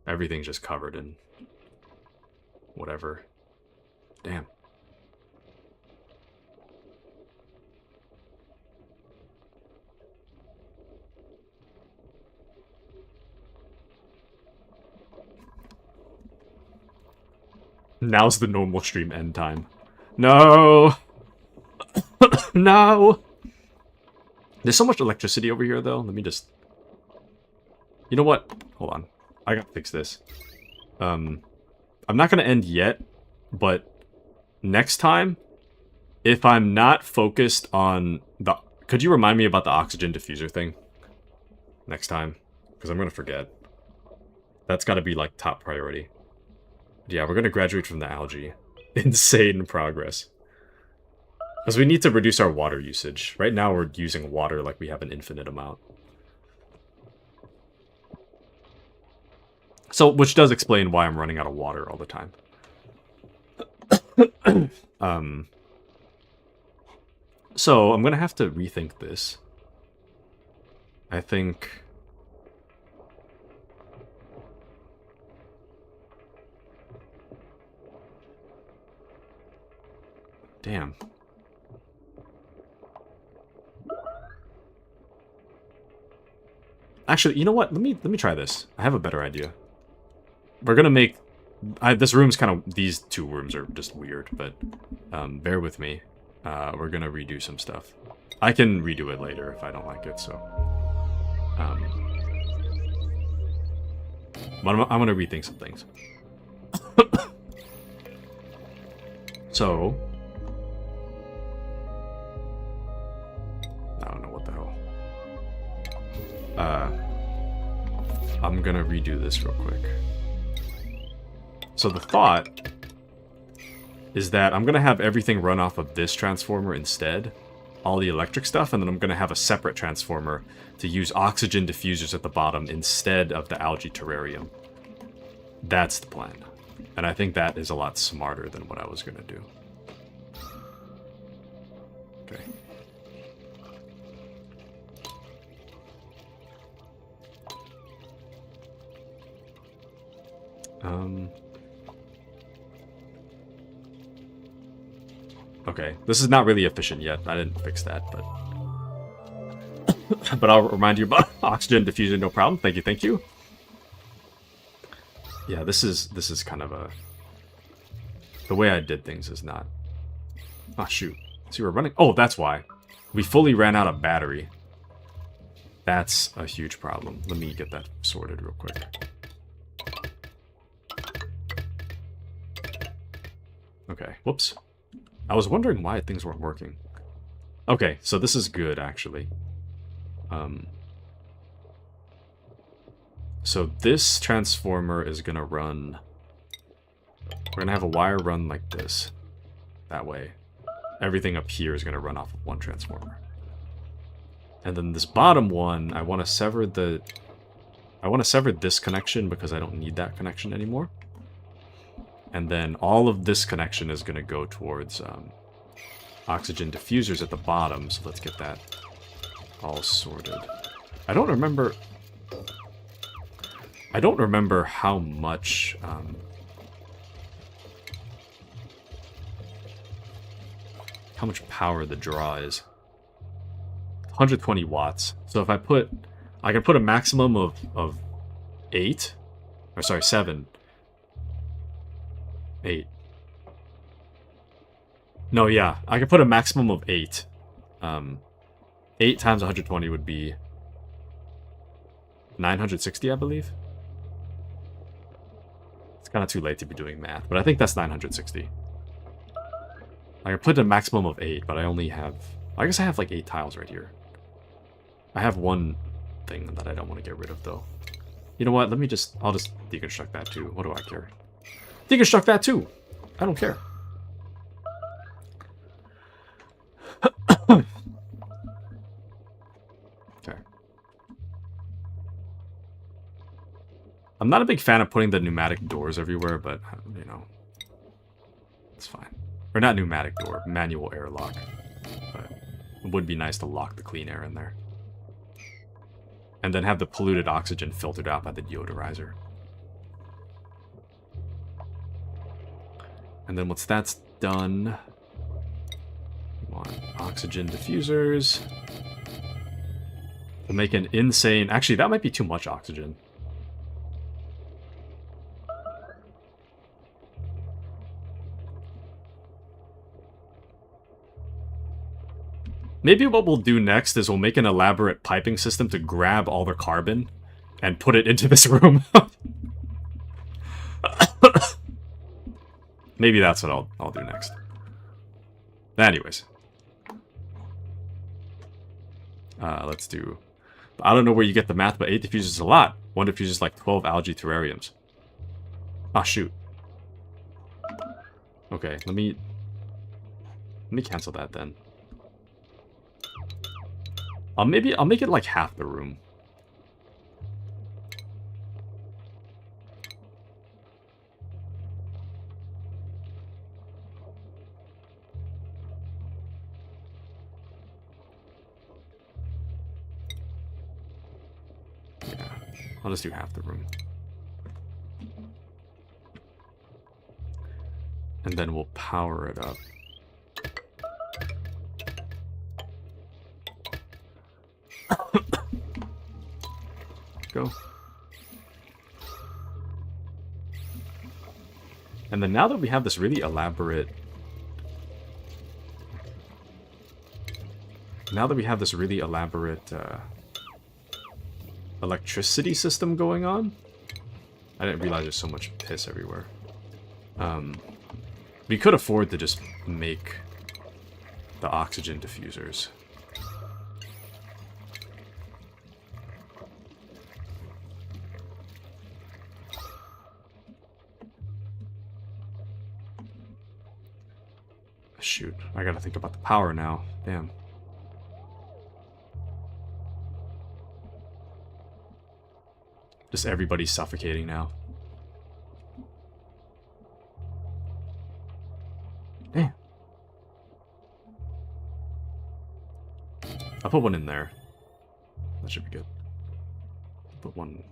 Everything's just covered in whatever. Damn. Now's the normal stream end time. No! No! There's so much electricity over here, though. Let me just... You know what? Hold on. I gotta fix this. I'm not gonna end yet, but next time, if I'm not focused on the... Could you remind me about the oxygen diffuser thing? Next time. Because I'm gonna forget. That's gotta be, like, top priority. Yeah, we're gonna graduate from the algae. Insane progress. Because we need to reduce our water usage. Right now we're using water like we have an infinite amount. So, which does explain why I'm running out of water all the time. So, I'm gonna have to rethink this. I think... Damn. Actually, you know what? Let me try this. I have a better idea. We're gonna make... this room's kind of... These two rooms are just weird, but... bear with me. We're gonna redo some stuff. I can redo it later if I don't like it, so... but I'm gonna rethink some things. So... I don't know what the hell. I'm gonna redo this real quick. So the thought is that I'm gonna have everything run off of this transformer instead, all the electric stuff, and then I'm gonna have a separate transformer to use oxygen diffusers at the bottom instead of the algae terrarium. That's the plan. And I think that is a lot smarter than what I was gonna do. Okay. Okay, this is not really efficient yet. I didn't fix that, but... but I'll remind you about oxygen diffusion, no problem. Thank you, thank you. Yeah, this is kind of a... The way I did things is not... Oh, shoot. See, we're running... Oh, that's why. We fully ran out of battery. That's a huge problem. Let me get that sorted real quick. Okay, whoops. I was wondering why things weren't working. Okay, so this is good, actually. So this transformer is gonna run... We're gonna have a wire run like this. That way. Everything up here is gonna run off of one transformer. And then this bottom one, I want to sever the... I want to sever this connection because I don't need that connection anymore. And then all of this connection is going to go towards oxygen diffusers at the bottom. So let's get that all sorted. I don't remember how much... how much power the draw is. 120 watts. So if I put... I can put a maximum of 8. Or sorry, 7. 8. No, yeah. I can put a maximum of 8. 8 times 120 would be 960, I believe. It's kind of too late to be doing math, but I think that's 960. I can put a maximum of 8, but I only have... I guess I have like 8 tiles right here. I have one thing that I don't want to get rid of, though. You know what? I'll just deconstruct that too. What do I care? Deconstruct that too! I don't care. Okay. I'm not a big fan of putting the pneumatic doors everywhere, but, you know, it's fine. Or not pneumatic door, manual airlock. But it would be nice to lock the clean air in there. And then have the polluted oxygen filtered out by the deodorizer. And then once that's done, we want oxygen diffusers. To make an insane... Actually, that might be too much oxygen. Maybe what we'll do next is we'll make an elaborate piping system to grab all the carbon and put it into this room. Maybe that's what I'll do next. Anyways. Let's do... I don't know where you get the math, but 8 diffusers is a lot. 1 diffuser is like 12 algae terrariums. Ah, shoot. Okay, let me cancel that then. I'll make it like half the room. Yeah, I'll just do half the room. And then we'll power it up. Go. And then now that we have this really elaborate... electricity system going on. I didn't realize there's so much piss everywhere. We could afford to just make the oxygen diffusers. Shoot, I gotta think about the power now. Damn. Just everybody's suffocating now. Damn. I'll put one in there. That should be good. Put one...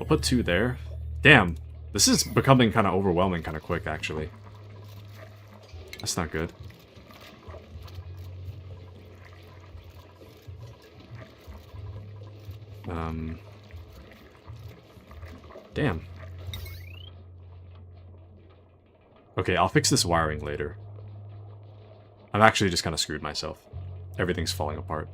I'll put 2 there. Damn. This is becoming kind of overwhelming kind of quick, actually. That's not good. Damn. Okay, I'll fix this wiring later. I'm actually just kind of screwed myself. Everything's falling apart.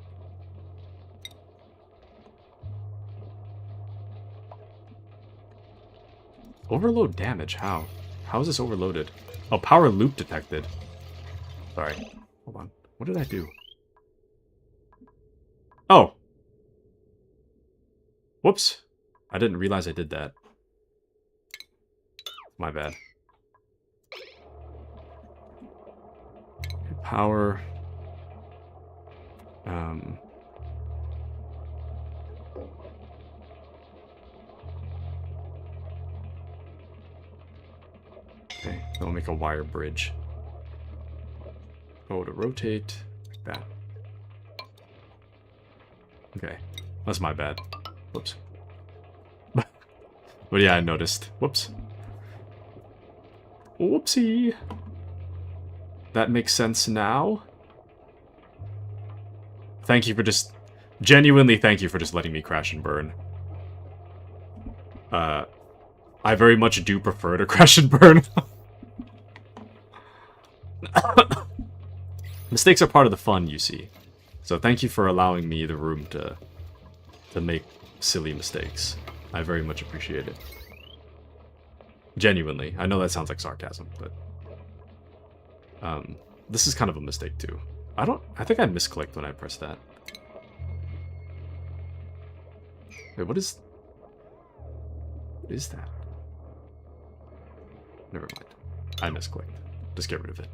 Overload damage, how? How is this overloaded? Oh, power loop detected. Sorry. Hold on. What did I do? Oh! Whoops. I didn't realize I did that. My bad. Power. Okay, then we'll make a wire bridge. Oh, to rotate. Like that. Okay. That's my bad. Whoops. But yeah, I noticed. Whoops. Whoopsie. That makes sense now. Thank you for just... Genuinely thank you for just letting me crash and burn. I very much do prefer to crash and burn. Mistakes are part of the fun, you see. So thank you for allowing me the room to make silly mistakes. I very much appreciate it. Genuinely. I know that sounds like sarcasm, but... this is kind of a mistake, too. I think I misclicked when I pressed that. Wait, what is that? Never mind. I misclicked. Just get rid of it.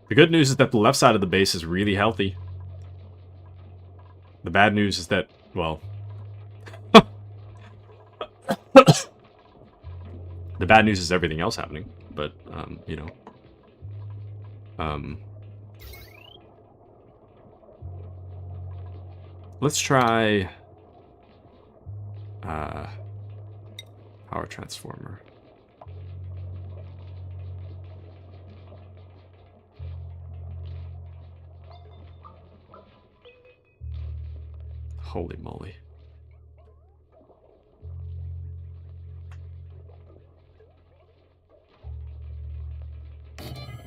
The good news is that the left side of the base is really healthy. The bad news is that, well... the bad news is everything else happening, but, you know. Let's try... power transformer. Holy moly.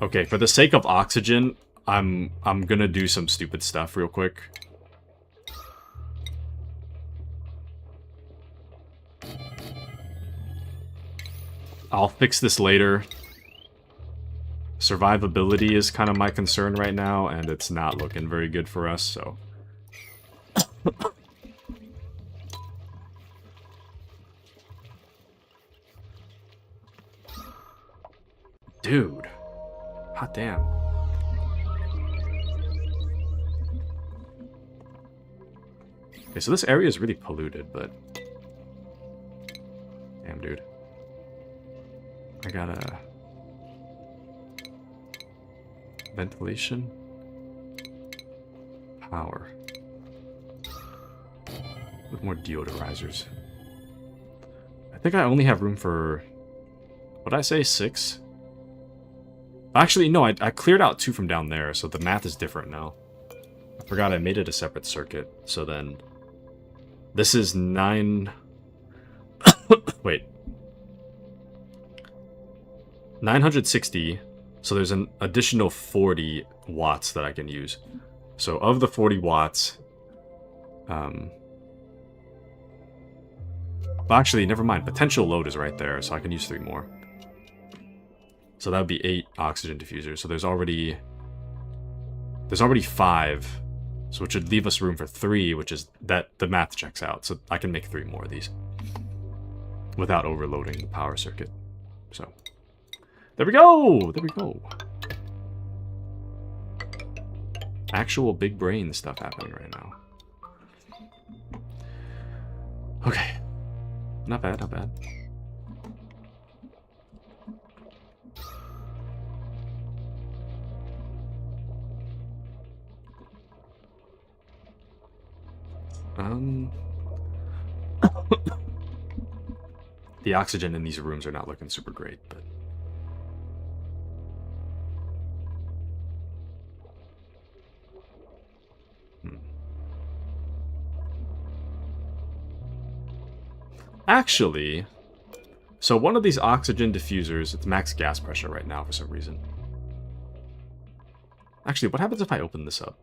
Okay, for the sake of oxygen, I'm gonna do some stupid stuff real quick. I'll fix this later. Survivability is kind of my concern right now, and it's not looking very good for us, so... Dude. Hot damn. Okay, so this area is really polluted, but... Damn, dude. I gotta... Ventilation. Power. With more deodorizers. I think I only have room for... What'd I say? 6? Actually, no, I cleared out 2 from down there, so the math is different now. I forgot I made it a separate circuit, so then... This is 9... Wait. 960, so there's an additional 40 watts that I can use. So of the 40 watts... Actually, never mind. Potential load is right there, so I can use 3 more. So that would be 8 oxygen diffusers. So there's already 5, so which would leave us room for 3, which is that the math checks out. So I can make 3 more of these without overloading the power circuit. So there we go. There we go. Actual big brain stuff happening right now. Okay, not bad, not bad. The oxygen in these rooms are not looking super great, but... Actually... So one of these oxygen diffusers, it's max gas pressure right now for some reason. Actually, what happens if I open this up?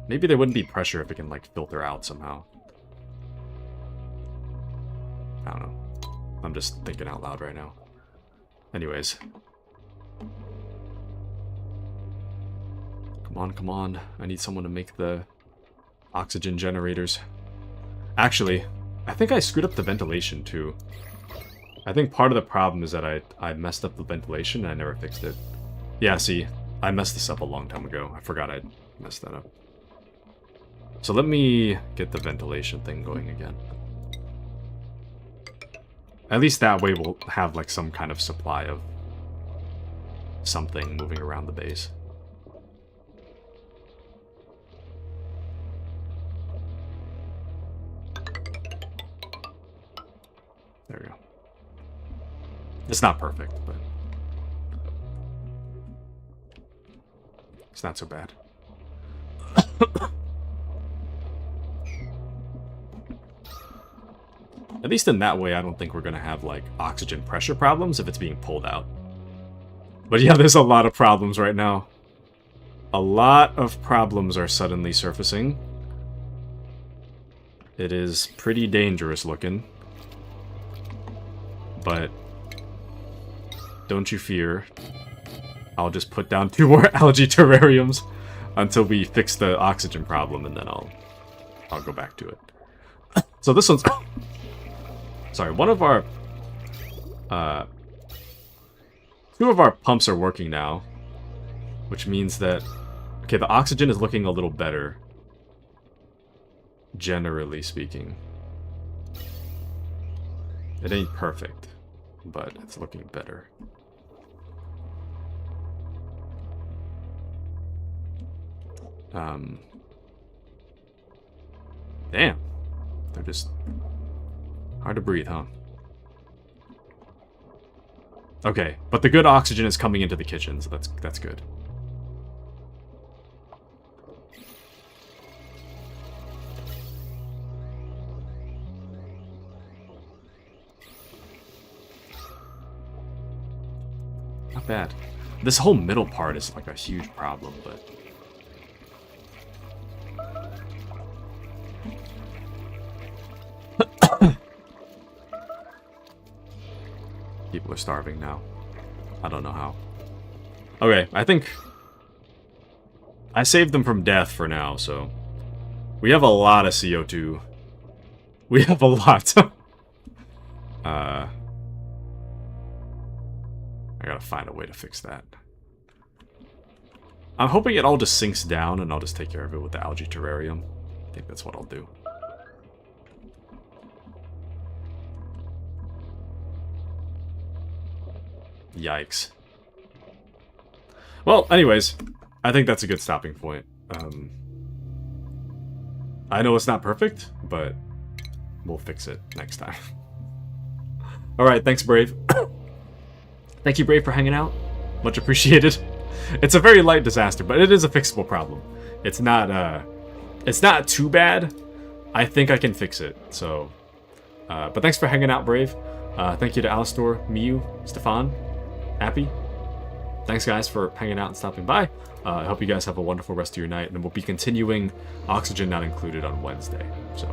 Maybe there wouldn't be pressure if it can, like, filter out somehow. I don't know. I'm just thinking out loud right now. Anyways. Come on, come on. I need someone to make the oxygen generators. Actually, I think I screwed up the ventilation, too. I think part of the problem is that I messed up the ventilation and I never fixed it. Yeah, see, I messed this up a long time ago. I forgot I messed that up. So let me get the ventilation thing going again. At least that way we'll have like some kind of supply of something moving around the base. There we go. It's not perfect, but it's not so bad. At least in that way, I don't think we're going to have, like, oxygen pressure problems if it's being pulled out. But yeah, there's a lot of problems right now. A lot of problems are suddenly surfacing. It is pretty dangerous looking. But don't you fear. I'll just put down 2 more algae terrariums until we fix the oxygen problem, and then I'll go back to it. So this one's... Sorry, one of our... 2 of our pumps are working now. Which means that... Okay, the oxygen is looking a little better. Generally speaking. It ain't perfect, but it's looking better. Damn. They're just... hard to breathe, huh? Okay, but the good oxygen is coming into the kitchen, so that's good. Not bad. This whole middle part is like a huge problem, but... People are starving now. I don't know how. Okay, I think... I saved them from death for now, so... We have a lot of CO2. We have a lot. I gotta find a way to fix that. I'm hoping it all just sinks down and I'll just take care of it with the algae terrarium. I think that's what I'll do. Yikes. Well, anyways, I think that's a good stopping point. I know it's not perfect, but we'll fix it next time. Alright, thanks, Brave. Thank you, Brave, for hanging out. Much appreciated. It's a very light disaster, but it is a fixable problem. It's not too bad. I think I can fix it, so... but thanks for hanging out, Brave. Thank you to Alistor, Miyu, Stefan, Appy. Thanks, guys, for hanging out and stopping by. I hope you guys have a wonderful rest of your night, and we'll be continuing Oxygen Not Included on Wednesday, so...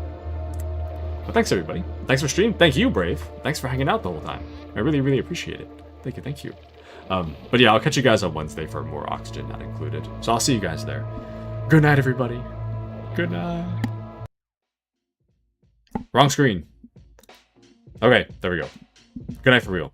But thanks, everybody. Thanks for streaming. Thank you, Brave. Thanks for hanging out the whole time. I really, really appreciate it. Thank you, thank you. But yeah, I'll catch you guys on Wednesday for more Oxygen Not Included. So I'll see you guys there. Good night, everybody. Good night. Wrong screen. Okay, there we go. Good night for real.